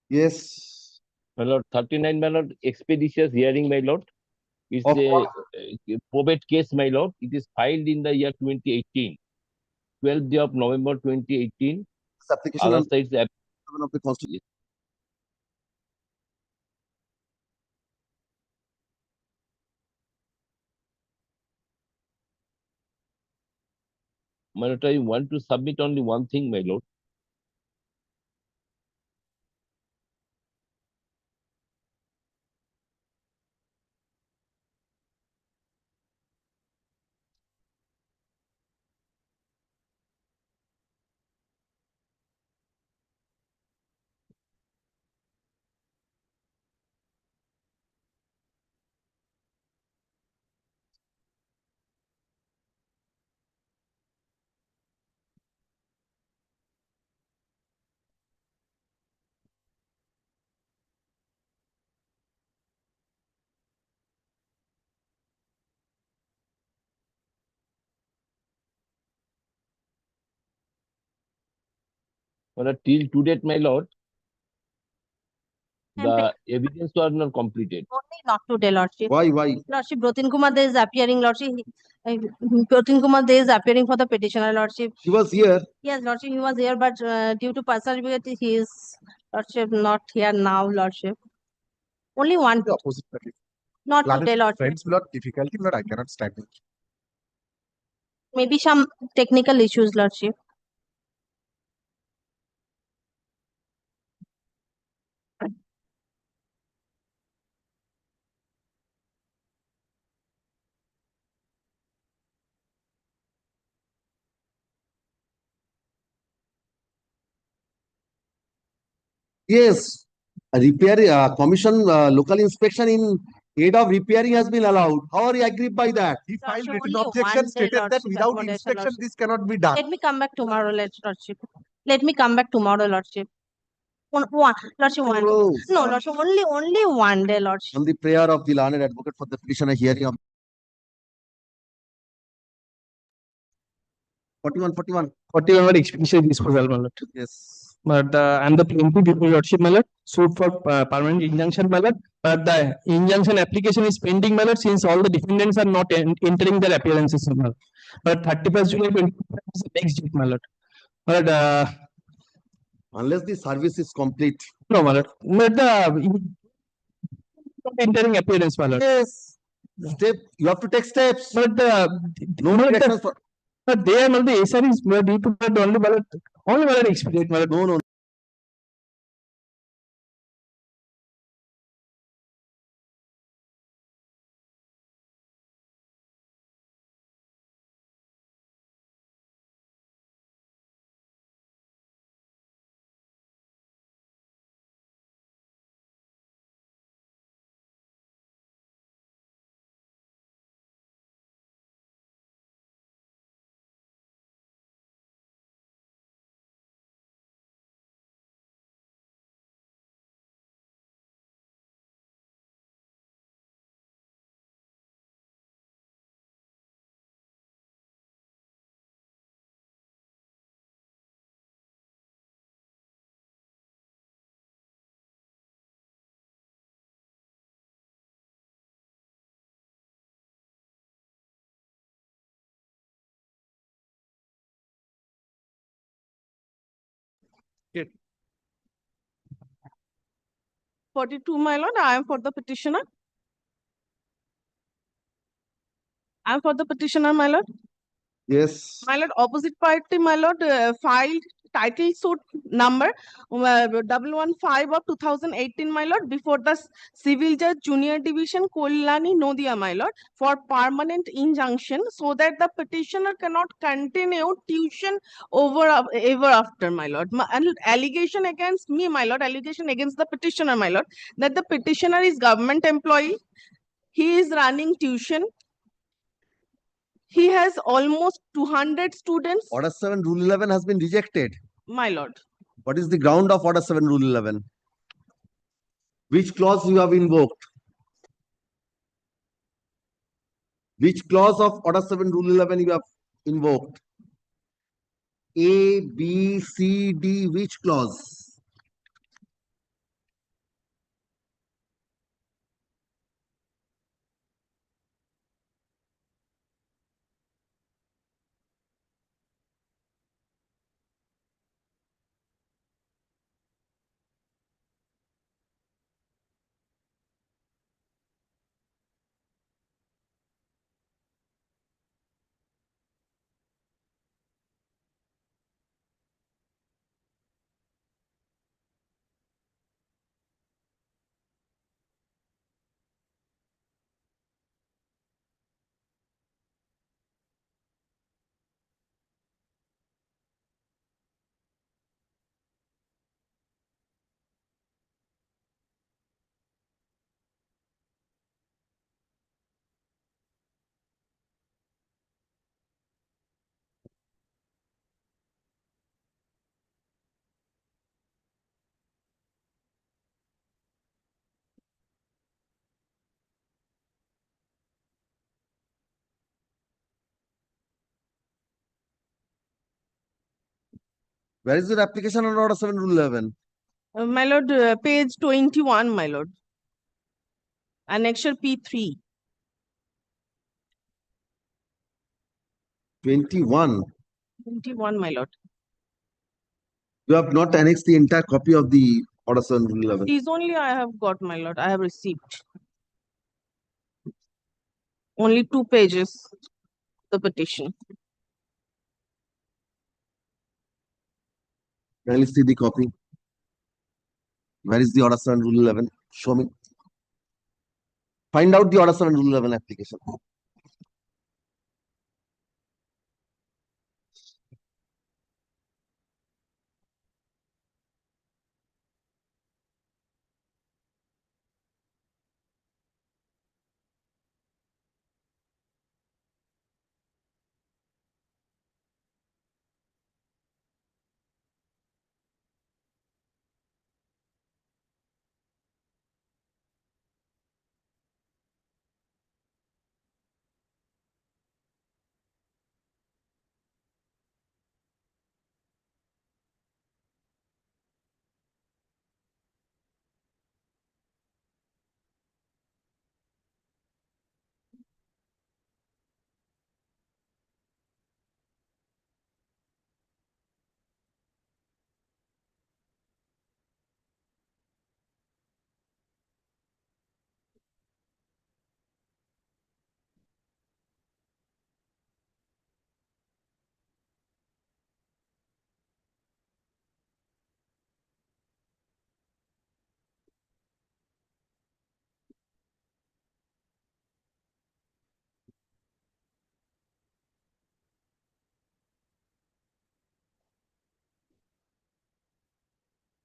yes. My lord, 39, my lord, expeditious hearing, my lord. It's Of a probate case, my lord. It is filed in the year 2018. 12th day of November 2018. This application Other on sides of the Constitution. My lord, I want to submit only one thing, my lord. But till to date, my lord, And the evidence was not completed. only not today, Lordship. Why? Lordship, Brotin Kumar Dey is appearing, Lordship. Brotin Kumar Dey is appearing for the petitioner, Lordship. He was here. Yes, Lordship, he was here, but due to personal difficulty, he is, Lordship, not here now, Lordship. Only one. The opposite party. Not Planet today, Lordship. Friends will have difficulty, but I cannot stand it. Maybe some technical issues, Lordship. Yes, a repair commission local inspection in aid of repairing has been allowed. How are you agreed by that? He filed Lordship, written only objection one day, stated that Lordship, without accommodation, inspection Lordship. this cannot be done. Let me come back tomorrow, Lordship. Let me come back tomorrow, Lordship. Lordship, one. Oh. No, Lordship, only one day, Lordship. On the prayer of the learned advocate for the petitioner hearing of 41. 41 were expeditious disposal, my lord. Yes. But and the plaintiff before your lordship, my lord, sued for permanent injunction, my lord. But the injunction application is pending, my lord, since all the defendants are not entering their appearances, my lord. But 31st July 2025 is the next date, my lord. But Unless the service is complete. no, my lord. But the not entering appearance, my lord. Yes. You have to take steps. But No directions for. but they are not the SREs, but due to that only, my lord, only my lord expedite, my lord. No. Yes. 42, my lord, I am for the petitioner. I am for the petitioner, my lord. Yes. My lord, opposite party, my lord, filed title suit number 115 of 2018, my lord, before the Civil Judge Junior Division, Kollani, Nodia, my lord, for permanent injunction so that the petitioner cannot continue tuition ever after, my lord. And allegation against me, my lord, allegation against the petitioner, my lord, that the petitioner is government employee. He is running tuition. He has almost 200 students. Order 7 Rule 11 has been rejected. My lord. What is the ground of Order 7 Rule 11? Which clause you have invoked? Which clause of Order 7 Rule 11 you have invoked? A, B, C, D, which clause? Where is your application under order 7 rule 11? My lord, page 21, my lord. Annexure P3. 21. 21, my lord. You have not annexed the entire copy of the order 7 rule 11. These only I have got, my lord. I have received. Only 2 pages, the petition. Kindly see the copy. Where is the order 7 rule 11? Show me. Find out the order 7 rule 11 application.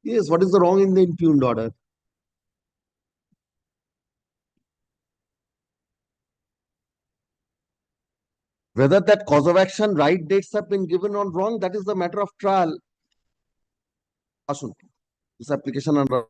Yes, what is the wrong in the impugned order? Whether that cause of action, right dates have been given or wrong, that is the matter of trial. Ashun, this application under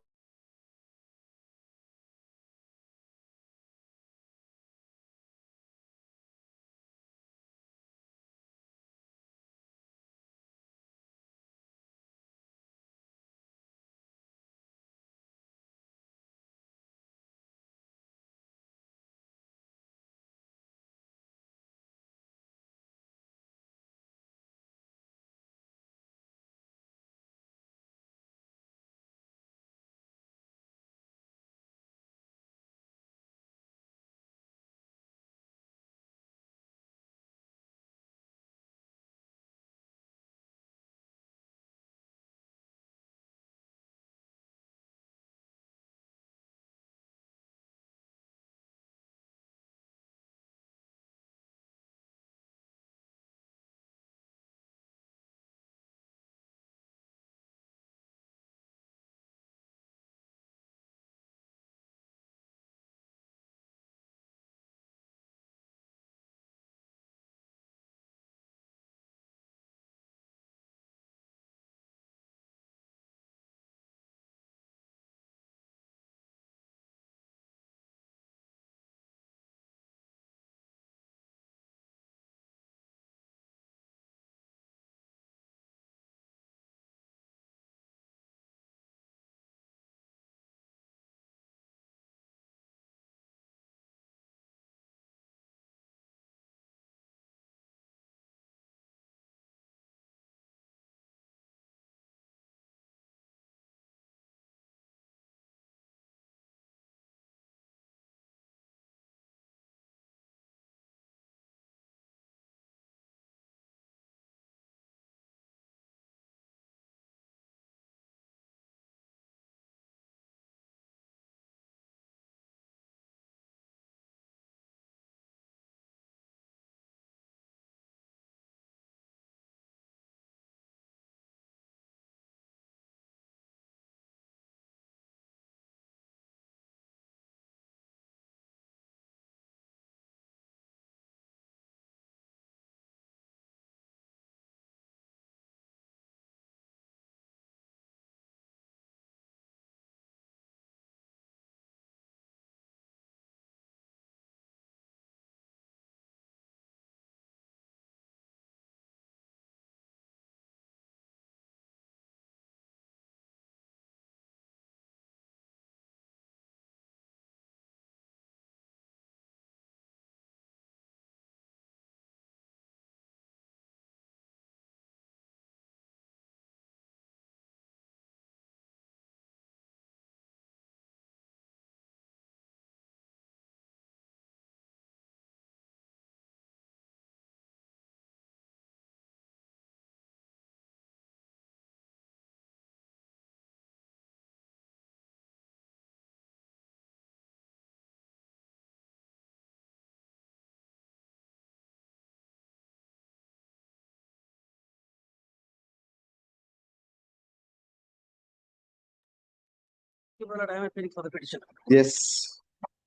I am appearing for the petition. Yes.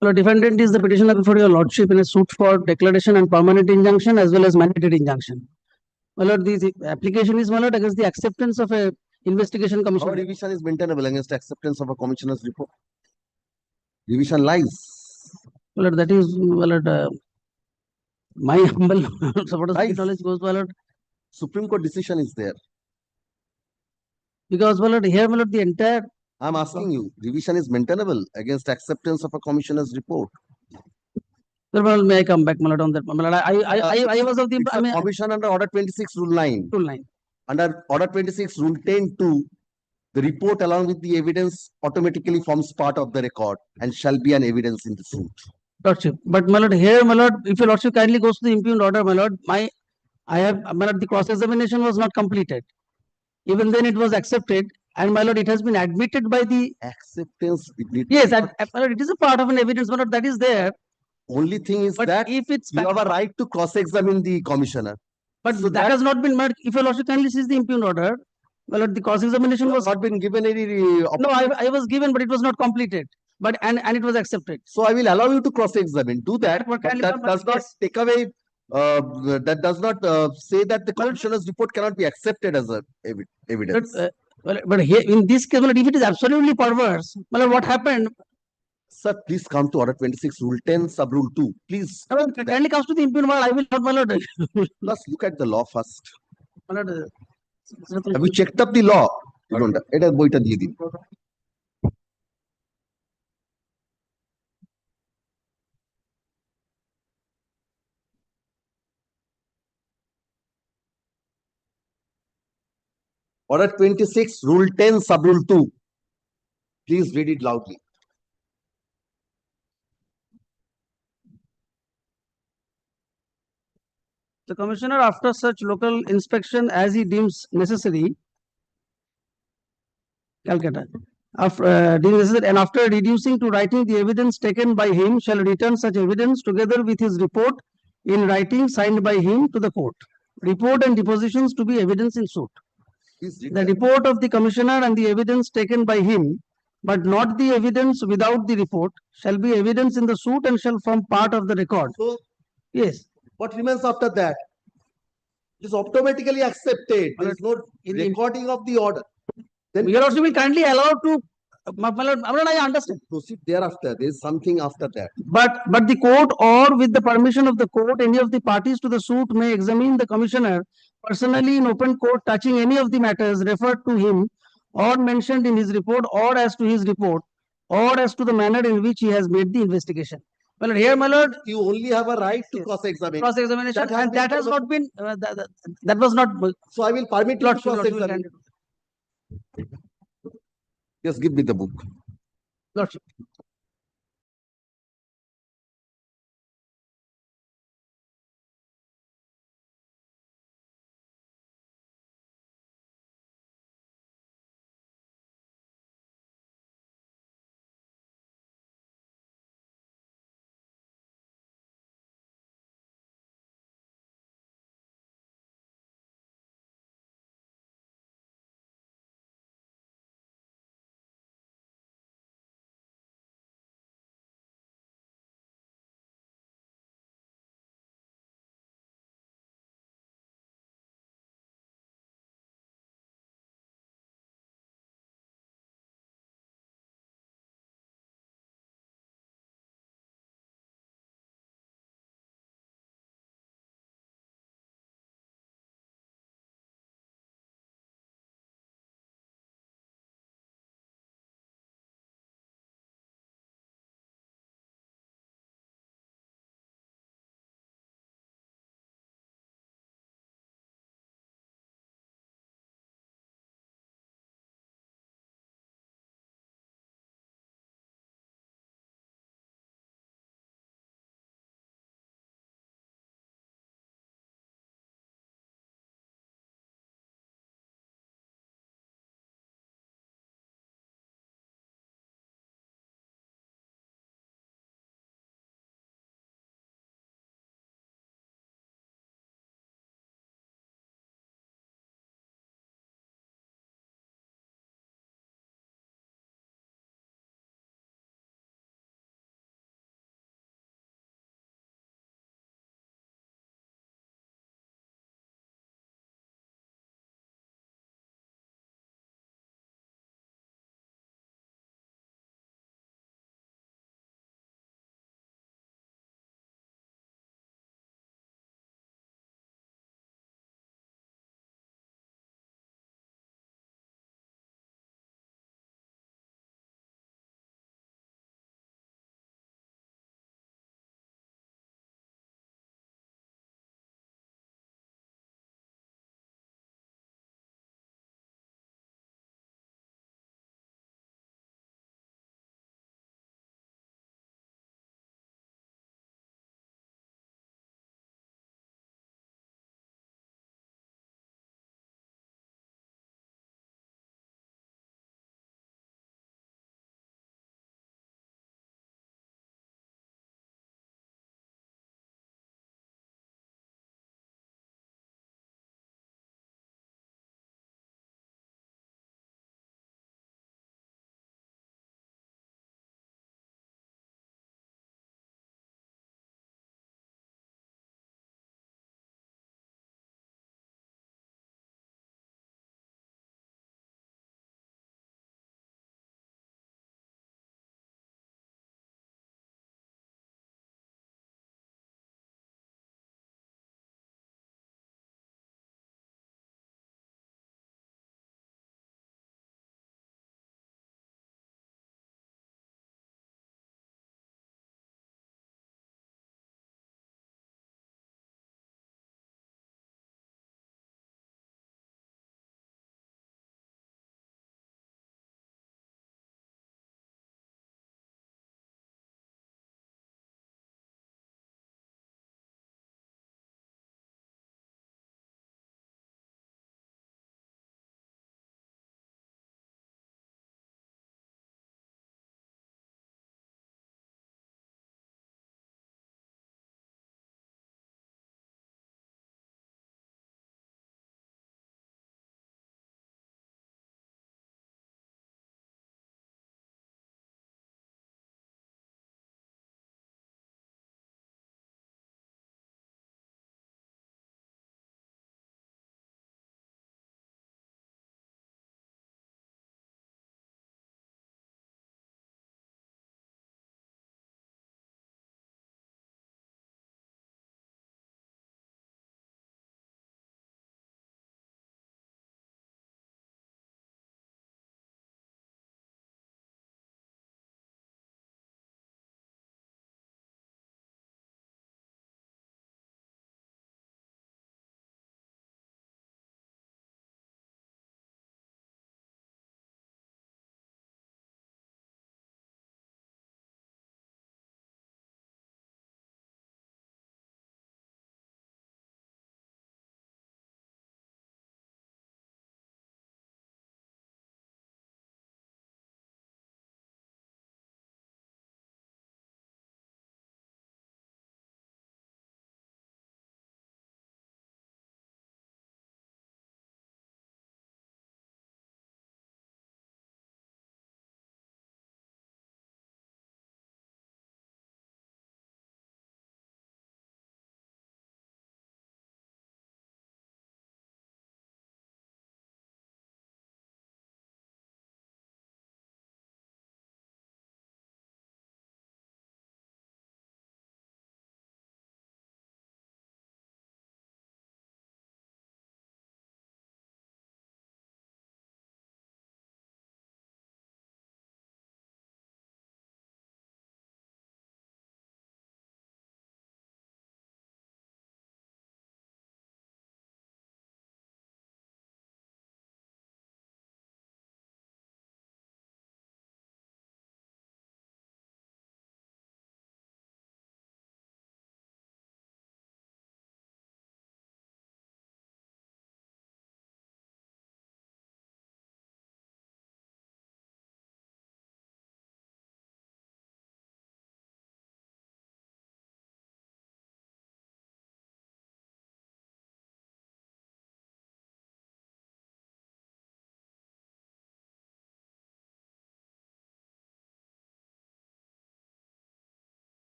The defendant is the petitioner before your lordship in a suit for declaration and permanent injunction as well as mandatory injunction. My lord, the application is, my lord, against the acceptance of a investigation commission. Our revision is maintainable against acceptance of a commissioner's report. Revision lies. My lord, that is, my lord, my humble knowledge goes, my lord. Supreme Court decision is there. Because, my lord, here, my lord, the entire. I'm asking you, revision is maintainable against acceptance of a commissioner's report. Sir, well, may I come back, my lord, on that? My lord, I was of the. It's a commission under Order 26, Rule 9. Rule 9. Under Order 26, Rule 10(2), the report along with the evidence automatically forms part of the record and shall be an evidence in the suit. Lordship, but my lord, here, my lord, if your lordship kindly goes to the impugned order, my lord, my lord, the cross-examination was not completed. Even then, it was accepted, and my lord, it has been admitted by the acceptance. Yes, my lord, it is a part of an evidence, my lord, that is there. Only thing is But that if it's you have a right to cross-examine the commissioner. But So that has not been made. If your lordship kindly sees the impugned order, my lord, the cross-examination was not been given any. No, I was given, but it was not completed. But and it was accepted. So I will allow you to cross-examine. Do that. But that does not take away. That does not say that the commissioner's report cannot be accepted as a evidence. But here in this case, if it is absolutely perverse, well, what happened? Sir, please come to Order 26, Rule 10, Sub Rule 2. Please. Kindly comes to the impugned order. I will not, my lord. Let's look at the law first. My lord, Have you checked up the law? You don't. এটা বইটা দিয়ে দিন। Order 26, Rule 10, Sub Rule 2. Please read it loudly. The commissioner, after such local inspection as he deems necessary, Calcutta, and after reducing to writing the evidence taken by him, shall return such evidence together with his report in writing signed by him to the court. Report and depositions to be evidence in suit. The report of the commissioner and the evidence taken by him, but not the evidence without the report, shall be evidence in the suit and shall form part of the record. So, yes. What remains after that? It is automatically accepted. There is no recording of the order. Then you also will kindly allow to. I understand. Proceed thereafter. There is something after that. But the court, or with the permission of the court, any of the parties to the suit may examine the commissioner personally in open court touching any of the matters referred to him or mentioned in his report, or as to his report, or as to the manner in which he has made the investigation. Well, here, my lord, you only have a right to cross-examine. Cross-examination, and that has not been. That was not. So I will permit you to cross-examine. Just give me the book. Lordship.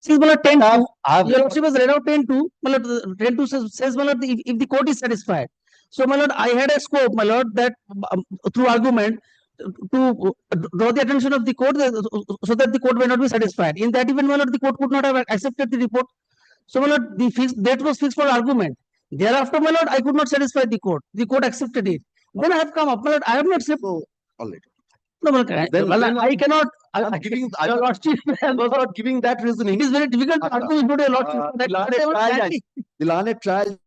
Says, my lord, 10 I to, have your lordship has read out 10-2, my lord, 10-2 says, my lord, if the court is satisfied. So, my lord, I had a scope, my lord, that through argument to draw the attention of the court so that the court may not be satisfied. In that event, my lord, the court could not have accepted the report. So, my lord, the fixed date was fixed for argument. Thereafter, my lord, I could not satisfy the court. The court accepted it. Then I have come up, my lord, I have not said. all right. No, my lord, Then I cannot. I'm giving. Your lordship I was not giving that reasoning. It is very difficult to argue with your lordship. The learned trial.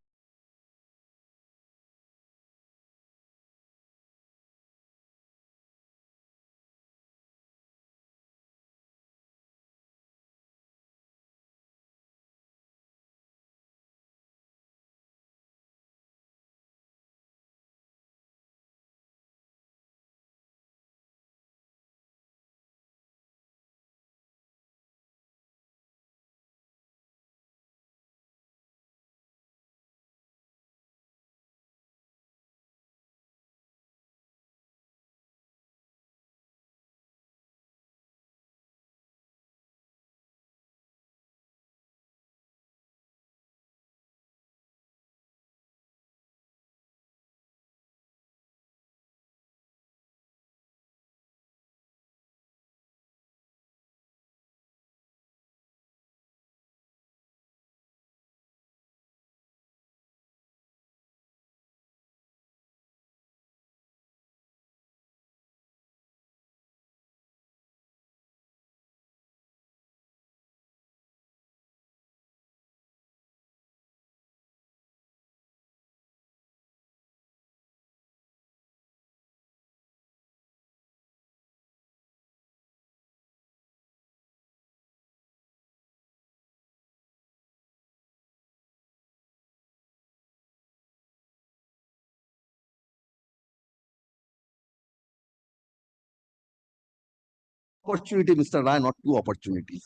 Opportunity, Mr. Rai, not two opportunities.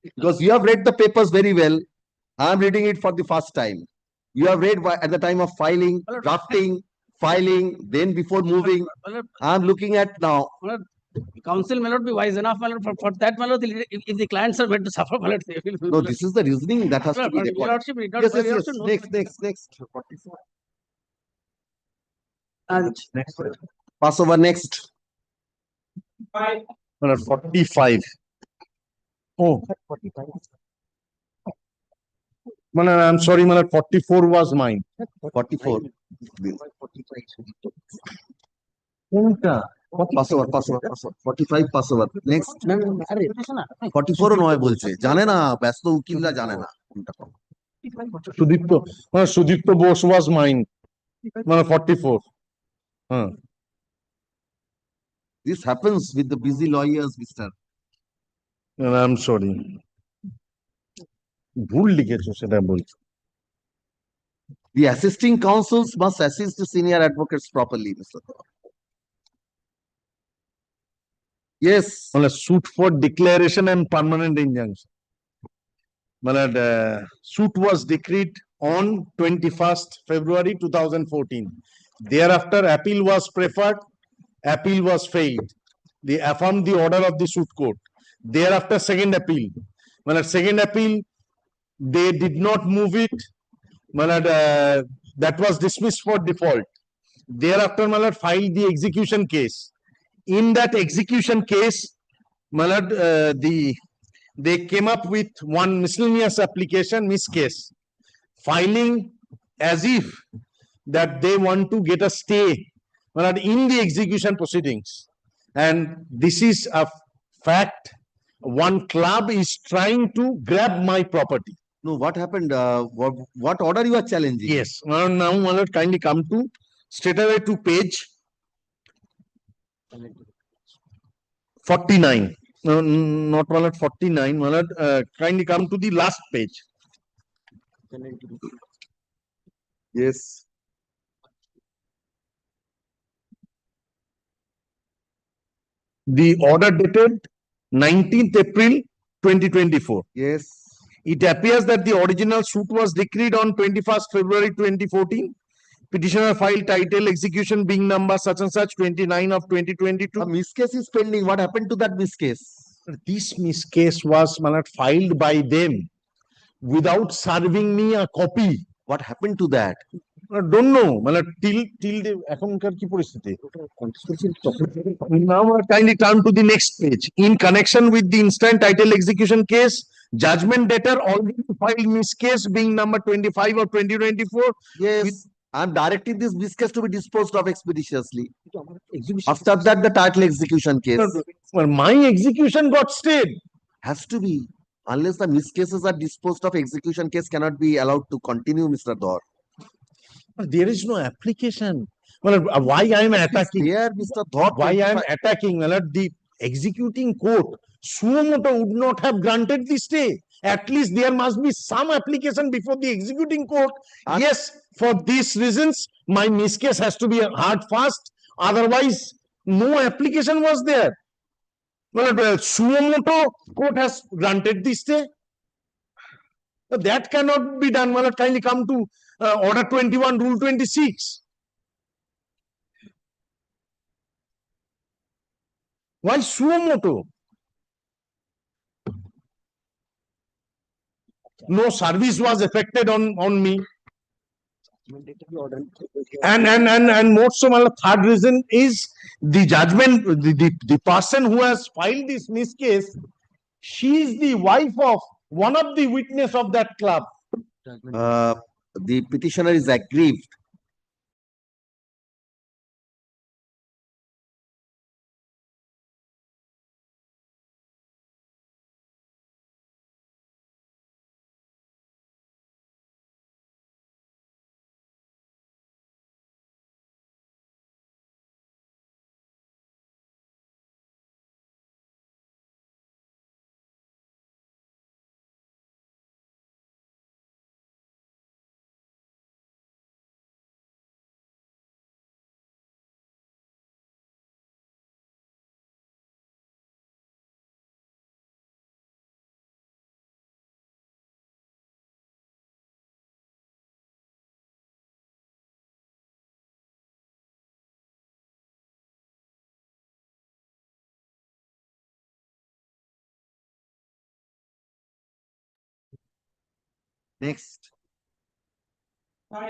Because you have read the papers very well. I am reading it for the first time. You have read at the time of filing, drafting, filing, then before moving. I am looking at now. Counsel may not be wise enough, my lord, for that, my lord, if the clients are made to suffer, my lord, they will. No, this is the reasoning that has to be Your recorded. lordship need not- Yes, your yes, yes. lordship knows. Next. And Pass over next. 45. Oh, I'm sorry, 44 was mine. 44. Pass over. 45 pass over. Next. 44 নয় বলছে জানে না ব্যস্ত উকিলরা জানে না Sudipto Bose was mine. 44. This happens with the busy lawyers, Mr. I'm sorry. ভুল লিখেছো সেটা বলছো। The assisting counsels must assist the senior advocates properly, Mr. Yes. Suit for declaration and permanent injunction. Suit was decreed on 21st February 2014. Thereafter, appeal was preferred. Appeal was failed. They affirmed the order of the suit court. Thereafter, second appeal. Second appeal, they did not move it. That was dismissed for default. Thereafter, filed the execution case. In that execution case, they came up with one miscellaneous application, miss case, filing as if that they want to get a stay in the execution proceedings. And this is a fact. One club is trying to grab my property. No, what happened? What order you are challenging? Yes. Now, kindly come to straight away to page 49. No, not 49. Kindly come to the last page. Yes. The order dated 19th April 2024. Yes. It appears that the original suit was decreed on 21st February 2014. Petitioner filed title execution being number such and such 29 of 2022. A miss case is pending. What happened to that miss case? This miss case was filed by them without serving me a copy. What happened to that? I don't know. Till the এখনকার কি পরিস্থিতি? Now kindly turn to the next page. In connection with the instant title execution case, judgment debtor already filed miss case being number 25 of 2024. Yes, I'm directing this miss case to be disposed of expeditiously. After that, the title execution case. Well, my execution got stayed. Has to be. Unless the miss cases are disposed of, execution case cannot be allowed to continue, Mr. Dhar. But there is no application. Well, why I am attacking? Here, Mr. Dhar. Why I am attacking? Well, the executing court, Suomoto would not have granted the stay. At least there must be some application before the executing court. Yes, for these reasons, my miss case has to be hard fast. Otherwise, no application was there. Well, Suomoto court has granted the stay. That cannot be done. Well, kindly come to Order 21, Rule 26. Why Suomoto? No service was affected on me. And more so, third reason is the judgment, the person who has filed this miss case, she is the wife of one of the witness of that club. The petitioner is aggrieved. Next. But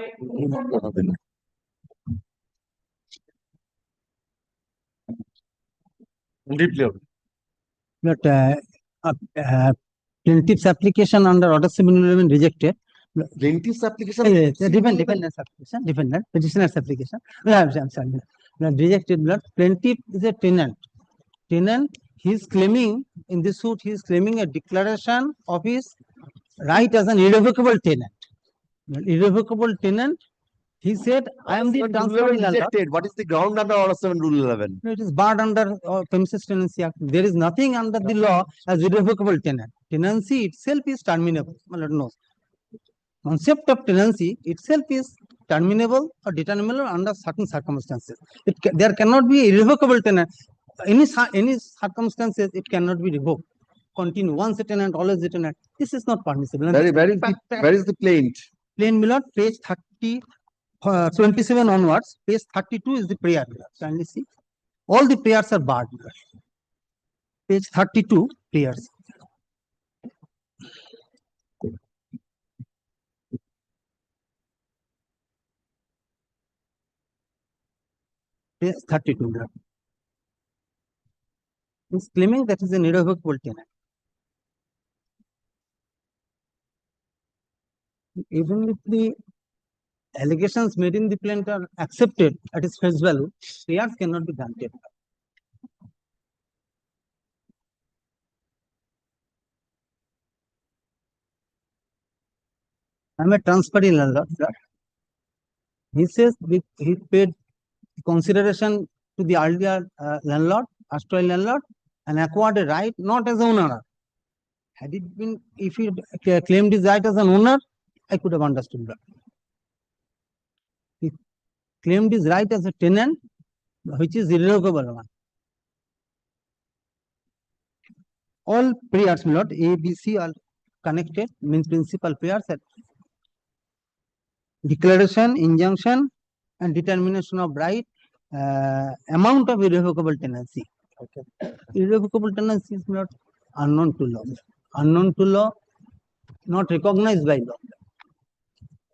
plaintiff's application under order 711 rejected. Plaintiff's application? Defendant's application, defendant, petitioner's application. I'm sorry. Rejected. Plaintiff is a tenant. Tenant, he is claiming, in this suit, he is claiming a declaration of his right as an irrevocable tenant. Irrevocable tenant, he said, I am the transferring landlord. What is the ground under Order 7 Rule 11? It is barred under Premises Tenancy Act. There is nothing under the law as irrevocable tenant. Tenancy itself is terminable. No. Concept of tenancy itself is terminable or determinable under certain circumstances. There cannot be irrevocable tenant. Any circumstances, it cannot be revoked. Continue. Once a tenant, always a tenant. This is not permissible. Where is the plaint? Plain, my lord, page 27 onwards. Page 32 is the prayer. Kindly see. All the prayers are barred. Page 32, prayers. Page 32. He's claiming that is an irrevocable tenant. Even if the allegations made in the plaint are accepted at its face value, prayers cannot be granted. I'm a transferring landlord. He says he paid consideration to the earlier landlord, erstwhile landlord, and acquired a right not as an owner. Had it been, if he claimed his right as an owner, I could have understood that. He claimed his right as a tenant, which is irrevocable one. All prayers, my lord, A, B, C are connected, means principal prayers are declaration, injunction, and determination of right, amount of irrevocable tenancy. Okay. Irrevocable tenancy is not unknown to law. Unknown to law, not recognized by law.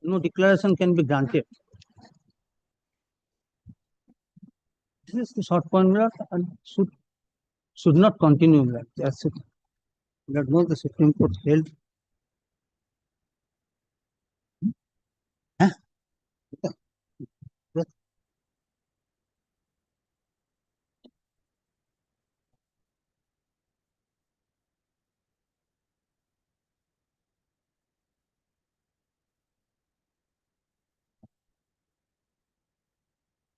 No declaration can be granted. This is the short point, my lord, and should not continue, my lord. That's it. That no, the Supreme Court held. Huh?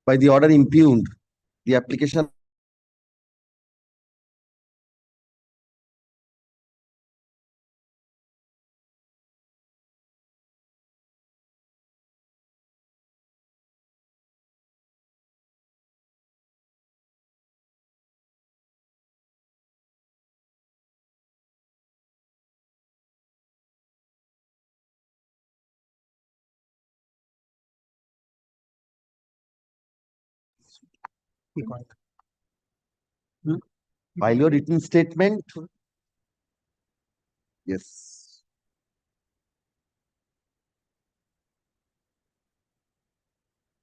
By the order impugned, the application file your written statement. Yes.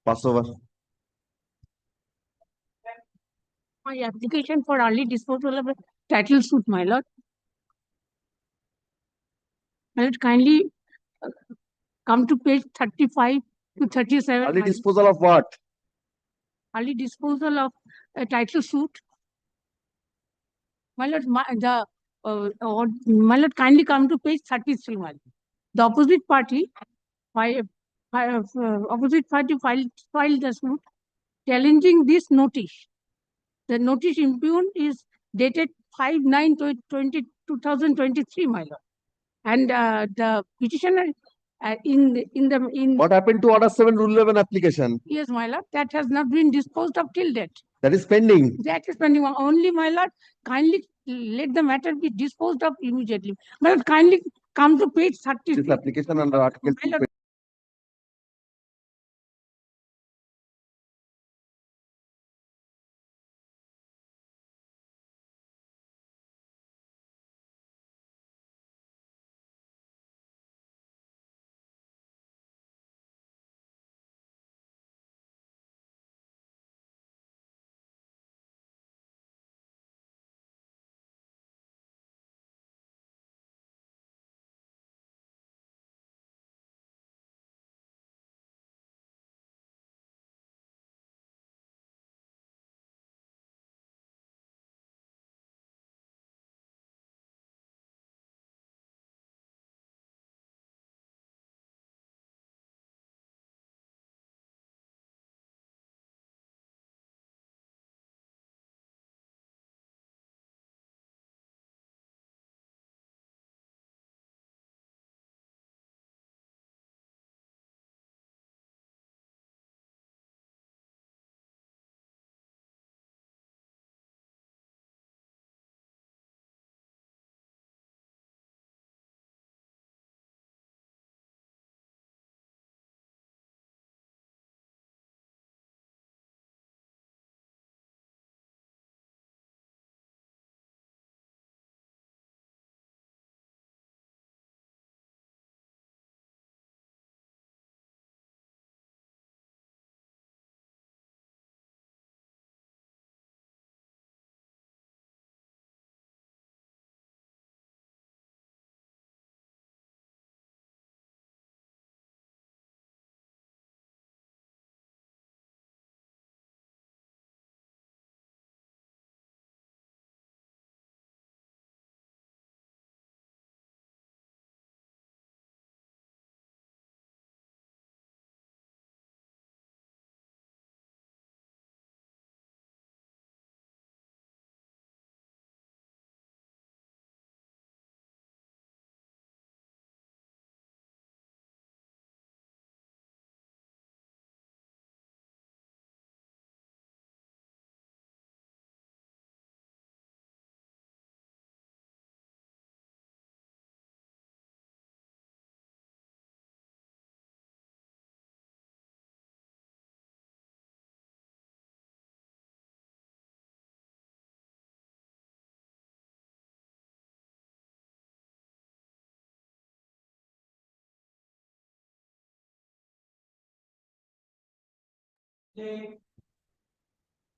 Pass over. My application for early disposal of a title suit, my lord. My lord, kindly come to page 35 to 37. Early my lord. disposal of what? Early disposal of a title suit. My lord, my lord, kindly come to page 33, my lord. The opposite party, opposite party filed the suit challenging this notice. The notice impugned is dated 5/9/2023, my lord. And the petitioner in What happened to order 7 rule 11 application? yes, my lord, that has not been disposed of till date. That is pending. That is pending. Only, my lord, kindly let the matter be disposed of immediately. My lord, kindly come to page 30. This application under article My lord,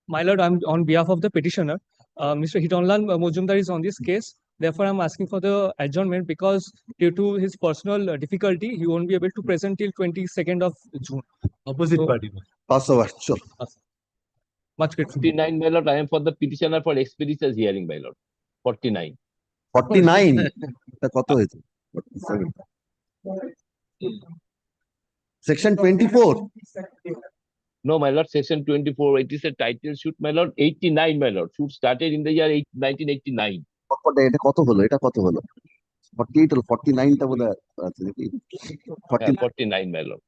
My lord, I'm on behalf of the petitioner. Mr. Hitonlan Mojumdar is on this case. Therefore, I'm asking for the adjournment because due to his personal difficulty, he won't be able to present till 22nd of June. Opposite party. Pass over, sure. Much grateful. 49, my lord, I am for the petitioner for expeditious hearing, my lord. 49. 49 এটা কত হয়েছে 47 section 24 No, my lord, section 24, it is a title shoot, my lord. 89, my lord. Shoot started in the year 1989. এটা কত হলো এটা কত হলো 48 হলো 49 টা বোধহয় আছে নাকি 49, my lord.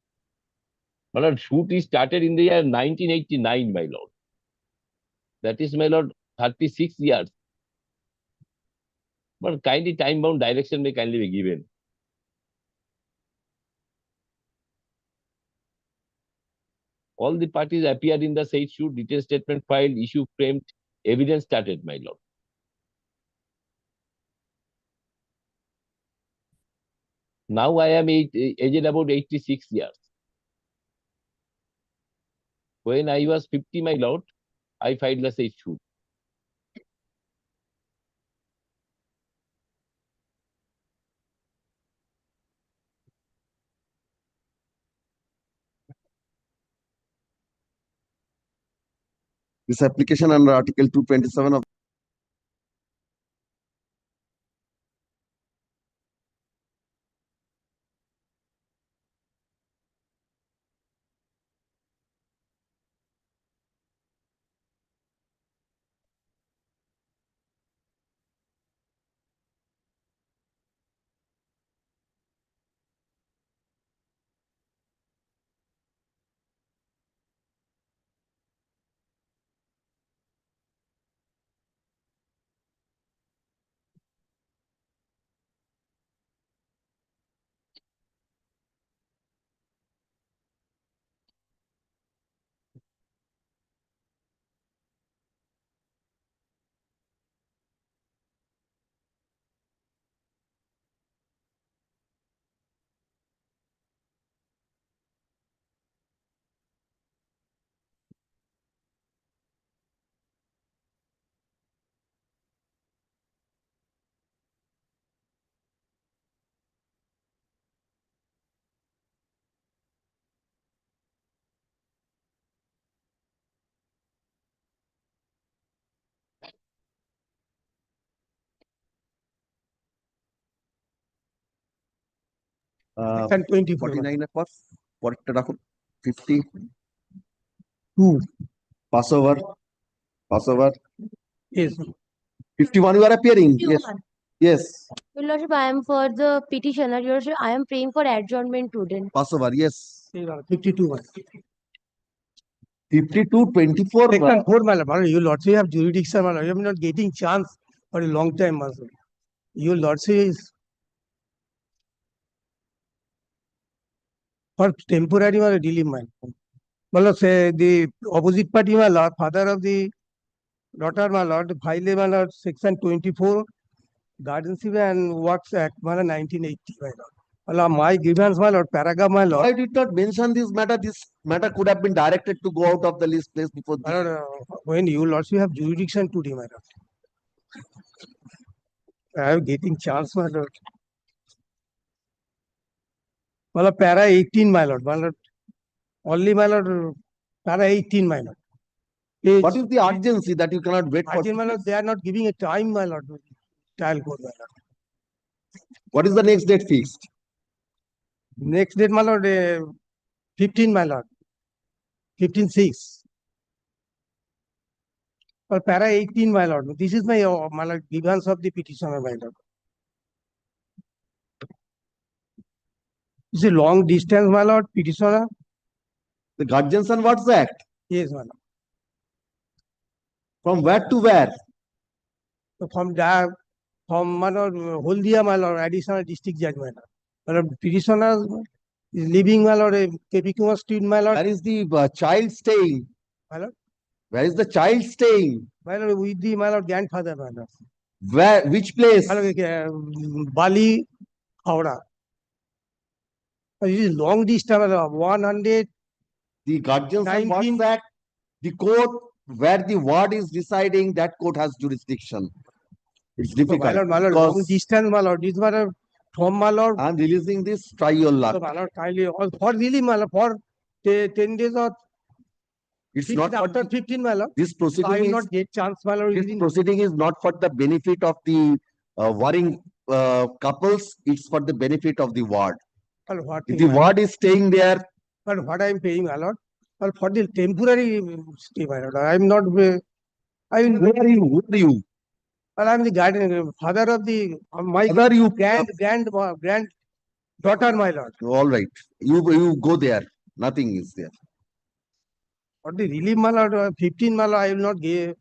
My lord, shoot is started in the year 1989, my lord. That is, my lord, 36 years. But kindly time-bound direction may kindly be given. All the parties appeared in the said suit, detailed statement filed, issue framed, evidence started, my lord. Now I am aged about 86 years. When I was 50, my lord, I filed the said suit. this application under article 227 of Section 24 49 এর পর পরেরটা রাখো 52 pass over Yes. 51 you are appearing yes yes Your Lordship, I am for the petitioner. Your Lordship, I am praying for adjournment today. pass over yes 52 one. 52 24 Section 4 my lord, your lordship have jurisdiction my lord. You are not getting chance for a long time also. Your lordship is for temporary my delay my lord. Well, say the opposite party my lord, father of the daughter my lord, file my lord, section 24 guardianship and works act my lord, 1980 my lord. Well, my grievance my lord, paragraph my lord. I did not mention this matter could have been directed to go out of the list place before My lord, when you lordship have jurisdiction today my lord. I am getting chance my lord. Well, para 18 my lord, only my lord, para 18 my lord. what is the urgency that you cannot wait for My lord, they are not giving a time my lord. Trial court my lord. what is the next date fixed Next date my lord, 15 my lord, 15/6. Or para 18 my lord. This is my lord, grievance of the petitioner my lord. It's a long distance my lord, petitioner. the Guardians and Wards Act Yes my lord. from where to where So from my lord, Holdia my lord, additional district judge my lord. My lord, petitioner is living my lord, Kepikuma Street my lord. where is the child staying My lord, where is the child staying my lord, with the my lord grandfather my lord. where which place My lord, Bali, Howrah. It is long distance, my lord, 100 The Guardians and 19 Wards Act, the court where the ward is deciding, that court has jurisdiction. It's So, difficult. my lord, long because distance, my lord, this matter from my lord. I'm releasing this, try your So, luck. my lord, kindly, for really, my lord, for 10 days or It's 15, not for after the- 15, my lord. This So I proceeding will is, not get chance, my lord. this within- proceeding is not for the benefit of the warring couples, it's for the benefit of the ward. Well, what If thing, the my ward is staying there, But what I am paying, my lord, well, for the temporary stay, my lord, I am not, I will. who are you? Who are you? Well, I am the guardian, father of the, my Father, you granddaughter, my lord. all right. You go there. Nothing is there. For the relief, my lord, 15, my lord, I will not get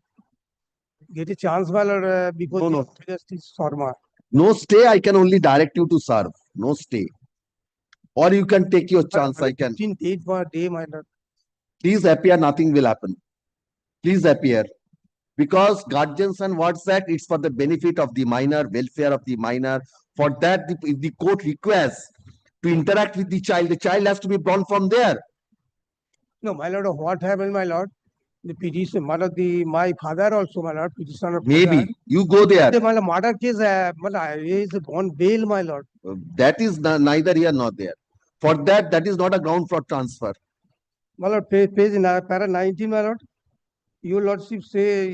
a chance, my lord, before No, the no. Justice Sharma. No stay, I can only direct you to serve. No stay. Or you can take your chance, I can. 15 days per day, my lord. Please appear, nothing will happen. Please appear. Because Guardians and Wards Act, it's for the benefit of the minor, welfare of the minor. For that, if the court requests to interact with the child has to be brought from there. No, my lord, what happened, my lord? The petition, my lord, my father also, my lord, petitioner. Maybe. You go there. My lord, murder case, my lord, he is on bail, my lord. That is neither here nor there. For that, that is not a ground for transfer. My lord, page in para 19, my lord. Your lordship say,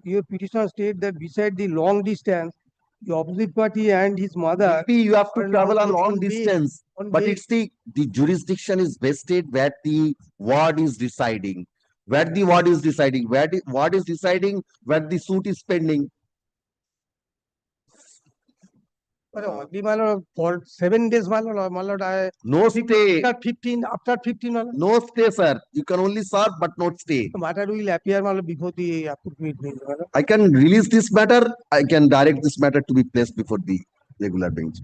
your petitioner state that beside the long distance, the opposite party and his mother. Maybe you have to are travel a on long bail, distance, on but bail. it's the jurisdiction is vested where the ward is deciding. Where the ward is deciding, where the ward is deciding, where the suit is pending. But only, my lord, for 7 days, my lord, No stay. after 15, my lord. No stay, sir. You can only serve, but not stay. The matter will appear, my lord, before the appropriate bench, my lord. I can release this matter. I can direct this matter to be placed before the regular bench.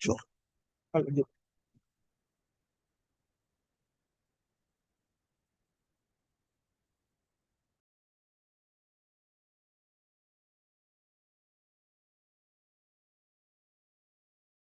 Sure.